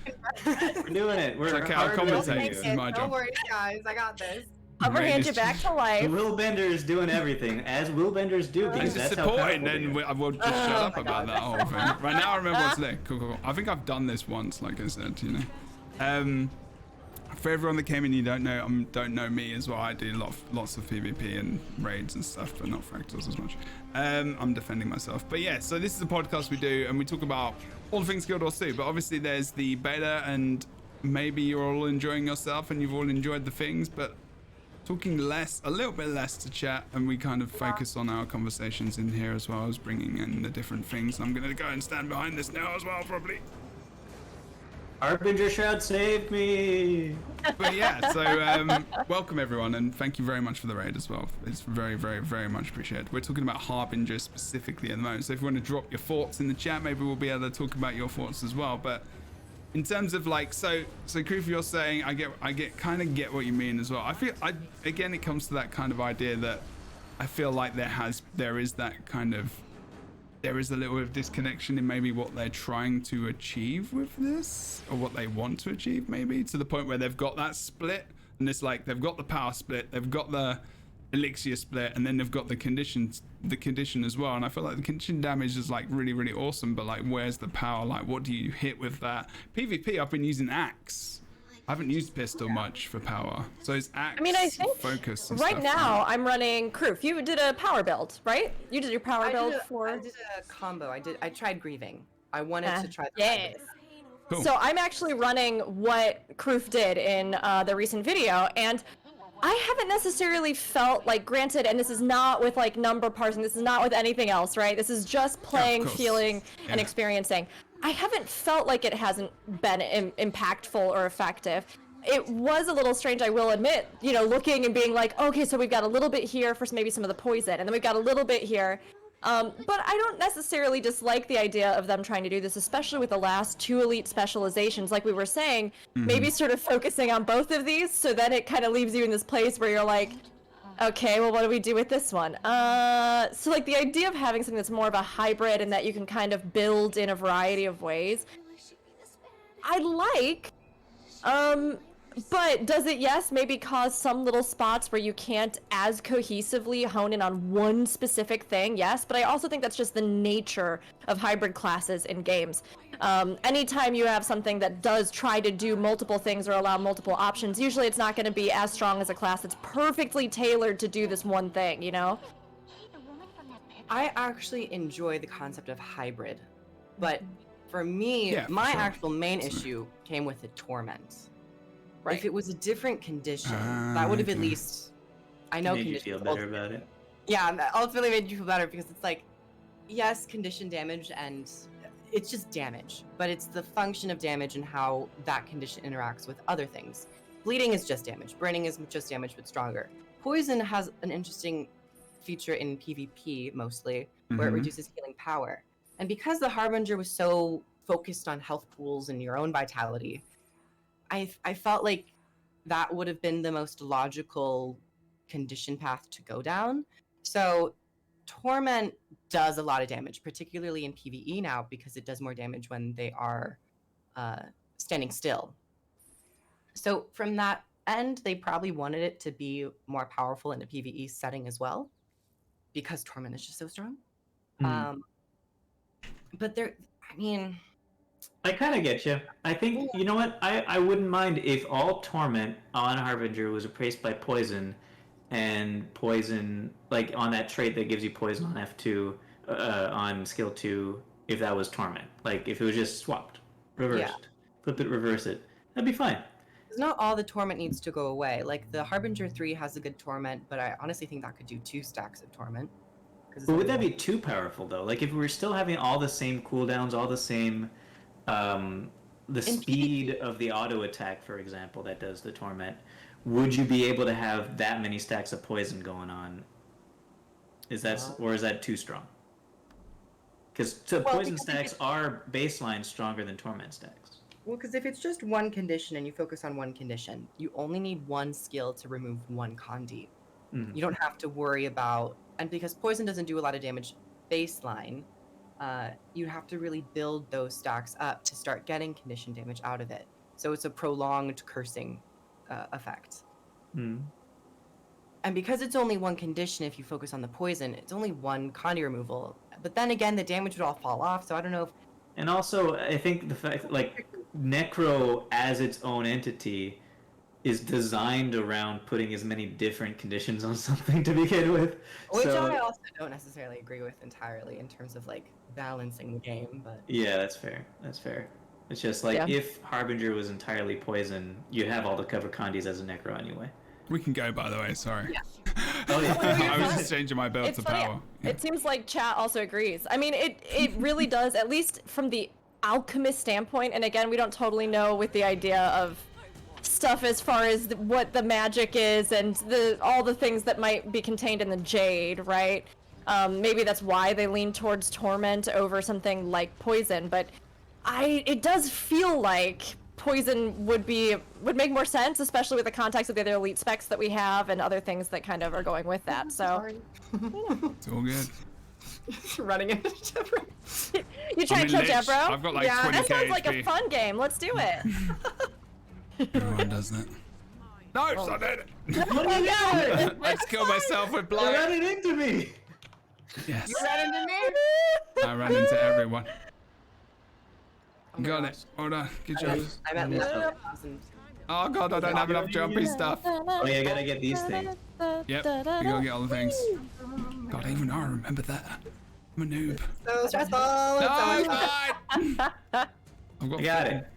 can We're doing it. We're Okay, I'll hard commentate. building This is you. my Don't job. worry, guys. I got this. Overhand you back to life. Will Bender is doing everything, as Will Benders do, because He's just that's how supporting, powerful then they are. we'll just shut up about that whole thing. Right now, I remember what's there. Cool. I think I've done this once, like I said, you know. For everyone that came in, you don't know me as well. I do lots of PvP and raids and stuff, but not fractals as much. I'm defending myself, but yeah. So this is a podcast we do, and we talk about all things Guild Wars 2. But obviously, there's the beta, and maybe you're all enjoying yourself, and you've all enjoyed the things, but talking a little bit less to chat, and we kind of focus on our conversations in here as well as bringing in the different things. I'm gonna go and stand behind this now as well, probably. Harbinger Shroud saved me. But yeah, so welcome everyone, and thank you very much for the raid as well. It's very, very, very much appreciated. We're talking about Harbinger specifically at the moment, so if you want to drop your thoughts in the chat, maybe we'll be able to talk about your thoughts as well. But in terms of like, so Kroof, you're saying I get what you mean as well. Again, it comes to that kind of idea that I feel like there is a little bit of disconnection in maybe what they're trying to achieve with this, or what they want to achieve, maybe to the point where they've got that split, and it's like they've got the power split, they've got the elixir split, and then they've got the condition as well. And I feel like the condition damage is like really, really awesome, but like where's the power? Like what do you hit with that? PvP, I've been using axe. I haven't used pistol much for power, so it's axe. I mean, I think focus and right stuff, now I'm running Kroof. You did a power build, right? You did your power build I did a combo. I tried grieving. I wanted to try the Yes. Cool. So I'm actually running what Kroof did in the recent video, and I haven't necessarily felt like, granted, and this is not with like number parsing, this is not with anything else, right? This is just playing, course. feeling, and Yeah. experiencing. I haven't felt like it hasn't been impactful or effective. It was a little strange, I will admit, you know, looking and being like, okay, so we've got a little bit here for maybe some of the poison, and then we've got a little bit here. But I don't necessarily dislike the idea of them trying to do this, especially with the last 2 elite specializations, like we were saying, maybe sort of focusing on both of these, so then it kind of leaves you in this place where you're like, okay, well, what do we do with this one? So like the idea of having something that's more of a hybrid and that you can kind of build in a variety of ways, I like, But does it, yes, maybe cause some little spots where you can't as cohesively hone in on one specific thing? Yes, but I also think that's just the nature of hybrid classes in games. Anytime you have something that does try to do multiple things or allow multiple options, usually it's not going to be as strong as a class that's perfectly tailored to do this one thing, you know? I actually enjoy the concept of hybrid, but for me, Yeah, for my sure. actual main issue came with the torment. Right. If it was a different condition, that would have at okay. least. I know Made you conditions. feel better about it. Yeah, that ultimately made you feel better because it's like, yes, condition damage and it's just damage, but it's the function of damage and how that condition interacts with other things. Bleeding is just damage. Burning is just damage, but stronger. Poison has an interesting feature in PvP mostly, where it Mhm. reduces healing power. And because the Harbinger was so focused on health pools and your own vitality, I felt like that would have been the most logical condition path to go down. So Torment does a lot of damage, particularly in PvE now, because it does more damage when they are standing still. So from that end, they probably wanted it to be more powerful in a PvE setting as well, because Torment is just so strong. But there, I mean, I kind of get you. I think, you know what? I wouldn't mind if all Torment on Harbinger was replaced by Poison, and Poison, like on that trait that gives you Poison on F2, on skill 2, if that was Torment. Like if it was just swapped, reversed, Yeah. flip it, reverse it. That'd be fine. because not all the Torment needs to go away. Like the Harbinger 3 has a good Torment, but I honestly think that could do 2 stacks of Torment. But would that be too powerful though? Like if we were still having all the same cooldowns, all the same, the speed of the auto attack, for example, that does the Torment, would you be able to have that many stacks of poison going on? Is that or is that too strong? Because poison stacks are baseline stronger than Torment stacks. Well, because if it's just one condition and you focus on one condition, you only need one skill to remove one Condi. Mhm. You don't have to worry about, and because poison doesn't do a lot of damage baseline, you have to really build those stacks up to start getting condition damage out of it. So it's a prolonged cursing effect. Mm. And because it's only one condition, if you focus on the poison, it's only one Condi removal. But then again, the damage would all fall off. So I don't know if. And also, I think the fact, like, Necro as its own entity is designed around putting as many different conditions on something to begin with. Which So, I also don't necessarily agree with entirely in terms of like balancing the game, but yeah, that's fair. That's fair. It's just like Yeah. if Harbinger was entirely poison, you'd have all the cover Condis as a Necro anyway. We can go, by the way. Sorry. Yeah. Oh yeah. I was just changing my build It's to funny. power. It seems like chat also agrees. I mean, it really does, at least from the alchemist standpoint. And again, we don't totally know with the idea of stuff as far as what the magic is and all the things that might be contained in the jade, right? Maybe that's why they lean towards torment over something like poison. But it does feel like poison would make more sense, especially with the context of the other elite specs that we have and other things that kind of are going with that. So sorry. It's all good. Running into Deborah. you try I'm to kill in lich. Jebro? I've got like Yeah, 20k That sounds like a HP. fun game. Let's do it. Everyone does that. No, it's not it. What are you doing? Let's kill myself with You're blight. running into me. Yes. Ran into me. I ran into everyone. Oh my Got gosh. it. Hold on. Good job. I'm at least 1,000. Oh god, I don't have enough jumpy stuff. Oh yeah, I gotta get these things. Yep, you gotta get all the things. God, even though I remember that. I'm a noob. So stressful. No, It's so much it's fun. fine. I've got I got 15. it.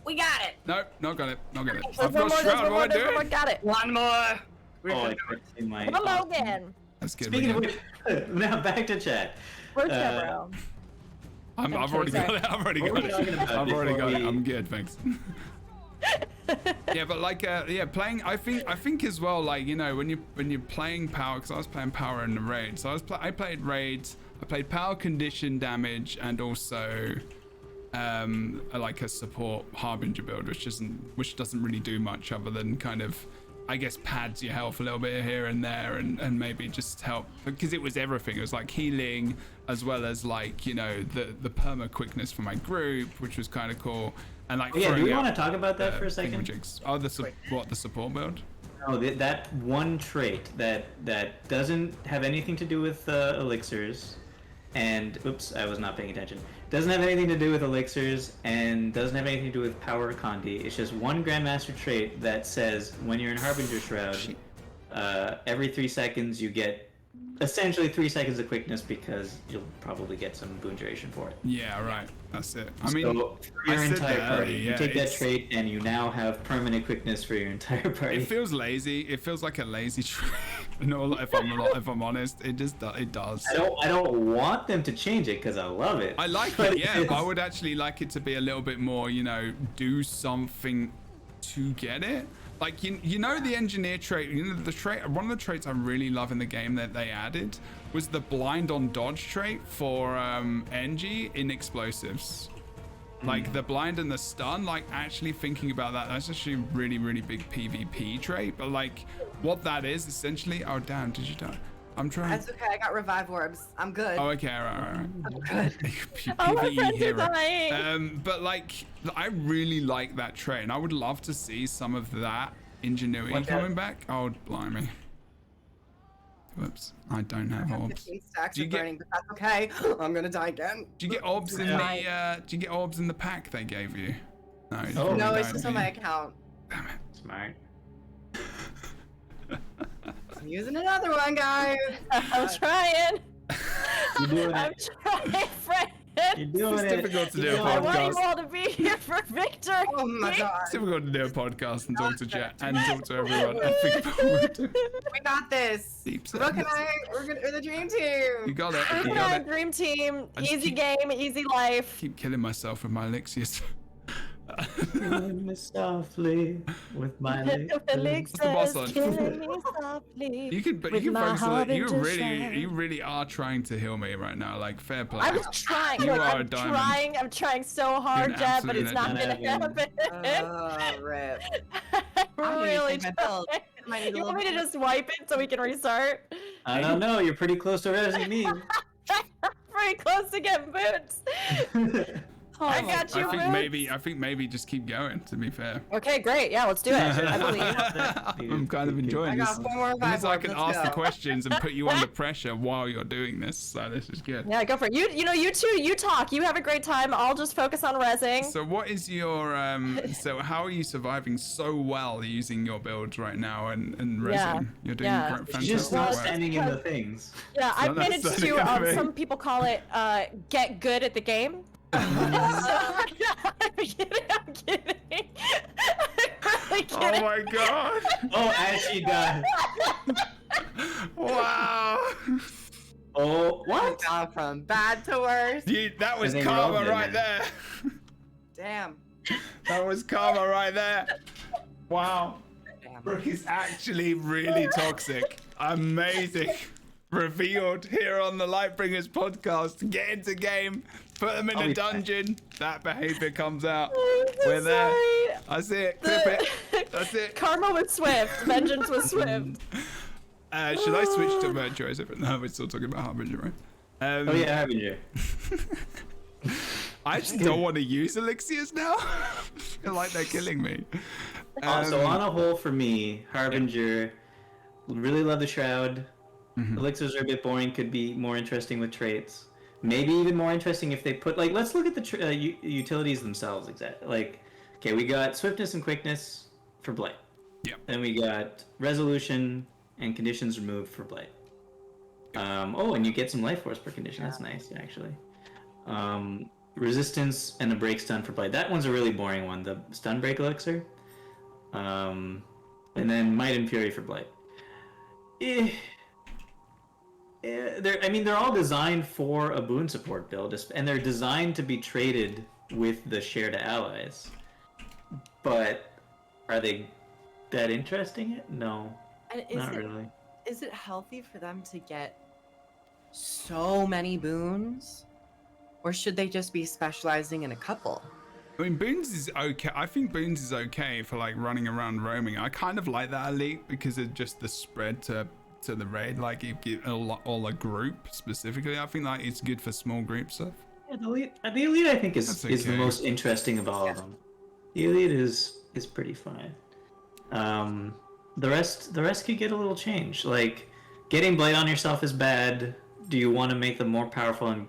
We got it. Nope, not got it. Not got it. There's I've one got more, there's shroud. one more, What am I there's one more. doing? Got it. One more. Oh, I can't see my. One more again. That's good. Speaking we're of good. which, now back to chat. Where's Uh, Jebro? I've already got it. I've already What got were it. we talking about I've already before got it. we- I'm good, thanks. Yeah, but like, yeah, playing. I think as well, like, you know, when you're playing power, because I was playing power in the raid. So I played raids. I played power condition damage and also like a support harbinger build, which doesn't really do much other than kind of, I guess, pads your health a little bit here and there, and maybe just help, because it was everything. It was like healing as well as, like, you know, the perma quickness for my group, which was kind of cool. And like, Oh, yeah, do throwing we out, want to talk about that for a second? thingamajigs. Oh, the support build? No, that one trait that doesn't have anything to do with elixirs, and oops, I was not paying attention. Doesn't have anything to do with elixirs, and doesn't have anything to do with power Condi. It's just one Grandmaster trait that says when you're in Harbinger Shroud, every 3 seconds you get essentially 3 seconds of quickness because you'll probably get some boon duration for it. Yeah, right. That's it. I mean, so for your I said entire that party, earlier, you yeah, take that it's- trait and you now have permanent quickness for your entire party. It feels lazy. It feels like a lazy trait. No, if I'm honest, it does. I don't want them to change it because I love it. I like it, yeah, but I would actually like it to be a little bit more, do something to get it. Like, you know the engineer trait, one of the traits I really love in the game that they added was the blind on dodge trait for Engie in explosives. Like the blind and the stun, like actually thinking about that's actually a really, really big PvP trait. But like what that is essentially, oh damn, did you die? I'm trying. That's okay. I got revive orbs. I'm good. Oh, okay, right. I'm good. Oh, my PvE friends are hero. dying. But like, I really like that trait, and I would love to see some of that ingenuity What's that? coming back. Oh, blimey. Whoops, I don't have orbs. 15 stacks Do you of get- burning, but that's okay. I'm gonna die again. Do you get orbs in the? Do you get orbs in the pack they gave you? No, you Oh, probably No, it's don't, just do on you? my account. Damn it. Smart. I'm using another one, guys. I'm trying. You're doing I'm it. trying, friend. You're doing It's it. difficult to do a You're I doing want it. you podcast. all to be here for victory. Oh my god. It's difficult to do a podcast and talk to chat and talk to everyone. I think we're doing We got this. deep Brooke and sadness. we're the dream You team. got it. You Come got on, it. dream team. I just Easy keep- game, easy life. Keep killing myself with my elixirs. Killing me softly with my lips. Felix What's the boss says, on? killing me softly. You can, but with you can my focus on it. Harbinger You shine. really are trying to heal me right now. Like fair play. I'm trying. You Look, are a I'm diamond. trying so hard, an Jeb, but absolute it's not gonna legend. happen. Rip. I'm need to really take my build. trying. Might need a You want me little to just wipe it so we can restart? I don't know. You're pretty close to resing me. Pretty close to getting boots. I got you, I Boots. think maybe just keep going. To be fair, Okay, great. Yeah, let's do it. I believe. I'm kind of enjoying I this. got 4 more At least I revive can orbs. ask the Let's go. questions and put you under pressure while you're doing this. So this is good. Yeah, go for it. You two, you talk. You have a great time. I'll just focus on rezzing. So what is your so how are you surviving so well using your builds right now and resin? Yeah, You're doing yeah. great, She's just fantastic not work. standing in the things. Yeah, I've not managed necessarily to. gonna be. Some people call it get good at the game. I'm kidding. I'm kidding. I'm really Oh kidding. my god! Oh, as she does. Wow! Oh, what? Gone from bad to worse. That was I think we're all karma good, right man. there. Damn. That was karma right there. Wow. Damn. Brooke is actually really toxic. Amazing. Revealed here on the Lightbringers podcast. Get into game. Put them in I'll a be back. dungeon. That behavior comes out. I'm so We're there. sorry. That's it. Clip it. That's it. Karma was swift. Vengeance was swift. Should I switch to Virtue? Is it? No, we're still talking about Harbinger, right? Oh yeah, Harbinger. I just don't want to use elixirs now. I feel like they're killing me. So on a whole, for me, Harbinger, really love the Shroud. Elixirs are a bit boring. Could be more interesting with traits. Maybe even more interesting if they put let's look at the utilities themselves. Exactly. Like, okay, we got swiftness and quickness for Blight. Yeah. Then we got resolution and conditions removed for Blight. Oh, and you get some life force per condition. That's nice, actually. Resistance and a break stun for Blight. That one's a really boring one. The stun break elixir. And then might and fury for Blight. They're all designed for a boon support build, and they're designed to be traded with the shared allies. But are they that interesting? No, And not really. is it healthy for them to get so many boons? Or should they just be specializing in a couple? I mean, Boons is okay. I think Boons is okay for like running around roaming. I kind of like that elite because of just the spread to the raid. Like you get all a group specifically. I think like it's good for small group stuff. Yeah, the elite I think is That's the okay. most interesting of all of them. The elite is pretty fine. The rest could get a little change. Like getting blight on yourself is bad. Do you want to make them more powerful and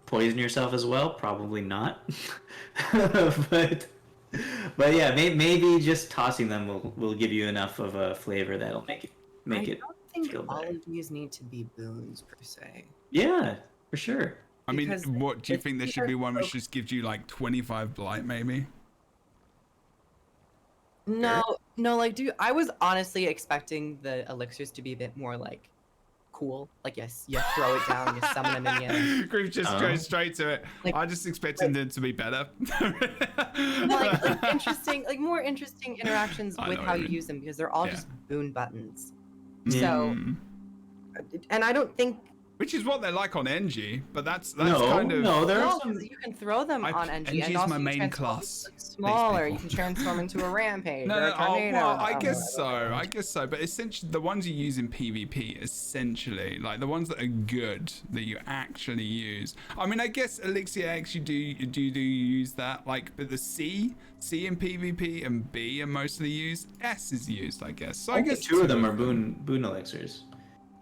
poison yourself as well? Probably not. but yeah, maybe just tossing them will give you enough of a flavor that'll make it I don't think feel all better. of these need to be boons per se. Yeah, for sure. I mean, Because what do you if think there these should are be one which folk- just gives you like 25 blight, maybe? No, like I was honestly expecting the elixirs to be a bit more like cool. Like yes, you throw it down, you summon a minion. Groove just goes straight to it. Like- I just expected them to be better. like interesting, like more interesting interactions I with know how what you you mean. use them because they're all Yeah. just boon buttons. Yeah. So, and I don't think Which is what they're like on NG, but that's No, kind of no, there are no, some. 'cause you can throw them on NG, NG and is also my you main transform class. into, like, smaller. You people. can transform into a rampage No, or no, a tornado. well, I or guess so. whatever. I guess so. But essentially, the ones you use in PvP, essentially, like the ones that are good that you actually use. I mean, I guess Elixir X, you do use that. Like, but the C in PvP and B are mostly used. S is used, I guess. So I Only guess two of them are boon elixirs.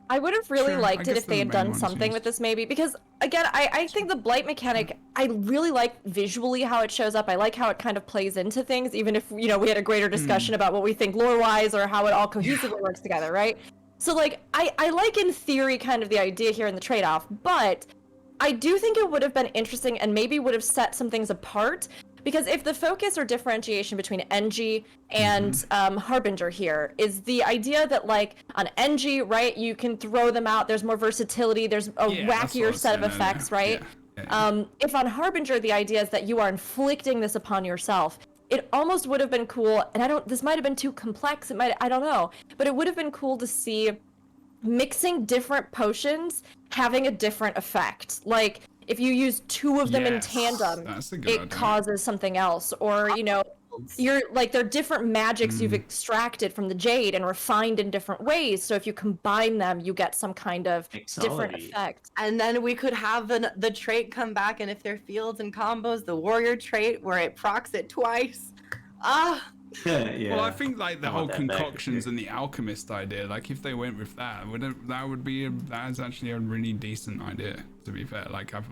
I would have really Sure, I liked it guess if they're they the had main done ones something used. with this maybe, because again, I think the blight mechanic, I really like visually how it shows up. I like how it kind of plays into things, even if, we had a greater discussion about what we think lore-wise or how it all cohesively works together, right? So like, I like in theory kind of the idea here in the trade-off, but I do think it would have been interesting and maybe would have set some things apart. Because if the focus or differentiation between NG and Harbinger here is the idea that, like, on NG, right, you can throw them out, there's more versatility, there's a Yeah, that's what I wackier was set of saying earlier. effects, right? Yeah. If on Harbinger the idea is that you are inflicting this upon yourself, it almost would have been cool, and this might have been too complex, I don't know, but it would have been cool to see mixing different potions having a different effect. Like, if you use two of them in Yes, tandem, that's a good it idea. causes something else. Or, you're like, they're different magics you've extracted from the jade and refined in different ways. So if you combine them, you get some kind of different Mixology. effect. And then we could have the trait come back, and if they're fields and combos, the warrior trait where it procs it twice. Ah, Yeah. Well, I think like the I whole want that back. concoctions and the alchemist idea, like if they went with that, that is actually a really decent idea. To be fair, like I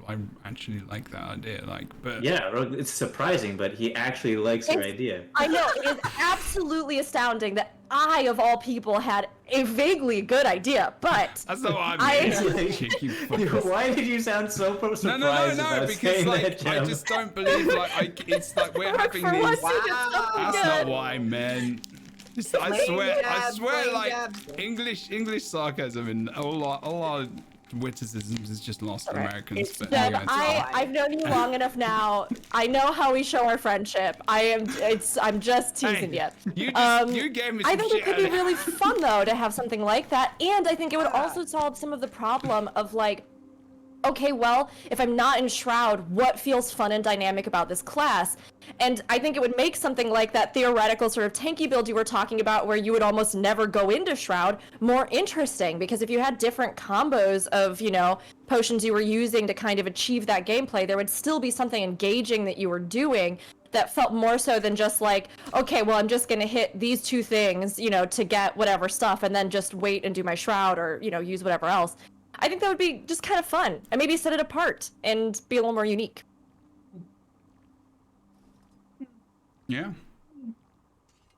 actually like that idea. Like, but Yeah, it's surprising, but he actually likes your It's- idea. I know, it is absolutely astounding that I, of all people, had a vaguely good idea, but that's not what I mean. I- Cheeky fuckers. Why did you sound so surprised? No, about because saying like that, I Jem? just don't believe like it's like we're having for these. once you did something That's good. not what I meant. Just, I Blame swear, jabs, blame like jabs. English sarcasm and all our witticisms is just lost on Americans. But Deb, anyway, I've known you long enough now. I know how we show our friendship. I'm just teasing Hey, you. you gave me some I think shit it could be earlier. really fun though to have something like that, and I think it would also solve some of the problem of like, okay, well, if I'm not in Shroud, what feels fun and dynamic about this class? And I think it would make something like that theoretical sort of tanky build you were talking about, where you would almost never go into Shroud, more interesting. Because if you had different combos of, potions you were using to kind of achieve that gameplay, there would still be something engaging that you were doing that felt more so than just like, okay, well, I'm just gonna hit these two things, to get whatever stuff, and then just wait and do my Shroud or, use whatever else. I think that would be just kind of fun, and maybe set it apart and be a little more unique. Yeah.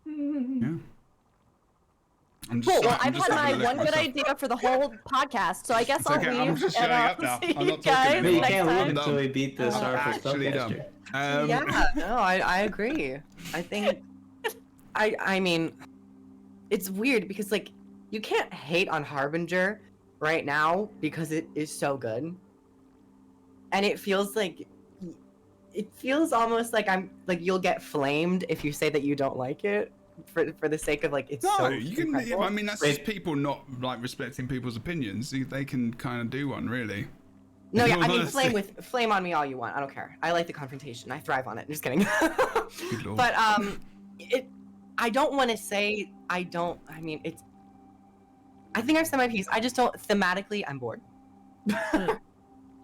Yeah. I'm just, Cool. Well, I'm I've just had having my a look one good myself. idea for the whole podcast, so I guess It's I'll okay, leave. I'm just and shutting I'll up now. see I'm you not talking guys anymore. But you next can't time. leave until we beat the Starfall Actually done. Spellcaster. Yeah, no, I agree. I think, I mean, it's weird because like you can't hate on Harbinger right now because it is so good, and it feels almost like you'll get flamed if you say that you don't like it for the sake of like it's No, so you can. incredible. I mean, that's just people not like respecting people's opinions. They can kind of do one, really. No, yeah, I mean, Honestly. flame on me all you want. I don't care. I like the confrontation. I thrive on it. I'm just kidding. Good lord. But I don't want to say I don't. I mean, it's. I think I've said my piece. I just don't thematically. I'm bored.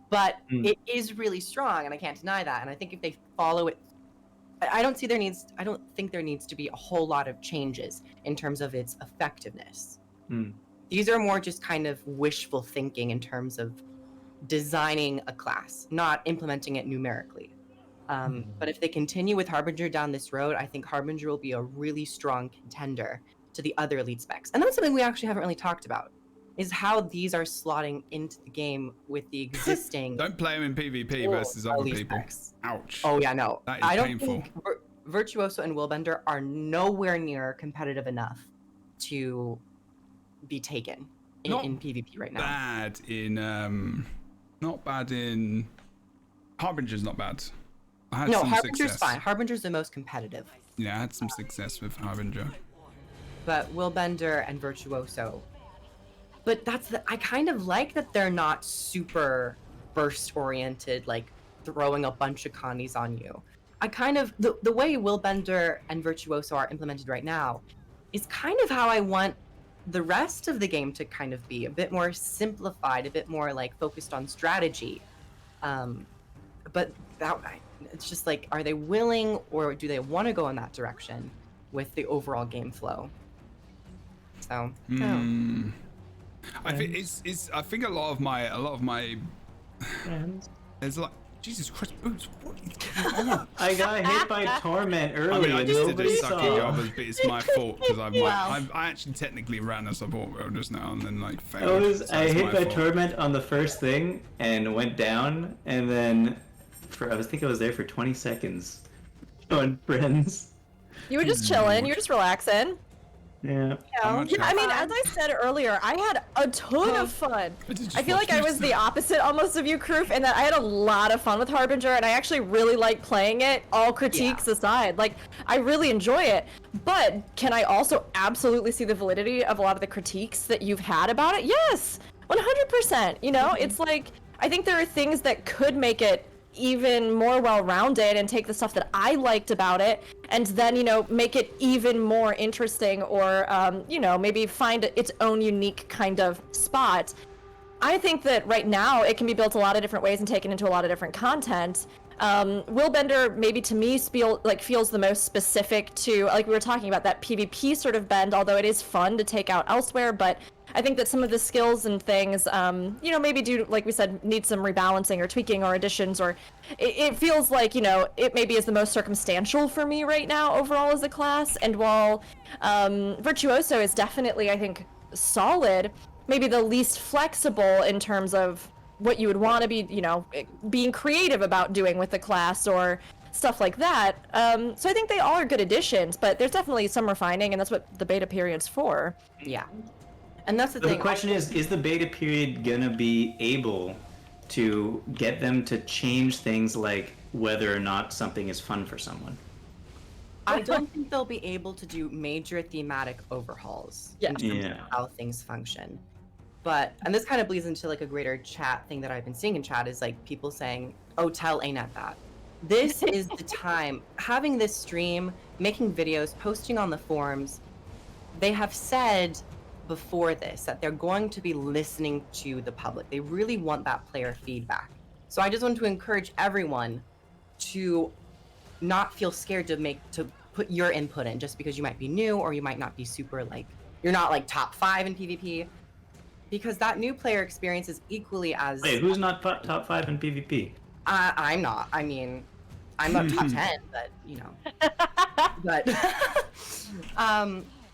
But Mm. it is really strong, and I can't deny that. And I think if they follow it I don't think there needs to be a whole lot of changes in terms of its effectiveness. These are more just kind of wishful thinking in terms of designing a class, not implementing it numerically. But if they continue with Harbinger down this road, I think Harbinger will be a really strong contender to the other elite specs. And that's something we actually haven't really talked about, is how these are slotting into the game with the existing. Don't play them in PvP versus other people. Specs. Ouch. Oh yeah, no. That is I don't painful. think Virtuoso and Willbender are nowhere near competitive enough to be taken in PvP right now. Not bad in Harbinger's not bad. I had No, some Harbinger's success. fine. Harbinger's the most competitive. Yeah, I had some success with Harbinger. But Willbender and Virtuoso. But I kind of like that they're not super burst oriented, like throwing a bunch of connies on you. I kind of the way Willbender and Virtuoso are implemented right now is kind of how I want the rest of the game to kind of be a bit more simplified, a bit more like focused on strategy. But it's just like, are they willing or do they want to go in that direction with the overall game flow? So I think I think a lot of my there's like, Jesus Christ, Boots, what is going on? I got hit by Torment I early mean, I and just did a nobody sucky job, saw. but it's my fault because Wow. I actually technically ran a support role just now and then like failed. So I it's hit my by fault. Torment on the first thing and went down, and then I think I was there for 20 seconds. Showing friends. You were just chilling. You were just relaxing. Yeah. How much Yeah, I mean, health- as I said earlier, I had a ton of fun. I did just I feel watch like I you was the snap. opposite almost of you, Kroof, in that I had a lot of fun with Harbinger, and I actually really like playing it, all critiques aside. Like, I really enjoy it. But can I also absolutely see the validity of a lot of the critiques that you've had about it? Yes, 100%. You know, it's like, I think there are things that could make it even more well-rounded and take the stuff that I liked about it and then, you know, make it even more interesting or, you know, maybe find its own unique kind of spot. I think that right now it can be built a lot of different ways and taken into a lot of different content. Willbender, maybe to me, feels the most specific to, like we were talking about, that PvP sort of bend, although it is fun to take out elsewhere, but I think that some of the skills and things, you know, maybe do, like we said, need some rebalancing or tweaking or additions, or it feels like, you know, it maybe is the most circumstantial for me right now overall as a class. And while Virtuoso is definitely, I think, solid, maybe the least flexible in terms of what you would want to be, you know, being creative about doing with the class or stuff like that. So I think they all are good additions, but there's definitely some refining, and that's what the beta period's for. yeah. And that's the So thing. the question is the beta period gonna be able to get them to change things like whether or not something is fun for someone? I don't think they'll be able to do major thematic overhauls Yeah. in terms Yeah. of how things function. But, and this kind of bleeds into like a greater chat thing that I've been seeing in chat, is like people saying, oh, tell ANET that. This is the time, having this stream, making videos, posting on the forums, they have said before this that they're going to be listening to the public. They really want that player feedback. So I just want to encourage everyone to not feel scared to put your input in, just because you might be new or you might not be super, like, you're not like top 5 in PvP, because that new player experience is equally as Wait, who's not top 5 in PvP? I'm not. I mean, I'm not top 10, but you know.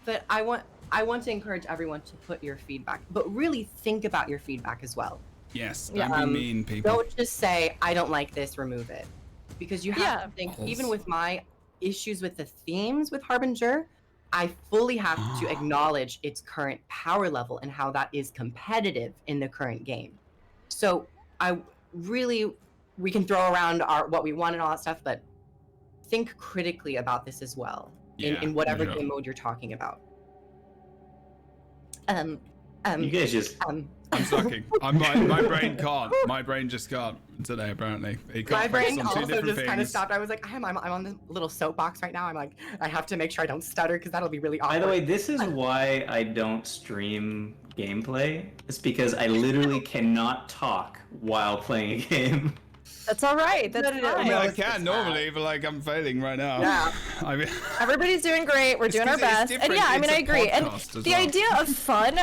But I want to encourage everyone to put your feedback, but really think about your feedback as well. Yes, Yeah, don't be mean, people. Don't just say, I don't like this, remove it. Because you have Yeah. to think, even with my issues with the themes with Harbinger, I fully have to acknowledge its current power level and how that is competitive in the current game. So we can throw around what we want and all that stuff, but think critically about this as well in whatever yeah. game mode you're talking about. You guys just I'm sucking. My brain can't. My brain just can't today, apparently. It can't My focus brain on two also different just kind of things. stopped. I was like, I'm on this little soapbox right now. I'm like, I have to make sure I don't stutter because that'll be really awkward. By the way, this is why I don't stream gameplay. It's because I literally cannot talk while playing a game. That's all right. That's No, no, no, I mean, fine. I it's can fine. normally, but like I'm failing right now. Yeah. I mean, Everybody's doing great. We're It's doing our 'cause it's best. And different. yeah, I mean, It's I a agree. And podcast as the well. idea of fun,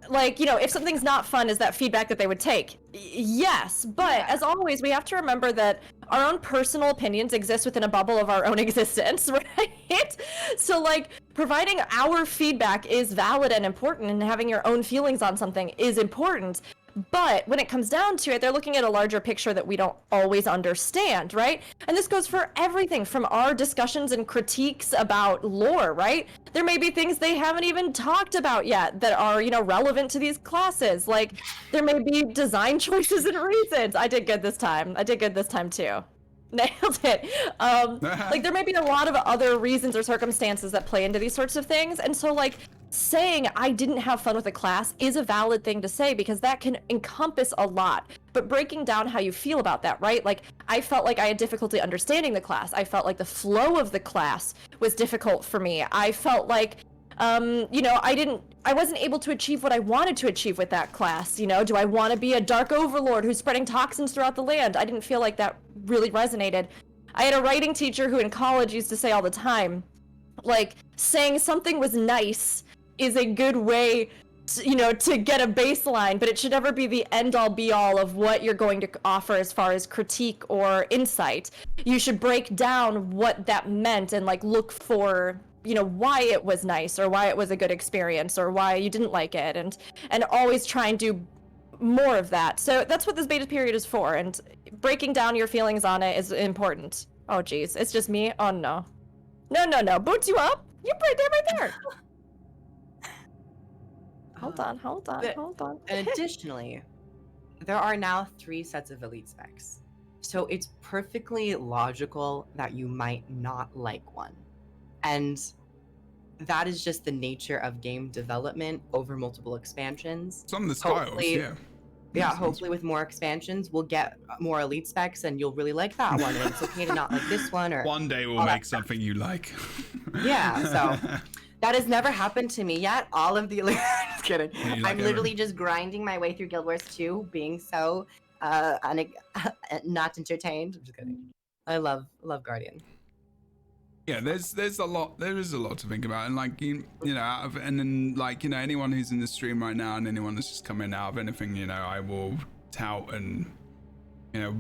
like, you know, if something's not fun, is that feedback that they would take? Yes, but as always, we have to remember that our own personal opinions exist within a bubble of our own existence, right? So, like, providing our feedback is valid and important, and having your own feelings on something is important. But when it comes down to it, they're looking at a larger picture that we don't always understand, right? And this goes for everything from our discussions and critiques about lore, right? There may be things they haven't even talked about yet that are, you know, relevant to these classes. Like, there may be design choices and reasons. I did good this time. I did good this time too. Nailed it. Like, there may be a lot of other reasons or circumstances that play into these sorts of things. And so, like, saying I didn't have fun with a class is a valid thing to say because that can encompass a lot. But breaking down how you feel about that, right? Like, I felt like I had difficulty understanding the class. I felt like the flow of the class was difficult for me. I felt like, you know, I wasn't able to achieve what I wanted to achieve with that class. You know, do I want to be a dark overlord who's spreading toxins throughout the land? I didn't feel like that really resonated. I had a writing teacher who in college used to say all the time, like, saying something was nice is a good way to, you know, to get a baseline, but it should never be the end-all be-all of what you're going to offer as far as critique or insight. You should break down what that meant and, like, look for, you know, why it was nice or why it was a good experience or why you didn't like it, and always try and do more of that. So that's what this beta period is for, and breaking down your feelings on it is important. Oh geez, it's just me? Oh no. No, boots you up? You're right there. Hold on. And additionally, there are now 3 sets of elite specs. So it's perfectly logical that you might not like one. And that is just the nature of game development over multiple expansions. some of the styles, Hopefully- yeah. Yeah, Makes sense. hopefully with more expansions, we'll get more elite specs and you'll really like that one. And it's okay to not like this one or One day we'll all that make something you like. Yeah, so that has never happened to me yet. All of the elite just kidding. Yeah, you like I'm literally just grinding my way through Guild Wars 2, being so not entertained. I'm just kidding. I love Guardian. Yeah, there is a lot to think about, and like you know, and then like, you know, anyone who's in the stream right now and anyone that's just coming out of anything, you know, I will tout and, you know,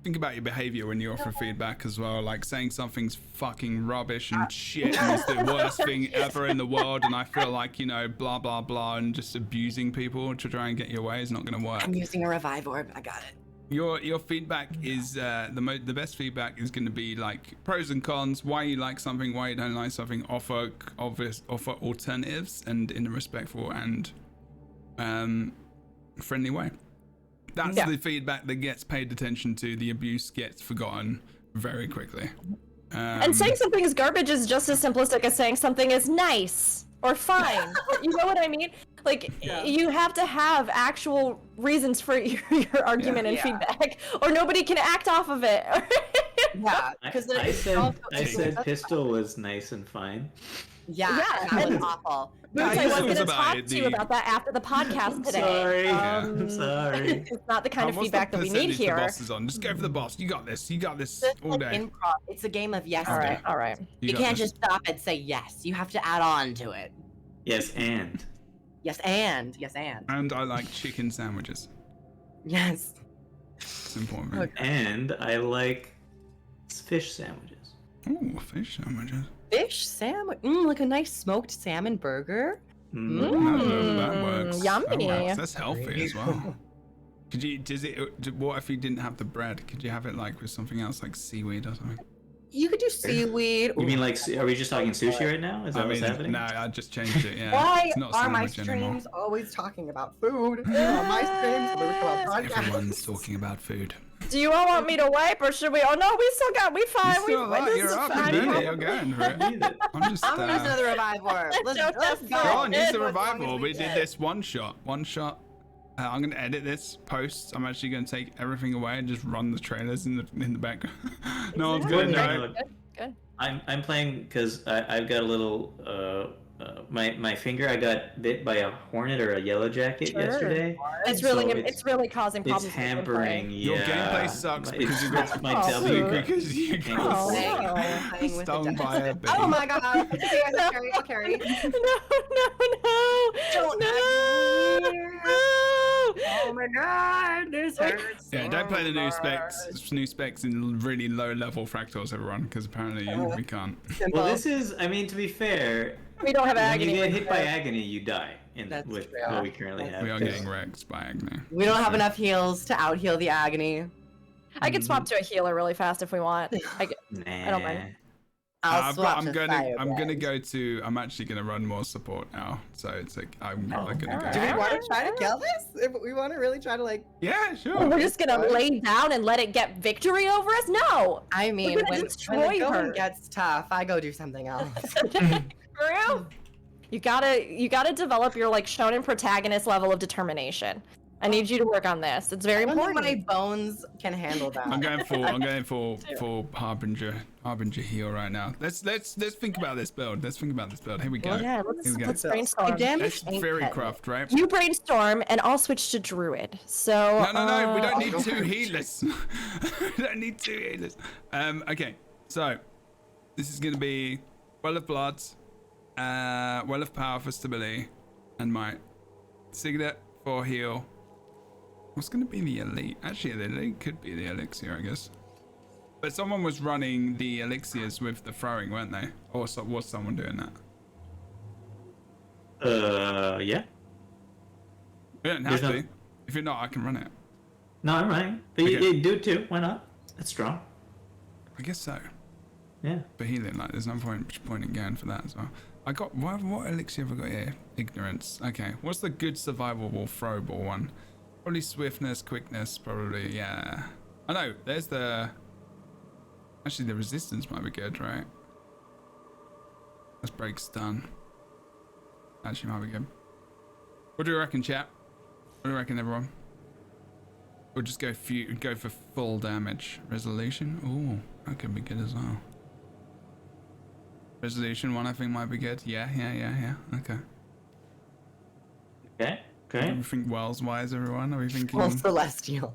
think about your behavior when you offer feedback as well. Like, saying something's fucking rubbish and shit and is the worst thing ever in the world, and I feel like, you know, blah blah blah, and just abusing people to try and get your way is not going to work. I'm using a revive orb. I got it. Your feedback is the best feedback is going to be like pros and cons, why you like something, why you don't like something, offer alternatives, and in a respectful and friendly way. That's the feedback that gets paid attention to. The abuse gets forgotten very quickly. And saying something is garbage is just as simplistic as saying something is nice or fine. You know what I mean? Like, you have to have actual reasons for your argument and feedback, or nobody can act off of it. Yeah, because I said pistol was nice and fine. Yeah, that was awful. Boots, Yeah, I was it going was to about talk to you about that after the podcast today. Sorry. I'm sorry. It's not the kind of What's feedback the that we need percentage the here. boss is on? Just go for the boss. You got this Just all like day. improv. It's a game of yes. All right, no. all right. You got can't this. just stop and say yes. You have to add on to it. Yes, and. Yes, and. Yes, and. And I like chicken sandwiches. Yes. It's important. thing. And I like fish sandwiches. Ooh, fish sandwiches. Fish sandwich. Like a nice smoked salmon burger. That works. Yummy. That works. That's healthy as well. What if you didn't have the bread? Could you have it like with something else, like seaweed or something? You could do seaweed. You mean like, are we just talking sushi right now? Is that what's happening? no, I just changed it. Yeah. Why It's not a are my sandwich anymore. streams always talking about food? On my streams, when we come on podcasts. Everyone's talking about food. Do you all want me to wipe, or should we? Oh no, we fine. You still are. this You're is up fine. and doing it. You're going for it. I'm just. I'm gonna use another revive orb. Let's Go on, use the As long revival. as We we did can. this one shot. I'm gonna edit this post. I'm actually gonna take everything away and just run the trailers in the background. No one's gonna know. Good. I'm playing because I've got a little my finger. I got bit by a hornet or a yellow jacket Sure. yesterday. It's So really it's really causing It's problems. with hampering. gameplay. Your Yeah. gameplay sucks My- because you got my Oh, W. because you Oh, got no. Playing with the stung by a bee. Oh my god. Okay, I'll carry. I'll carry. No. Don't No. Oh my god, this hurts. Yeah, don't play the new so specs. New specs in really low level fractals, everyone, because apparently we can't. Simple. Well, this is. I mean, to be fair, We don't have when agony. you get hit by right? agony, you die. That's With true. what we currently have. We are 'cause- getting wrecked by Agni. We don't have enough heals to out heal the agony. I could swap to a healer really fast if we want. Nah. don't mind. I'll swap I'm to gonna Firebrand. go to. I'm actually gonna run more support now, so it's like I'm gonna go. alright. Do we Yeah. want to try to kill this? If we want to really try to like, Yeah, sure. We're just gonna What? lay down and let it get victory over us? No. I mean, gonna when destroy the going her. gets tough, I go do something else. For real? You gotta develop your like shonen protagonist level of determination. I need you to work on this. It's very I don't think important. my bones can handle that. I'm going for harbinger heal right now. Let's think about this build. Here we go. Yeah, Here we go. let's brainstorm. Damage That's ain't very petty. craft, right? You brainstorm, and I'll switch to druid. So No, we don't need Oh, two gosh. healers. We don't need two healers. Okay, so this is gonna be Well of Blood, Well of Power for stability, and Might. Signet for heal. What's gonna be the elite? Actually, the elite could be the elixir, I guess. But someone was running the elixirs with the throwing, weren't they? Or was someone doing that? Yeah. We don't have There's to. no- If you're not, I can run it. No, I'm right. But Okay. you do it too. Why not? That's strong. I guess so. Yeah. For healing, like, there's no point in going for that as well. I got what elixir have I got here? Ignorance. Okay. What's the good survivable throwable one? Probably swiftness, quickness, probably, yeah. I know, there's the... Actually, the resistance might be good, right? Let's break stun. Actually, might be good. What do you reckon, chat? What do you reckon, everyone? We'll just go for full damage. Resolution? Ooh, that could be good as well. Resolution one, I think, might be good. Yeah. Okay. Okay. Do Okay. we think Wells-wise, everyone? Are we thinking... Well, celestial.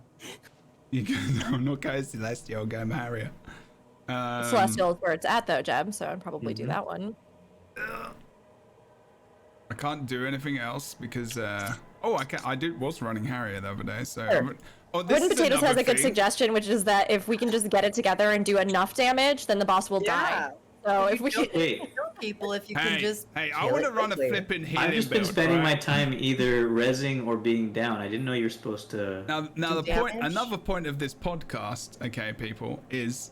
You guys, no, I'm not going Celestial, go Harrier. Celestial is where it's at though, Jeb. So I'd probably do that one. I can't do anything else because was running Harrier the other day, so Sure. this Wooden is Potatoes has another a good thing. suggestion, which is that if we can just get it together and do enough damage, then the boss will die. So if we Wait. Kill people if you Hey, can just. I kill want to it run a quickly. flipping healing I've just been build, spending my right? time either rezzing or being down. I didn't know you were supposed to. Now Do the point, damage? another point of this podcast, okay, people, is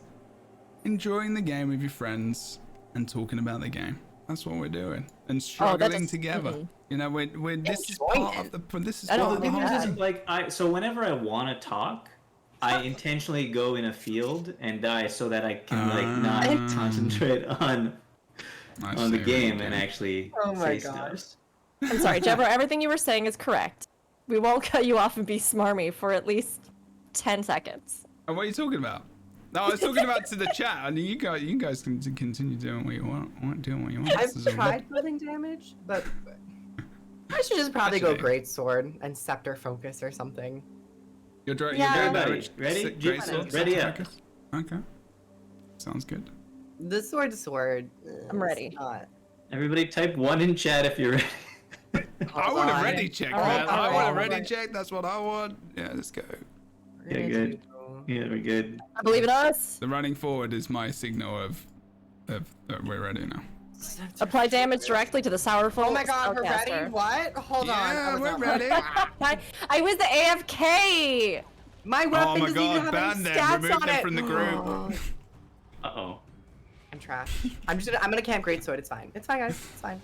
enjoying the game with your friends and talking about the game. That's what we're doing, and struggling is- together. mhm. You know, we're this is part of the this is I part don't of the think whole there's thing. Like so whenever I want to talk, I intentionally go in a field and die so that I can like not concentrate on I the see game what and you do. actually Oh my say gosh. stuff. I'm sorry, Jebber, everything you were saying is correct. We won't cut you off and be smarmy for at least 10 seconds. And what are you talking about? No, I was talking about to the chat. I mean, you guys can continue doing what you want. Doing what you want. This is I've a- tried building damage, but I should just probably go Actually- great sword and scepter focus or something. You're doing Yeah. doing Everybody, damage. ready? Great Get- sword, ready sword up. focus? Okay. Sounds good. The sword. I'm ready. Not. Everybody type 1 in chat if you're ready. I want a on. ready check, Alright, man. I want a alright. ready check. That's what I want. Yeah, let's go. Yeah, good. Yeah, we're good. I believe in us. The running forward is my signal of that we're ready now. Apply damage directly to the sourful. Oh my god, we're ready? spellcaster. What? Hold on. I Yeah, was we're not- ready. I was the AFK. My Oh weapon my doesn't even god, have ban any them. stats Remove on them it. from the group. Uh-oh. I'm trash. I'm gonna camp greatsword. It's fine. It's fine, guys. It's fine.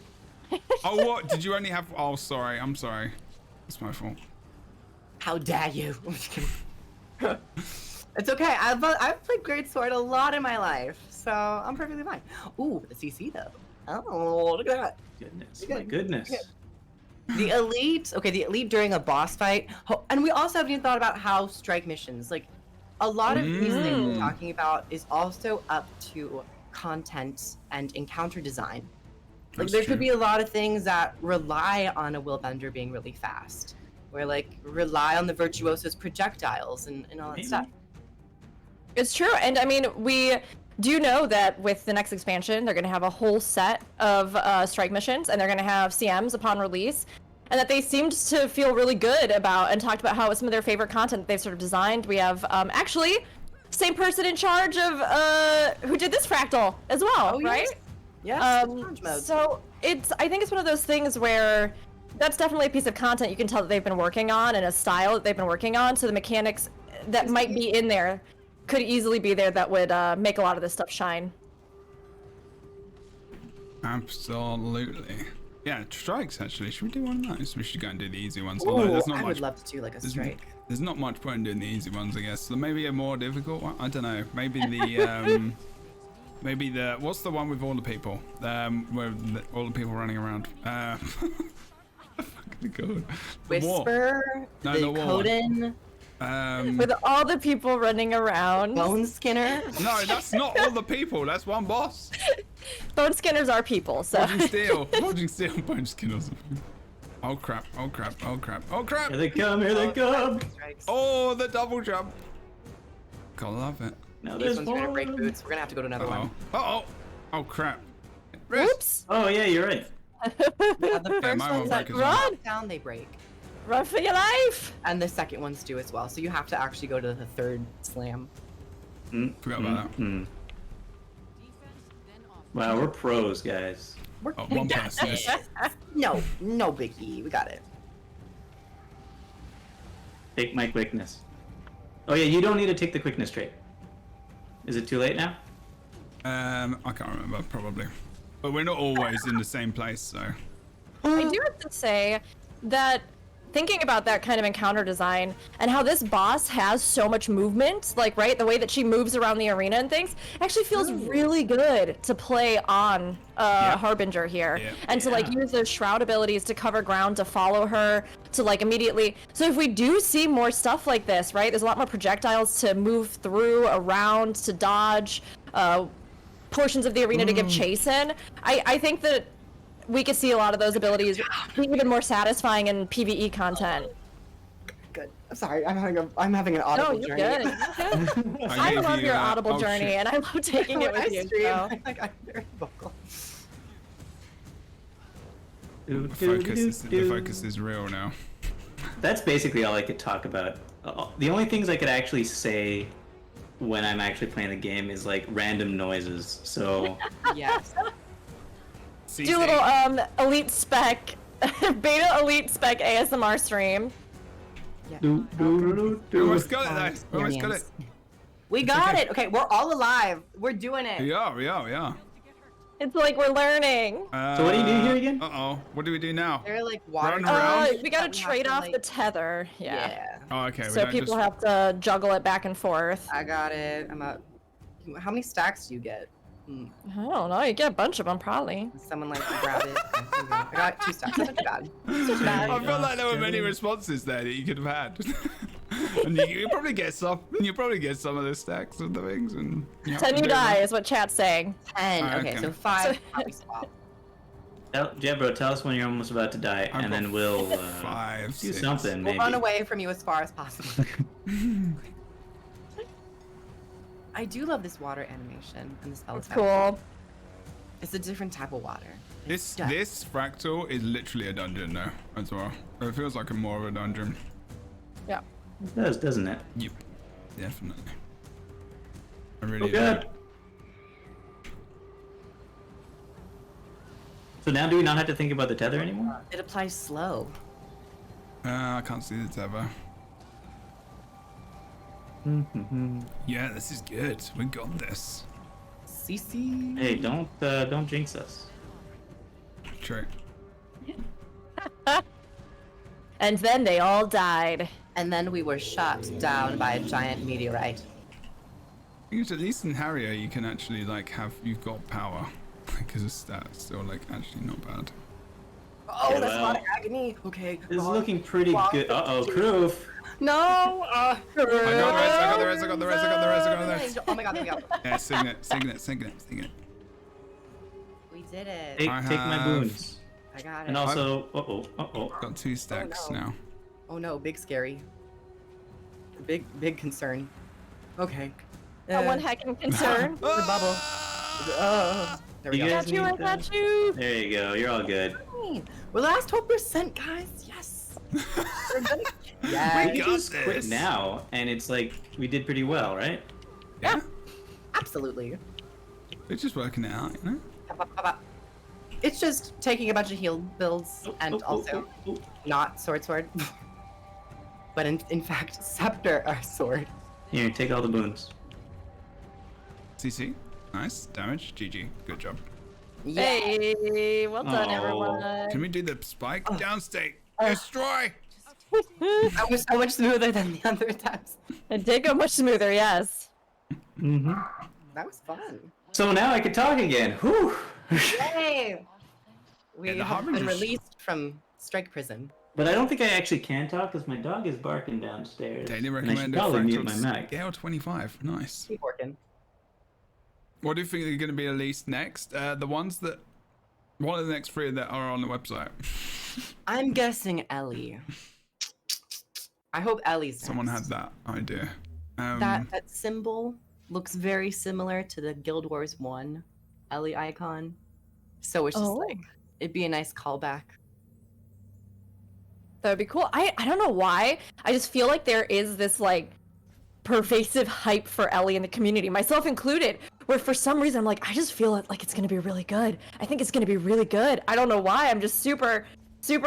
Oh, what? Did you only have... Oh, sorry. I'm sorry. It's my fault. How dare you? I'm just kidding. It's okay. I've played greatsword a lot in my life, so I'm perfectly fine. Ooh, the CC though. Oh, look at that. Goodness. Okay. My goodness. Okay. The elite. Okay, the elite during a boss fight. And we also haven't even thought about how strike missions. Like, a lot of these things we're talking about is also up to content and encounter design. Like That's there true. could be a lot of things that rely on a willbender being really fast, or like rely on the virtuoso's projectiles and all that Maybe. stuff. It's true, and I mean, we do know that with the next expansion, they're going to have a whole set of strike missions, and they're going to have CMs upon release, and that they seemed to feel really good about and talked about how it's some of their favorite content that they've sort of designed. We have actually same person in charge of who did this fractal as well, Oh, right? yes. Challenge mode. So I think it's one of those things where that's definitely a piece of content you can tell that they've been working on and a style that they've been working on. So the mechanics that might be in there could easily be there that would make a lot of this stuff shine. Absolutely. Yeah, strikes actually. Should we do one of those? We should go and do the easy ones. Ooh, Although there's not I much. would love to do like a strike. There's not much point in doing the easy ones, I guess. So maybe a more difficult one. I don't know. Maybe the maybe the what's the one with all the people? Where all the people running around. Fucking God. The war. Whisper, No, the the war. Coden, With all the people running around. Bone Skinner. No, that's not all the people. That's one boss. Bone Skinners are people, so. Dodging steel. Dodging steel. Bone skin or something. Oh crap. Oh crap. Oh crap. Oh crap. Here they come, here they come. Strikes. Oh, the double jump. Gotta love it. Now This there's one's gonna break one. boots. We're gonna have to go to another Uh-oh. one. Uh-oh. Oh crap. Oops! Oh yeah, you're right. The first mine won't ones that break as well. Run! down, they break. Run for your life! And the second ones do as well. So you have to actually go to the third slam. Forgot about that. Mm. Wow, we're pros, guys. We're Oh, one person. No biggie. We got it. Take my quickness. Oh yeah, you don't need to take the quickness trait. Is it too late now? I can't remember, probably. But we're not always in the same place, so. I do have to say that thinking about that kind of encounter design and how this boss has so much movement, like, right, the way that she moves around the arena and things, actually feels really good to play on Harbinger here. Yeah. And to, like, use those shroud abilities to cover ground, to follow her, to, like, immediately. So if we do see more stuff like this, right, there's a lot more projectiles to move through, around, to dodge, portions of the arena to give chase in. I think that we could see a lot of those abilities be even more satisfying in PvE content. Good. I'm sorry. I'm having an No, audible you're journey. good. You're good. I gave love you, your audible oh, journey, shit. and I love taking it When with I you. stream, So. I'm very vocal. The focus is real now. That's basically all I could talk about. The only things I could actually say when I'm actually playing the game is like random noises. So Yes. Do a little elite spec, beta elite spec ASMR stream. do. We almost got it, though. We almost got it. We got okay. it. Okay, we're all alive. We're doing it. Yeah. It's like we're learning. So what do you do here again? Uh-oh. What do we do now? They're like water. Run around? We gotta that we have trade to, off like- the tether. Yeah. Yeah. Oh, okay. we So don't people just... have to juggle it back and forth. I got it. I'm up. How many stacks do you get? I don't know. You get a bunch of them, probably. Someone like grab it. Okay, here you go. I got 2 stacks. That's not too bad. That's not bad. I felt like there were many responses there that you could have had. And you probably get some. You probably get some of the stacks of the things. And you have 10 to you do die them. is what chat's saying. 10. Oh, Okay, okay. so 5 probably swap. Jebro, tell us when you're almost about to die, I've and got then we'll 5, do 6. something. We'll Maybe. run away from you as far as possible. I do love this water animation and the spell It's attack. cool. It's a different type of water. This Yeah. this fractal is literally a dungeon now as well. It feels like more of a dungeon. Yeah. It does, doesn't it? Yep, definitely. I really Oh, good. So now do we not have to think about the tether anymore? It applies slow. I can't see the tether. Yeah, this is good. We got this. CC. Hey, don't jinx us. True. And then they all died. And then we were shot down by a giant meteorite. I think at least in Harrier you can actually like you've got power because the stats still like actually not bad. Oh, Yeah, that's a lot of well, agony. Okay. This is wrong. looking pretty Wrong. good. Uh-oh, Kroof. No. I got the rest. I got the rest. Oh my god, there we go. Yeah, sing it. We did it. Take I my have- boons. I got it. And also, Got 2 stacks no. now. Oh no, big scary. Big concern. Okay. One heckin' concern. The bubble. Oh, there we You go. guys Got you, I need got you. There you go. You're all good. We're last 12%, guys. Yes. We're gonna... We Yes. got can just quit this. now, and it's like we did pretty well, right? Yeah. Absolutely. It's just working it out, you know? It's just taking a bunch of heal builds and Oh, also oh. not sword. But in fact, scepter or sword. Here, take all the boons. CC. Nice. Damage. GG. Good job. Hey, well done, Oh. everyone. Can we do the spike? Downstate. Destroy. That was so much smoother than the other attempts. It did go much smoother, yes. Mm-hmm. That was fun. So now I can talk again. Whew. Yay! We Yeah, the have been Harbingers- released from strike prison. But I don't think I actually can talk because my dog is barking downstairs. Daily and I should recommended probably mute my fractal mic. scale 25. Nice. Keep working. What do you think are going to be released next? The ones that... What are the next 3 that are on the website? I'm guessing Ellie. I hope Ellie's Someone had next. that idea. That symbol looks very similar to the Guild Wars 1 Ellie icon. So it's just Oh. like it'd be a nice callback. That would be cool. I don't know why. I just feel like there is this like pervasive hype for Ellie in the community, myself included, where for some reason I'm like, I just feel like it's gonna be really good. I think it's gonna be really good. I don't know why. I'm just super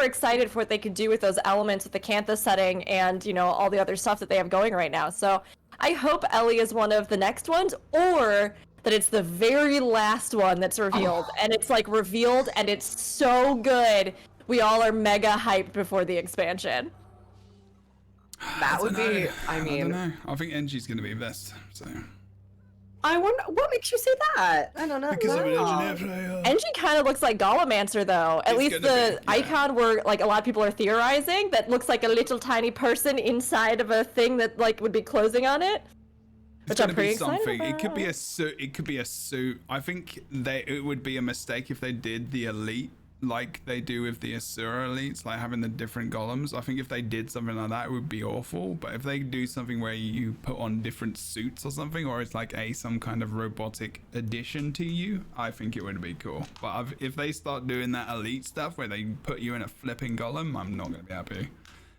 excited for what they could do with those elements with the Cantha setting and, you know, all the other stuff that they have going right now. So I hope Ellie is one of the next ones, or that it's the very last one that's revealed. And it's like revealed and it's so good. We all are mega hyped before the expansion. That would be. I I don't mean, know. I think NG's going to be best. So I wonder what makes you say that. I don't know. because I'm an Wow. engineer player. Engie kind of looks like Golemancer, though. At It's least gonna the be, yeah. icon where like a lot of people are theorizing that looks like a little tiny person inside of a thing that like would be closing on it. It's Which I'm gonna pretty be excited something. It could be a about. suit. It could be a suit. I think it would be a mistake if they did the elite like they do with the Asura elites, like having the different golems. I think if they did something like that, it would be awful. But if they do something where you put on different suits or something, or it's like some kind of robotic addition to you, I think it would be cool. But if they start doing that elite stuff where they put you in a flipping golem, I'm not gonna be happy.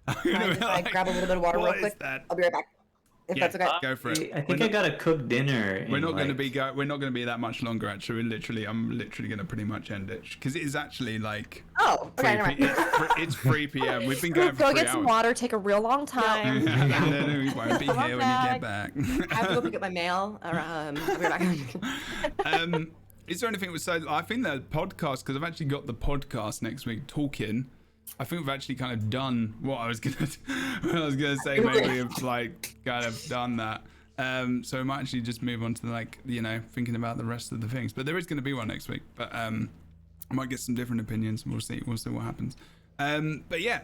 I'm gonna Mind be if I grab a little bit of water real "What is quick? that?" I'll be right back. If Yeah. that's okay. Go for it. I think I gotta cook dinner. We're in, not going to like- be we're not going to be that much longer. Actually, I'm literally going to pretty much end it because it is actually like Oh, okay, never mind. it's 3 p.m. We've been going for Go 3 get some hours. water. Take a real long time. And then we won't be Come here on when you get back. I have to go pick up my mail. I'll be right back. Is there anything so? I think the podcast, because I've actually got the podcast next week talking. I think we've actually kind of done what I was gonna say. Maybe we've like kind of done that. So we might actually just move on to like, you know, thinking about the rest of the things. But there is going to be one next week. But I might get some different opinions. We'll see what happens. But yeah,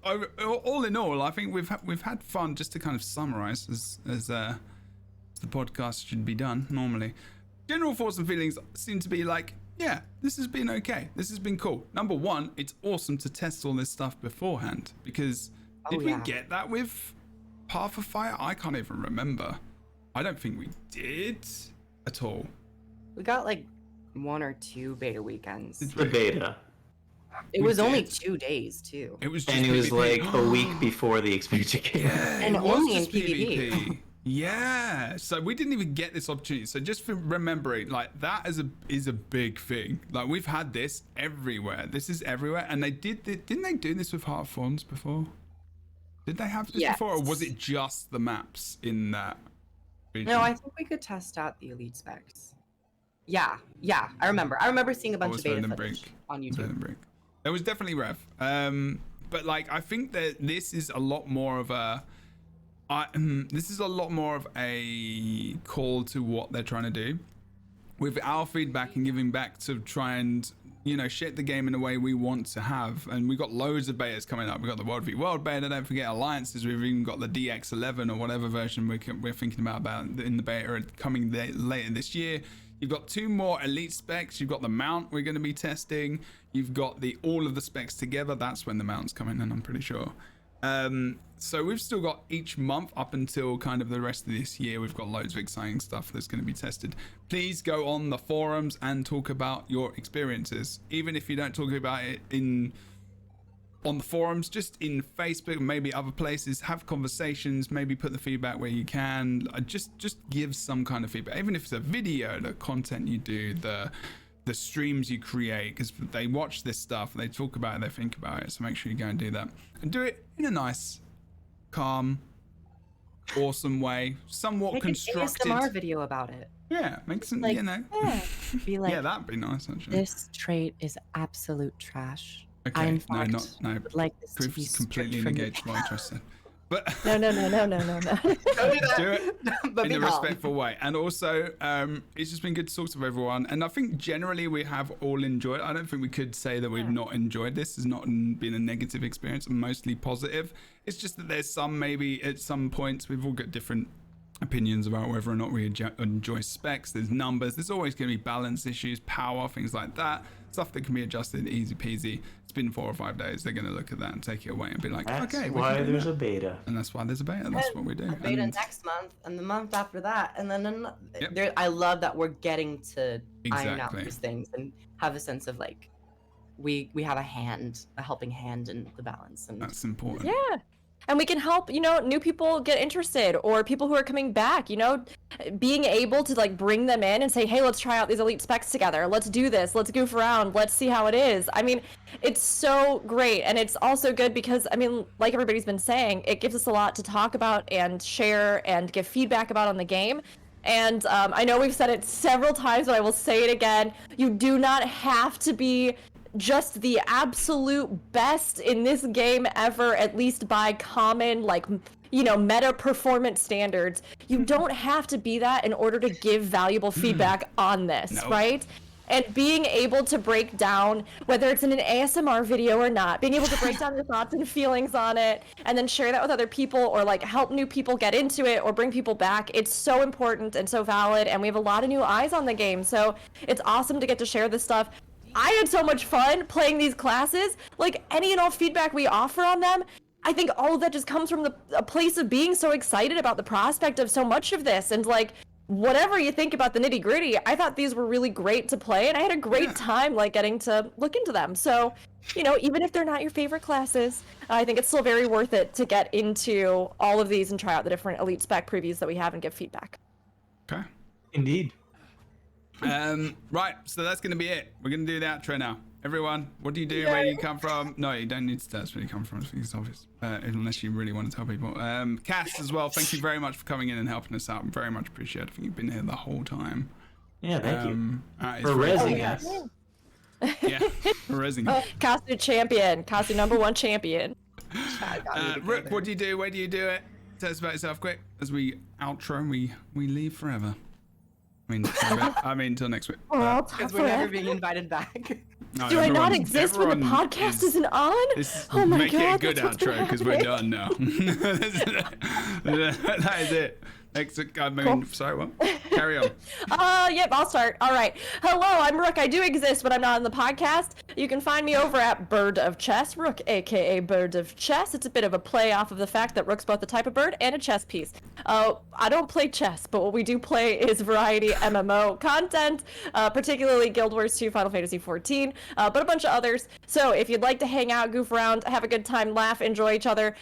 all in all, I think we've had fun. Just to kind of summarize, as the podcast should be done normally. General thoughts and feelings seem to be like, yeah, this has been okay. This has been cool. Number one, it's awesome to test all this stuff beforehand, because did we get that with Path of Fire? I can't even remember. I don't think we did at all. We got like 1 or 2 beta weekends. the beta. It we was only did. 2 days too. It was just And it was PvP. like a week before the expansion came. Yeah, And it was only in just PvP. Yeah, so we didn't even get this opportunity. So just for remembering, like, that is a big thing. Like, we've had this everywhere. This is everywhere, and didn't they do this with Heart of Thorns before? Did they have this Yes. before, or was it just the maps in that region? No, I think we could test out the elite specs. Yeah, I remember. I remember seeing a bunch was of beta Vernon footage Brink. on YouTube. Vernon Brink. There was definitely Rev. But like, I think that this is a lot more of a call to what they're trying to do with our feedback and giving back to try and, you know, shape the game in a way we want to have. And we've got loads of betas coming up. We've got the World v World beta, don't forget alliances. We've even got the DX11 or whatever version we're thinking about in the beta coming later this year. You've got 2 more elite specs. You've got the mount we're going to be testing. You've got all of the specs together. That's when the mount's coming in, I'm pretty sure. So we've still got each month up until kind of the rest of this year. We've got loads of exciting stuff that's going to be tested. Please go on the forums and talk about your experiences. Even if you don't talk about it on the forums, just in Facebook, maybe other places, have conversations, maybe put the feedback where you can. Just give some kind of feedback, even if it's a video, the content you do, the streams you create, because they watch this stuff, they talk about it, they think about it. So make sure you go and do that, and do it in a nice, calm, awesome way, somewhat Make constructed. an ASMR video about it. Yeah, make some, Like, you know. Yeah. Be like, Yeah, that'd be nice actually. this trait is absolute trash. Okay, I, in no, fact, no. would like this to be Proof's completely stripped from your negates what I just said. But No. Don't do that. do it But in be a calm. respectful way. And also, it's just been good to talk to everyone. And I think generally we have all enjoyed it. I don't think we could say that we've not enjoyed this. It's not been a negative experience, mostly positive. It's just that there's some, maybe at some points, we've all got different opinions about whether or not we enjoy specs. There's numbers. There's always going to be balance issues, power, things like that. Stuff that can be adjusted easy peasy. It's been 4 or 5 days. They're going to look at that and take it away and be like, That's okay, we why can do there's that. a beta. And that's why there's a beta. That's what we do. A beta And- next month, and the month after that, and then Yep. there. I love that we're getting to iron out Exactly. these things and have a sense of like we have a helping hand in the balance. And That's important. Yeah. And we can help, new people get interested, or people who are coming back, being able to like bring them in and say, hey, let's try out these elite specs together. Let's do this. Let's goof around. Let's see how it is. I mean, it's so great. And it's also good because, I mean, like everybody's been saying, it gives us a lot to talk about and share and give feedback about on the game. And I know we've said it several times, but I will say it again. You do not have to be just the absolute best in this game ever, at least by common, meta performance standards. You don't have to be that in order to give valuable feedback on this, No. right? And being able to break down, whether it's in an ASMR video or not, being able to break down your thoughts and feelings on it, and then share that with other people, or like help new people get into it, or bring people back. It's so important and so valid, and we have a lot of new eyes on the game, so it's awesome to get to share this stuff. I had so much fun playing these classes. Like, any and all feedback we offer on them, I think all of that just comes from a place of being so excited about the prospect of so much of this. And like, whatever you think about the nitty gritty, I thought these were really great to play, and I had a great time like getting to look into them. So, even if they're not your favorite classes, I think it's still very worth it to get into all of these and try out the different elite spec previews that we have and give feedback. Okay. Indeed. Right, so that's going to be it. We're going to do the outro now. Everyone, what do you do? Where do you come from? No, you don't need to tell us where you come from. I think it's obvious. Unless you really want to tell people. Cass as well, thank you very much for coming in and helping us out. Very much appreciated. I think you've been here the whole time. Yeah, thank you. It's For very rezzing cool. us. Yeah, for rezzing. Kasu champion. Kasu number 1 champion. Rook, what do you do? Where do you do it? Tell us about yourself quick as we outro and we leave forever. I mean, until next week. because we're never being invited back. No, Do I not everyone- exist when the everyone podcast is- isn't on? This Oh my make god. it a good that's what's outro because we're happening. done now. That is it. Next, I mean, Cool. sorry, what? Carry on. Yep, I'll start. All right. Hello, I'm Rook. I do exist, but I'm not on the podcast. You can find me over at Bird of Chess, Rook, aka Bird of Chess. It's a bit of a play off of the fact that Rook's both a type of bird and a chess piece. I don't play chess, but what we do play is variety MMO content, particularly Guild Wars 2, Final Fantasy 14, but a bunch of others. So if you'd like to hang out, goof around, have a good time, laugh, enjoy each other,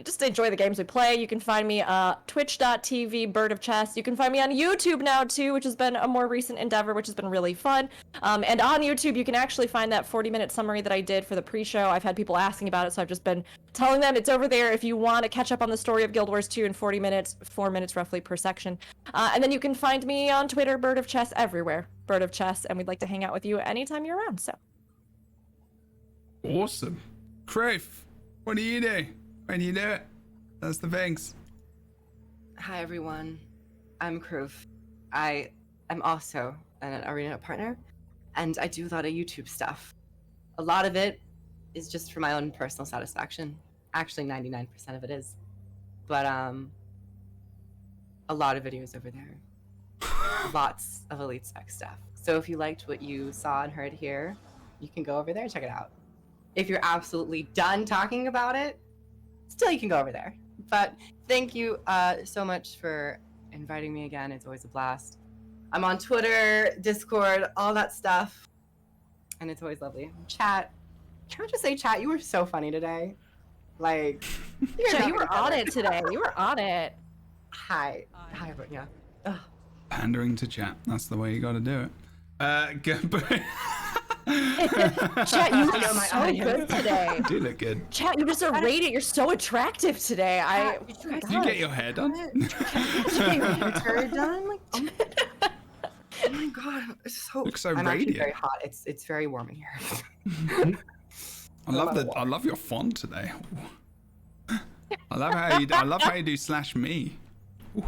just enjoy the games we play, you can find me twitch.tv Bird of Chess. You can find me on YouTube now too, which has been a more recent endeavor, which has been really fun. And on YouTube, you can actually find that 40-minute summary that I did for the pre-show. I've had people asking about it, so I've just been telling them it's over there if you want to catch up on the story of Guild Wars 2 in 40 minutes, 4 minutes roughly per section. And then you can find me on Twitter, Bird of Chess, everywhere, Bird of Chess, and we'd like to hang out with you anytime you're around. So Awesome. Crave, what do you do? When do you do it? That's the things. Hi everyone, I'm Kroof. I am also an arena partner, and I do a lot of YouTube stuff. A lot of it is just for my own personal satisfaction. Actually, 99% of it is. But a lot of videos over there. lots of Elite Spec stuff. So if you liked what you saw and heard here, you can go over there and check it out. If you're absolutely done talking about it, still you can go over there. But thank you so much for inviting me again. It's always a blast. I'm on Twitter, Discord, all that stuff. And it's always lovely. Chat. Can I just say, chat, you were so funny today. Like, Chat, you were on it today. You were on it. Hi, everyone. Yeah. Ugh. Pandering to chat. That's the way you got to do it. Chat, you I look know my so audience. good today. You do look good. Chat, you just are radiant. You're so attractive today. Did you get your hair done? Your hair done? Like, oh my god, it's so. Looks so I'm actually radiant. very hot. It's very warm in here. I love your font today. I love how you do /me. Ooh,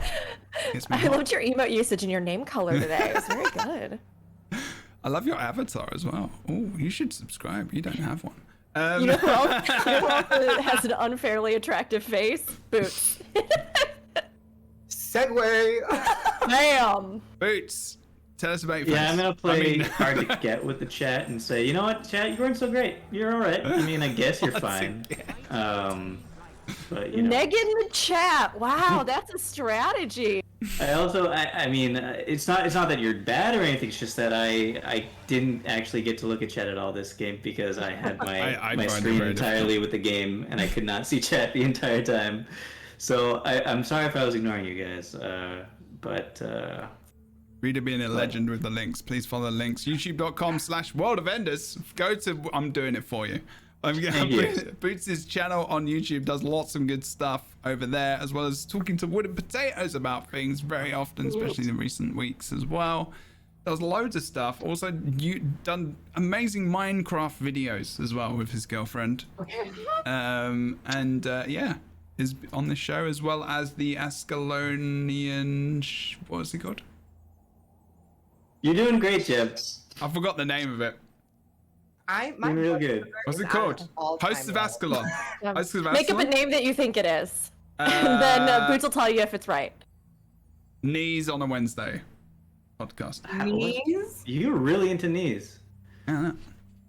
gets me I hot. loved your emote usage and your name color today. It was very good. I love your avatar as well. Oh, you should subscribe. You don't have one. You know who else has an unfairly attractive face? Boots. Segway. Damn. Boots, tell us about your face. Yeah, I'm gonna play I mean- hard to get with the chat and say, you know what, chat, you weren't so great. You're all right. I mean, I guess you're fine. But you know. Negging the chat. Wow, that's a strategy. I also, I mean, it's not that you're bad or anything. It's just that I didn't actually get to look at chat at all this game because I had my I my find it screen very entirely with the game and I could not see chat the entire time. So I'm sorry if I was ignoring you guys. But Reader being a legend with the links. Please follow the links. YouTube.com/World of Enders. Go to. I'm doing it for you. Thank you. Boots' channel on YouTube does lots of good stuff over there, as well as talking to Wooden Potatoes about things very often, especially in recent weeks as well. Does loads of stuff. Also, you done amazing Minecraft videos as well with his girlfriend. Yeah, is on the show as well as the Ascalonian. What was he called? you're doing great, Jeb. I forgot the name of it. My Doing real blood good. sugar What's is it at called? an all-time Hosts of low. Ascalon. Hosts of Make up a Ascalon? name that you think it is. And then Boots will tell you if it's right. Knees on a Wednesday podcast. Knees? You're really into knees. Yeah,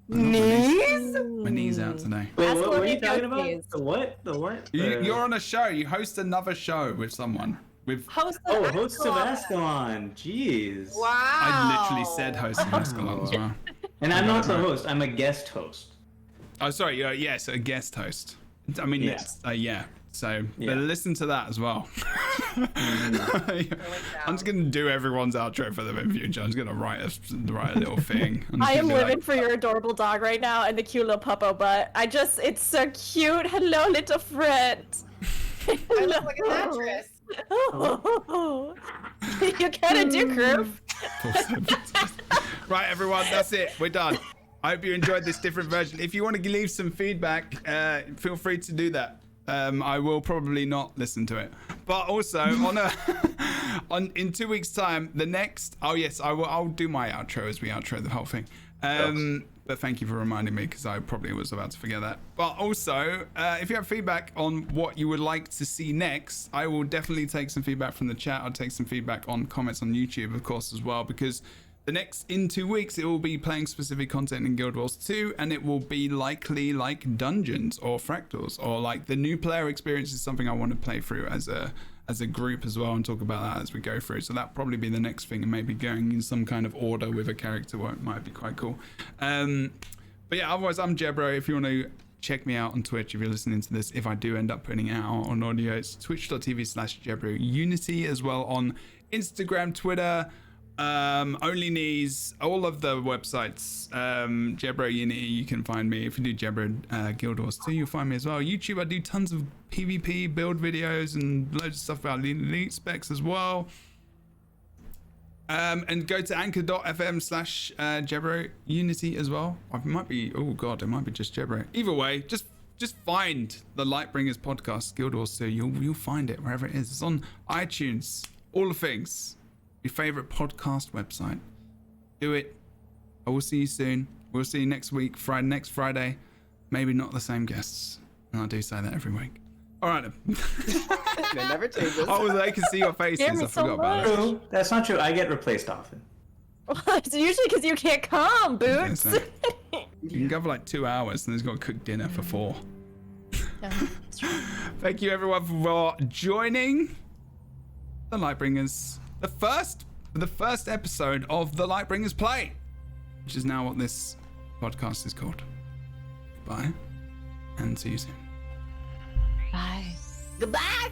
Knees? my knees out today. Wait, what are you Ascalonian talking about? knees. The what? The what? You're on a show. You host another show with someone. With Host Oh, of hosts of Ascalon. Ascalon. Jeez. Wow. I literally said host of Ascalon as well. And I'm not the host. I'm a guest host. Oh, sorry. Yes, a guest host. I mean, Yeah. it's, yeah. So Yeah. but listen to that as well. I'm just gonna do everyone's outro for them in future. I'm just gonna write a little thing. I'm just I am gonna be living like, for your adorable dog right now and the cute little puppo butt. It's so cute. Hello, little friend. I look like a mattress. You gotta do, Groove. Right, everyone, that's it. We're done. I hope you enjoyed this different version. If you want to leave some feedback, feel free to do that. I will probably not listen to it. But also, in 2 weeks' time, the next... Oh, yes, I'll do my outro as we outro the whole thing. But thank you for reminding me, because I probably was about to forget that. But also, if you have feedback on what you would like to see next, I will definitely take some feedback from the chat. I'll take some feedback on comments on YouTube, of course, as well, because in 2 weeks, it will be playing specific content in Guild Wars 2, and it will be likely like dungeons or fractals, or like the new player experience is something I want to play through as a group as well, and talk about that as we go through. So that'll probably be the next thing, and maybe going in some kind of order with a character might be quite cool. But yeah, otherwise I'm Jebro. If you want to check me out on Twitch, if you're listening to this, if I do end up putting it out on audio, it's twitch.tv/Jebro Unity, as well on Instagram, Twitter, Only Knees, all of the websites. Jebro Unity, you can find me. If you do Jebro Guild Wars 2, you'll find me as well. YouTube, I do tons of PvP build videos and loads of stuff about Elite Specs as well. And go to anchor.fm/Jebro Unity as well. It might be just Jebro. Either way, just find the LightBringers podcast, Guild Wars 2. You'll find it wherever it is. It's on iTunes, all the things. Your favorite podcast website. Do it. I will see you soon. We'll see you next week, next Friday. Maybe not the same guests. And I do say that every week. All right then. It never changes. Oh, they can see your faces. Scared me I so forgot about it. True. That's not true. I get replaced often. It's usually because you can't come, Boots. Yes, You can go for like 2 hours, and he's got to cook dinner for 4. Yeah, it's true. Thank you everyone for joining the Lightbringers, the first episode of the Lightbringers Play, which is now what this podcast is called. Bye, and see you soon. Bye. Goodbye.